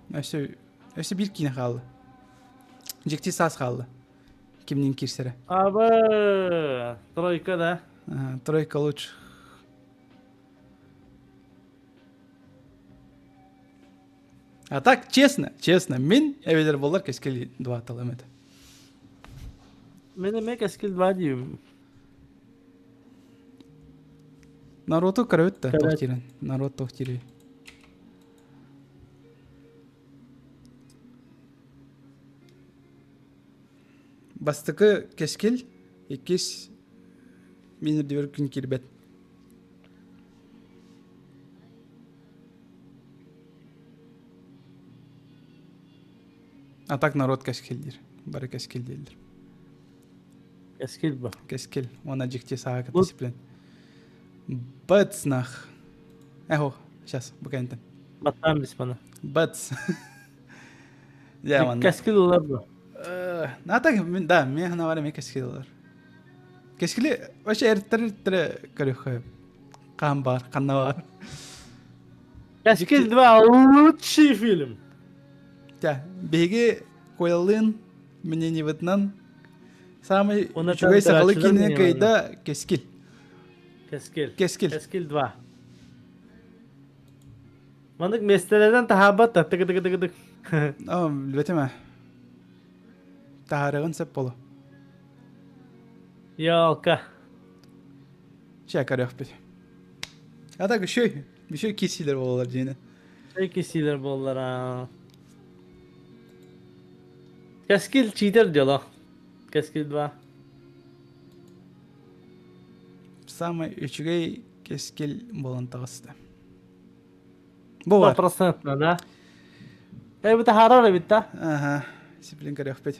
Өсі бір кине қалды. Жикти сас қалды. Кимнин кирсері. Abi. Тройка da. Тройка лучше. А так, честно, мен эвелер болар кескел 2 талам еді. Мен эме кескил 2 дийим. Наруто көрөт та Көрөт. тохтирен. Наруто тохтири. Бастыкы кескел икис минер дивер күн кирбет. А так народ кескелдер. Бары кескел дейлер. Кескил бу. Кескел. Она жикте саға Вот. дисциплин. Быцнах. Эхо, сейчас, букайнтен. Баттан бис бана. Быц. Я ван. Кескил улар бу. А так, да, мен хана вара мен кескелдер. Кескеле вообще эрттер көрөхө. Кан бар, канна бар. Кескил 2 лучший фильм. Да, беги койлын мнение вытнан. Самый Оны чугай сағалы тәмтірәтшілер кине мнение кайда кескел. Кескил. Кескил. Кескил 2. Манык местелерден тахабат та тыгы. Білбетеме. Тахарығын сәп болу. Ялка. Шәкар өқпет. Ада шөй кесилер болалар жені. Кесилер боллар а. Кескил читер диола. Кескил 2. Самый үчігей кескел болан тағысты. Болар. 100%, да? Bu тахарар бит та. Ага, сиплин кар өқпет.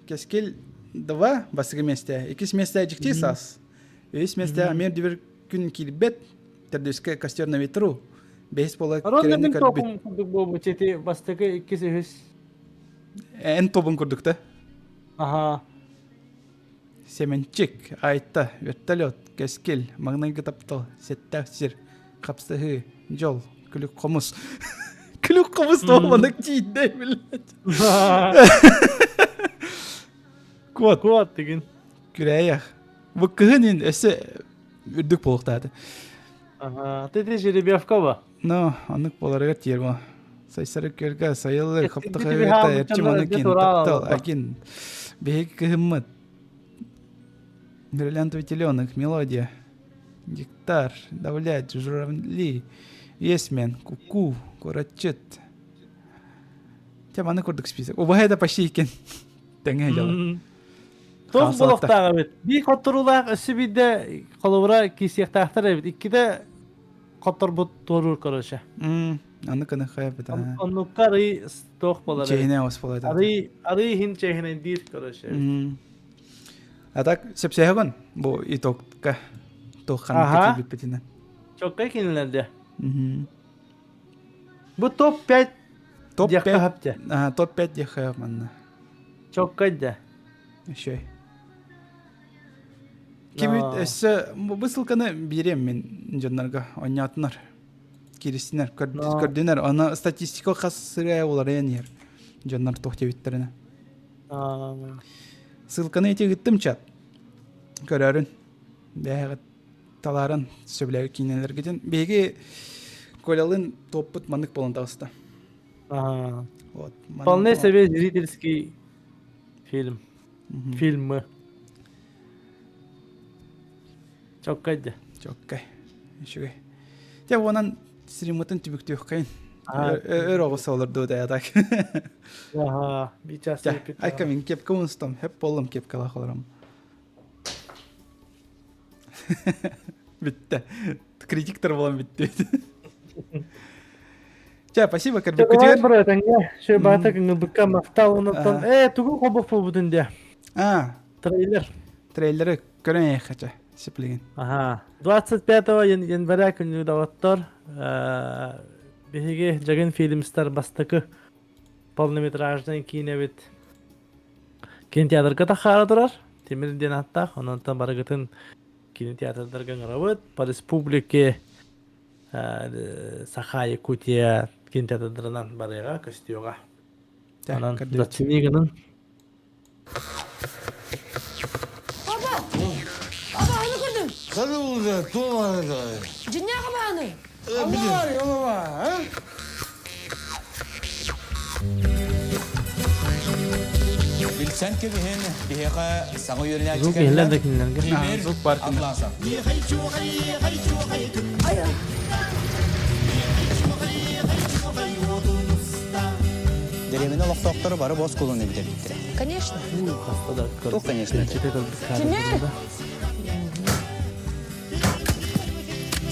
Кескел 2 басығы месте. Икис месте жікте сас. Өйс месте мен дивер күн килбет. Тердеске костер на ветру. Бейс бола Ронда керені мен көрбет. топум кудук болбу чети бастыкы 200. Ән тобын көрдік та. Ага. Семенчик, айта, вертолет, кескел, магнайгы таптал, сеттәксір, қапсығы, жол, күлік қомыс. Күлік қомыс толманық дейді, білет. Кот, Куат деген. күрәйәқ. Бұл кығын өсі үрдік болықтады. Ага. Тети жеребьевка ба. Но, анық боларыға тер бұл. Сайсары көргі, сайылы, Эти қаптығы тебе өті, хамы әрчі чандар манықин, әдет орал таптал, алды. акин. Бейгі кығымыт. Бриллиантовый теленок, мелодия, гектар, давлять, журавли, есмен, куку, курачет. Тем аны көрдік список. Обағай да почти екен. Тәңе жалы. Тоқ Қасалақта. болықтағы бет. Bir қоттырулақ өсі биде қолыбыра кесияқтақтыр бет. Иккіде қоттыр бұт торur короче. Аны кыны қая бет. Оннукка арый тоқ болар. Чейіне ос болады. Арый хин чейхіне дейір короче. А так, сепсеғын, бұл итоққа тоққаны Ага. кетел бітпетінен. Чокка кинилерде. Bu top 5 Топ Дияққа 5. хапте. Топ 5 де қая манна. Чокка да. Шөй. Кемет өсі, бұл сылқаны берем мен жонларға ойнатынар. Керістінер, көрдінер. Аны статистика қасырай олар әнер. Жонлар тоқте біттеріне. Сылқаны ете ғыттым чат. Көрерін. Бәғі таларын сөбіләгі кейнелер кетен. Бәгі көлалын топпыт мандық болын тағысты. Вполне себе зрительский фильм. Фильмы. Чокка да. Чоккай. Шүгей. Те онан стримытын түбікті өққайын. Өр оғысы олырды да ядак. Ага, бичас епет. Айка мен кепка ұныстым. Хеп болым кепкалақ оларым. Бітті. Критиктор болам бітті. Ча, спасибо, Карбек Давай, Күтер. братанга, шо бата кыңылбыкка мақтал ұнаттан. Тугу қобық бұл бүтінде. Трейлер. Трейлері көрін аяққа сеплеген. Ага. 25 января күнгі даваттар. Беге жагын фильмстар бастықы полнометраждан кейіне бет. Кинотеатрға таққары тұрар. Темірден аттақ. Онантан барығытын кинотеатрдарға ғырабыт. По республике Саха, Якутия кинотеатрдарынан барыға, Костюға. Анан заценигінің. Baba hani gördün? Karı olacak, doğmadı gari. Cinne kabanı. Biliyorum. Allah var, Allah var. Ha? Sen kebihin biheqa sağı yürüne Звук иһиллердекинилерге. Звук бар кине. Атласа. Деревина локтоктары бары боз колуны битер биттире. Конечно. Тух, конечно.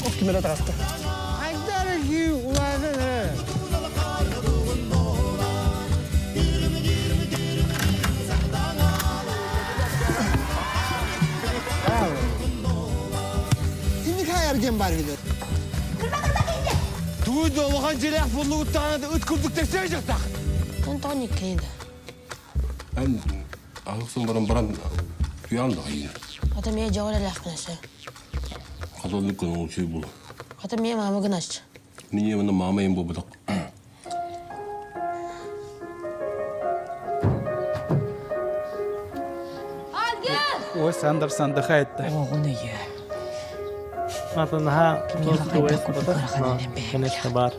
Ох, кимеле тарасты. Ergen var bir de. Duydu oğlan celek bulduğu tane ütkürdük de sevecek tak. Он тоник кейді. Ben ağlıksın baran duyan da iyi. Ата мен жаула лахнасы. Kazanlık kanı şey bulu. Ата мен мама гынаш. Niye bana mamayım bu budak. Уэс Андерсон отдыхает. Оны е. Атанаха Милаха Уэс да бата. курдук бараханен бе. Конечно бар.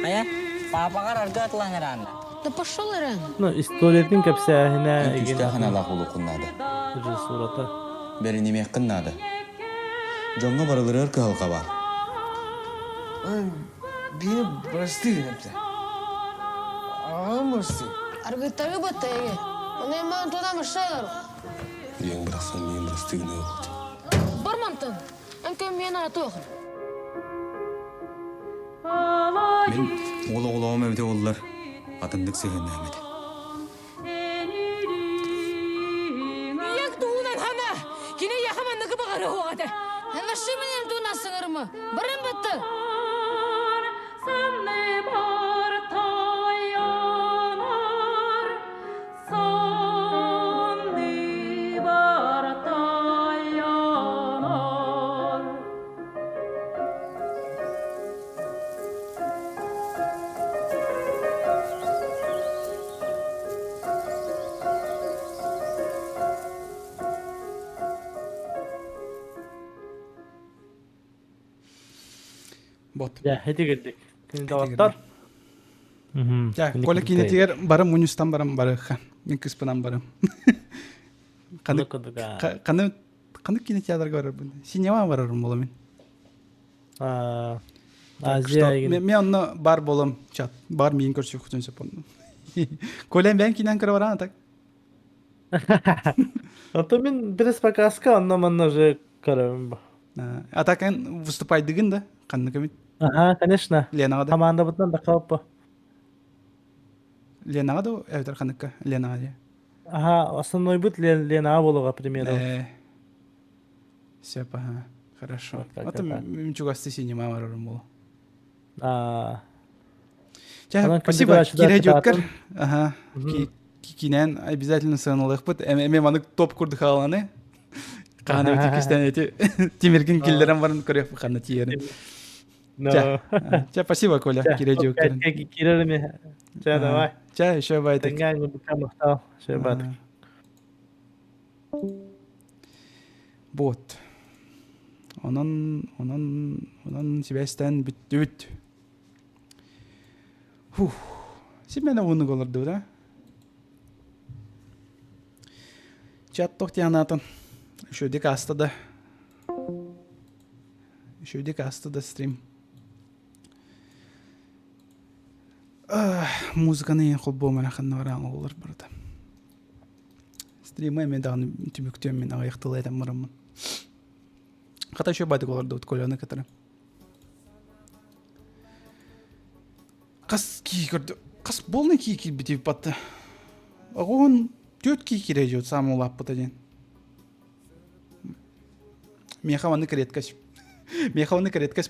Ая, папагар арга атланыранда. Да пошел Иран. Ну, историятин кепсәһенә Күстәхен Аллах улы куннады. режиссурата. Бери неме кыннады. Jonga barılır kılka var. Beni bastı hepsi. Ağamışsın. Аргыттары баттайге. Оны еман тона мышайлар. Diyen bıraksan niye bıraksın ne oldu? Бармантын. Әнкем мен атоғын. Men oğlum evde oldular. Atındık sehen Ahmet. Як туынан хана. Кине яхаманныкы бағары оғады. Әмәші менен туна сыңырымы. Бірін бітті. Вот. Я хети келдик. Кини даваттар. Ya, kola kine tiger barım Munistan barım barıха. Мен кыспынан барым. Каны кине театрга барам. Синема барарым болом мен. Азия Мен онно бар болом чат. Бар миин көрсө күтөн сапон. Колен ben кинен кыра барам так. Ото мен бирес показка, анна же карам. Атакен выступайдыгын да. Канны кемит. Ага, конечно. Ленага да. Команда бутан да калпа. Ленага да эвтер каныкка. Ленага да. Ага, основной бут Лена болуга, к примеру. Все, ага. Хорошо. Вот как Вот это. мен чугасты синема барарым боло. Анан Ja, кімді спасибо, карашыда Кирей кытаатын. Джокер. Ага. Кинен обязательно сыгылых бут. Эме маны топ курды халаны. Каны тикистен эти Тимиргин киллерен барын көрөп каны тиерин. No. Ja, спасибо, Коля, Кирей Джокер. Кирелеме. Ja, давай. Ja, еще байтек. Тенгай мы букам махтал. Ще бат. Вот. Онон Себастьян бүттүбүт. Фух. Симене уну голорду да. Чат токтянатын. Шөдик астыда. Стрим. Музыканы ең қол болман ақын оран олар бұрды. Стримай мен дағын түміктен мен аяқтылы әдім мұрамын. Қата шө байды оларды өткөліні кітірі. Қас кей көрді. Қас болны кей бітіп батты. Оғын төт кей кере жөт самы олап бұта ден. Мехаваны кіреткаш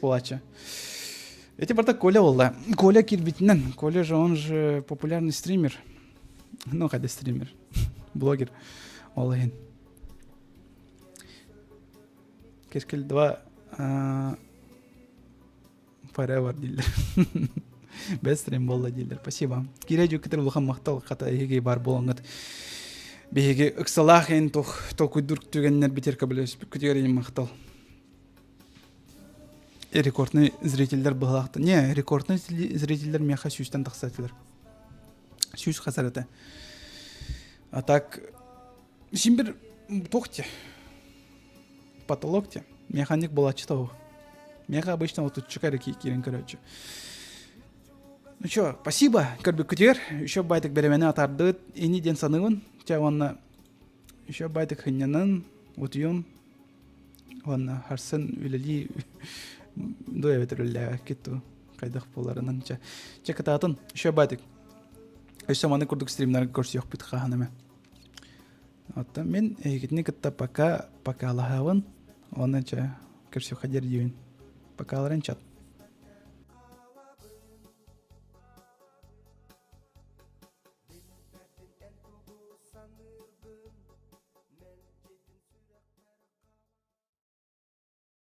болачы. Эти барда Коля олда. Коля кирбитинен. Коля же, он же популярный стример. Ну, хотя стример. Блогер. Олайын. Кескел 2 forever дилер. Без стрим болда дилер. Спасибо. Кирей жүкітір ұлған мақтал. Қата егей бар болыңыд. Беге ұқсалақын тоқ көйдүрк түгеннер бітер кабілес. Күтігерін мақтал. рекордный зрительдер быһалаахта. Не, рекордный зрительдер меха сүүстен тахсатылар. Сүүс хасарата. А так симбир тохте. Потолокте. Механик булачтау. Меха обычно вот тут чекарики кирен, короче. Ну чё, спасибо, Кырбек Күтер. Еще байтык беремене атарды. Ини ден санывын. Чаванна еще байтык хыннянын. Утуюн. Онна харсын үлели дуя ветрүлләгә киту. Кайдах боларынан ча. Чекататын. Еще байтык. Еще маны курдук стримнар көрсө yok бит ханаме. Атта мен эгитни кытта пока лахавын. Оны ча көрсө хадер дийин. Пока ларен чат.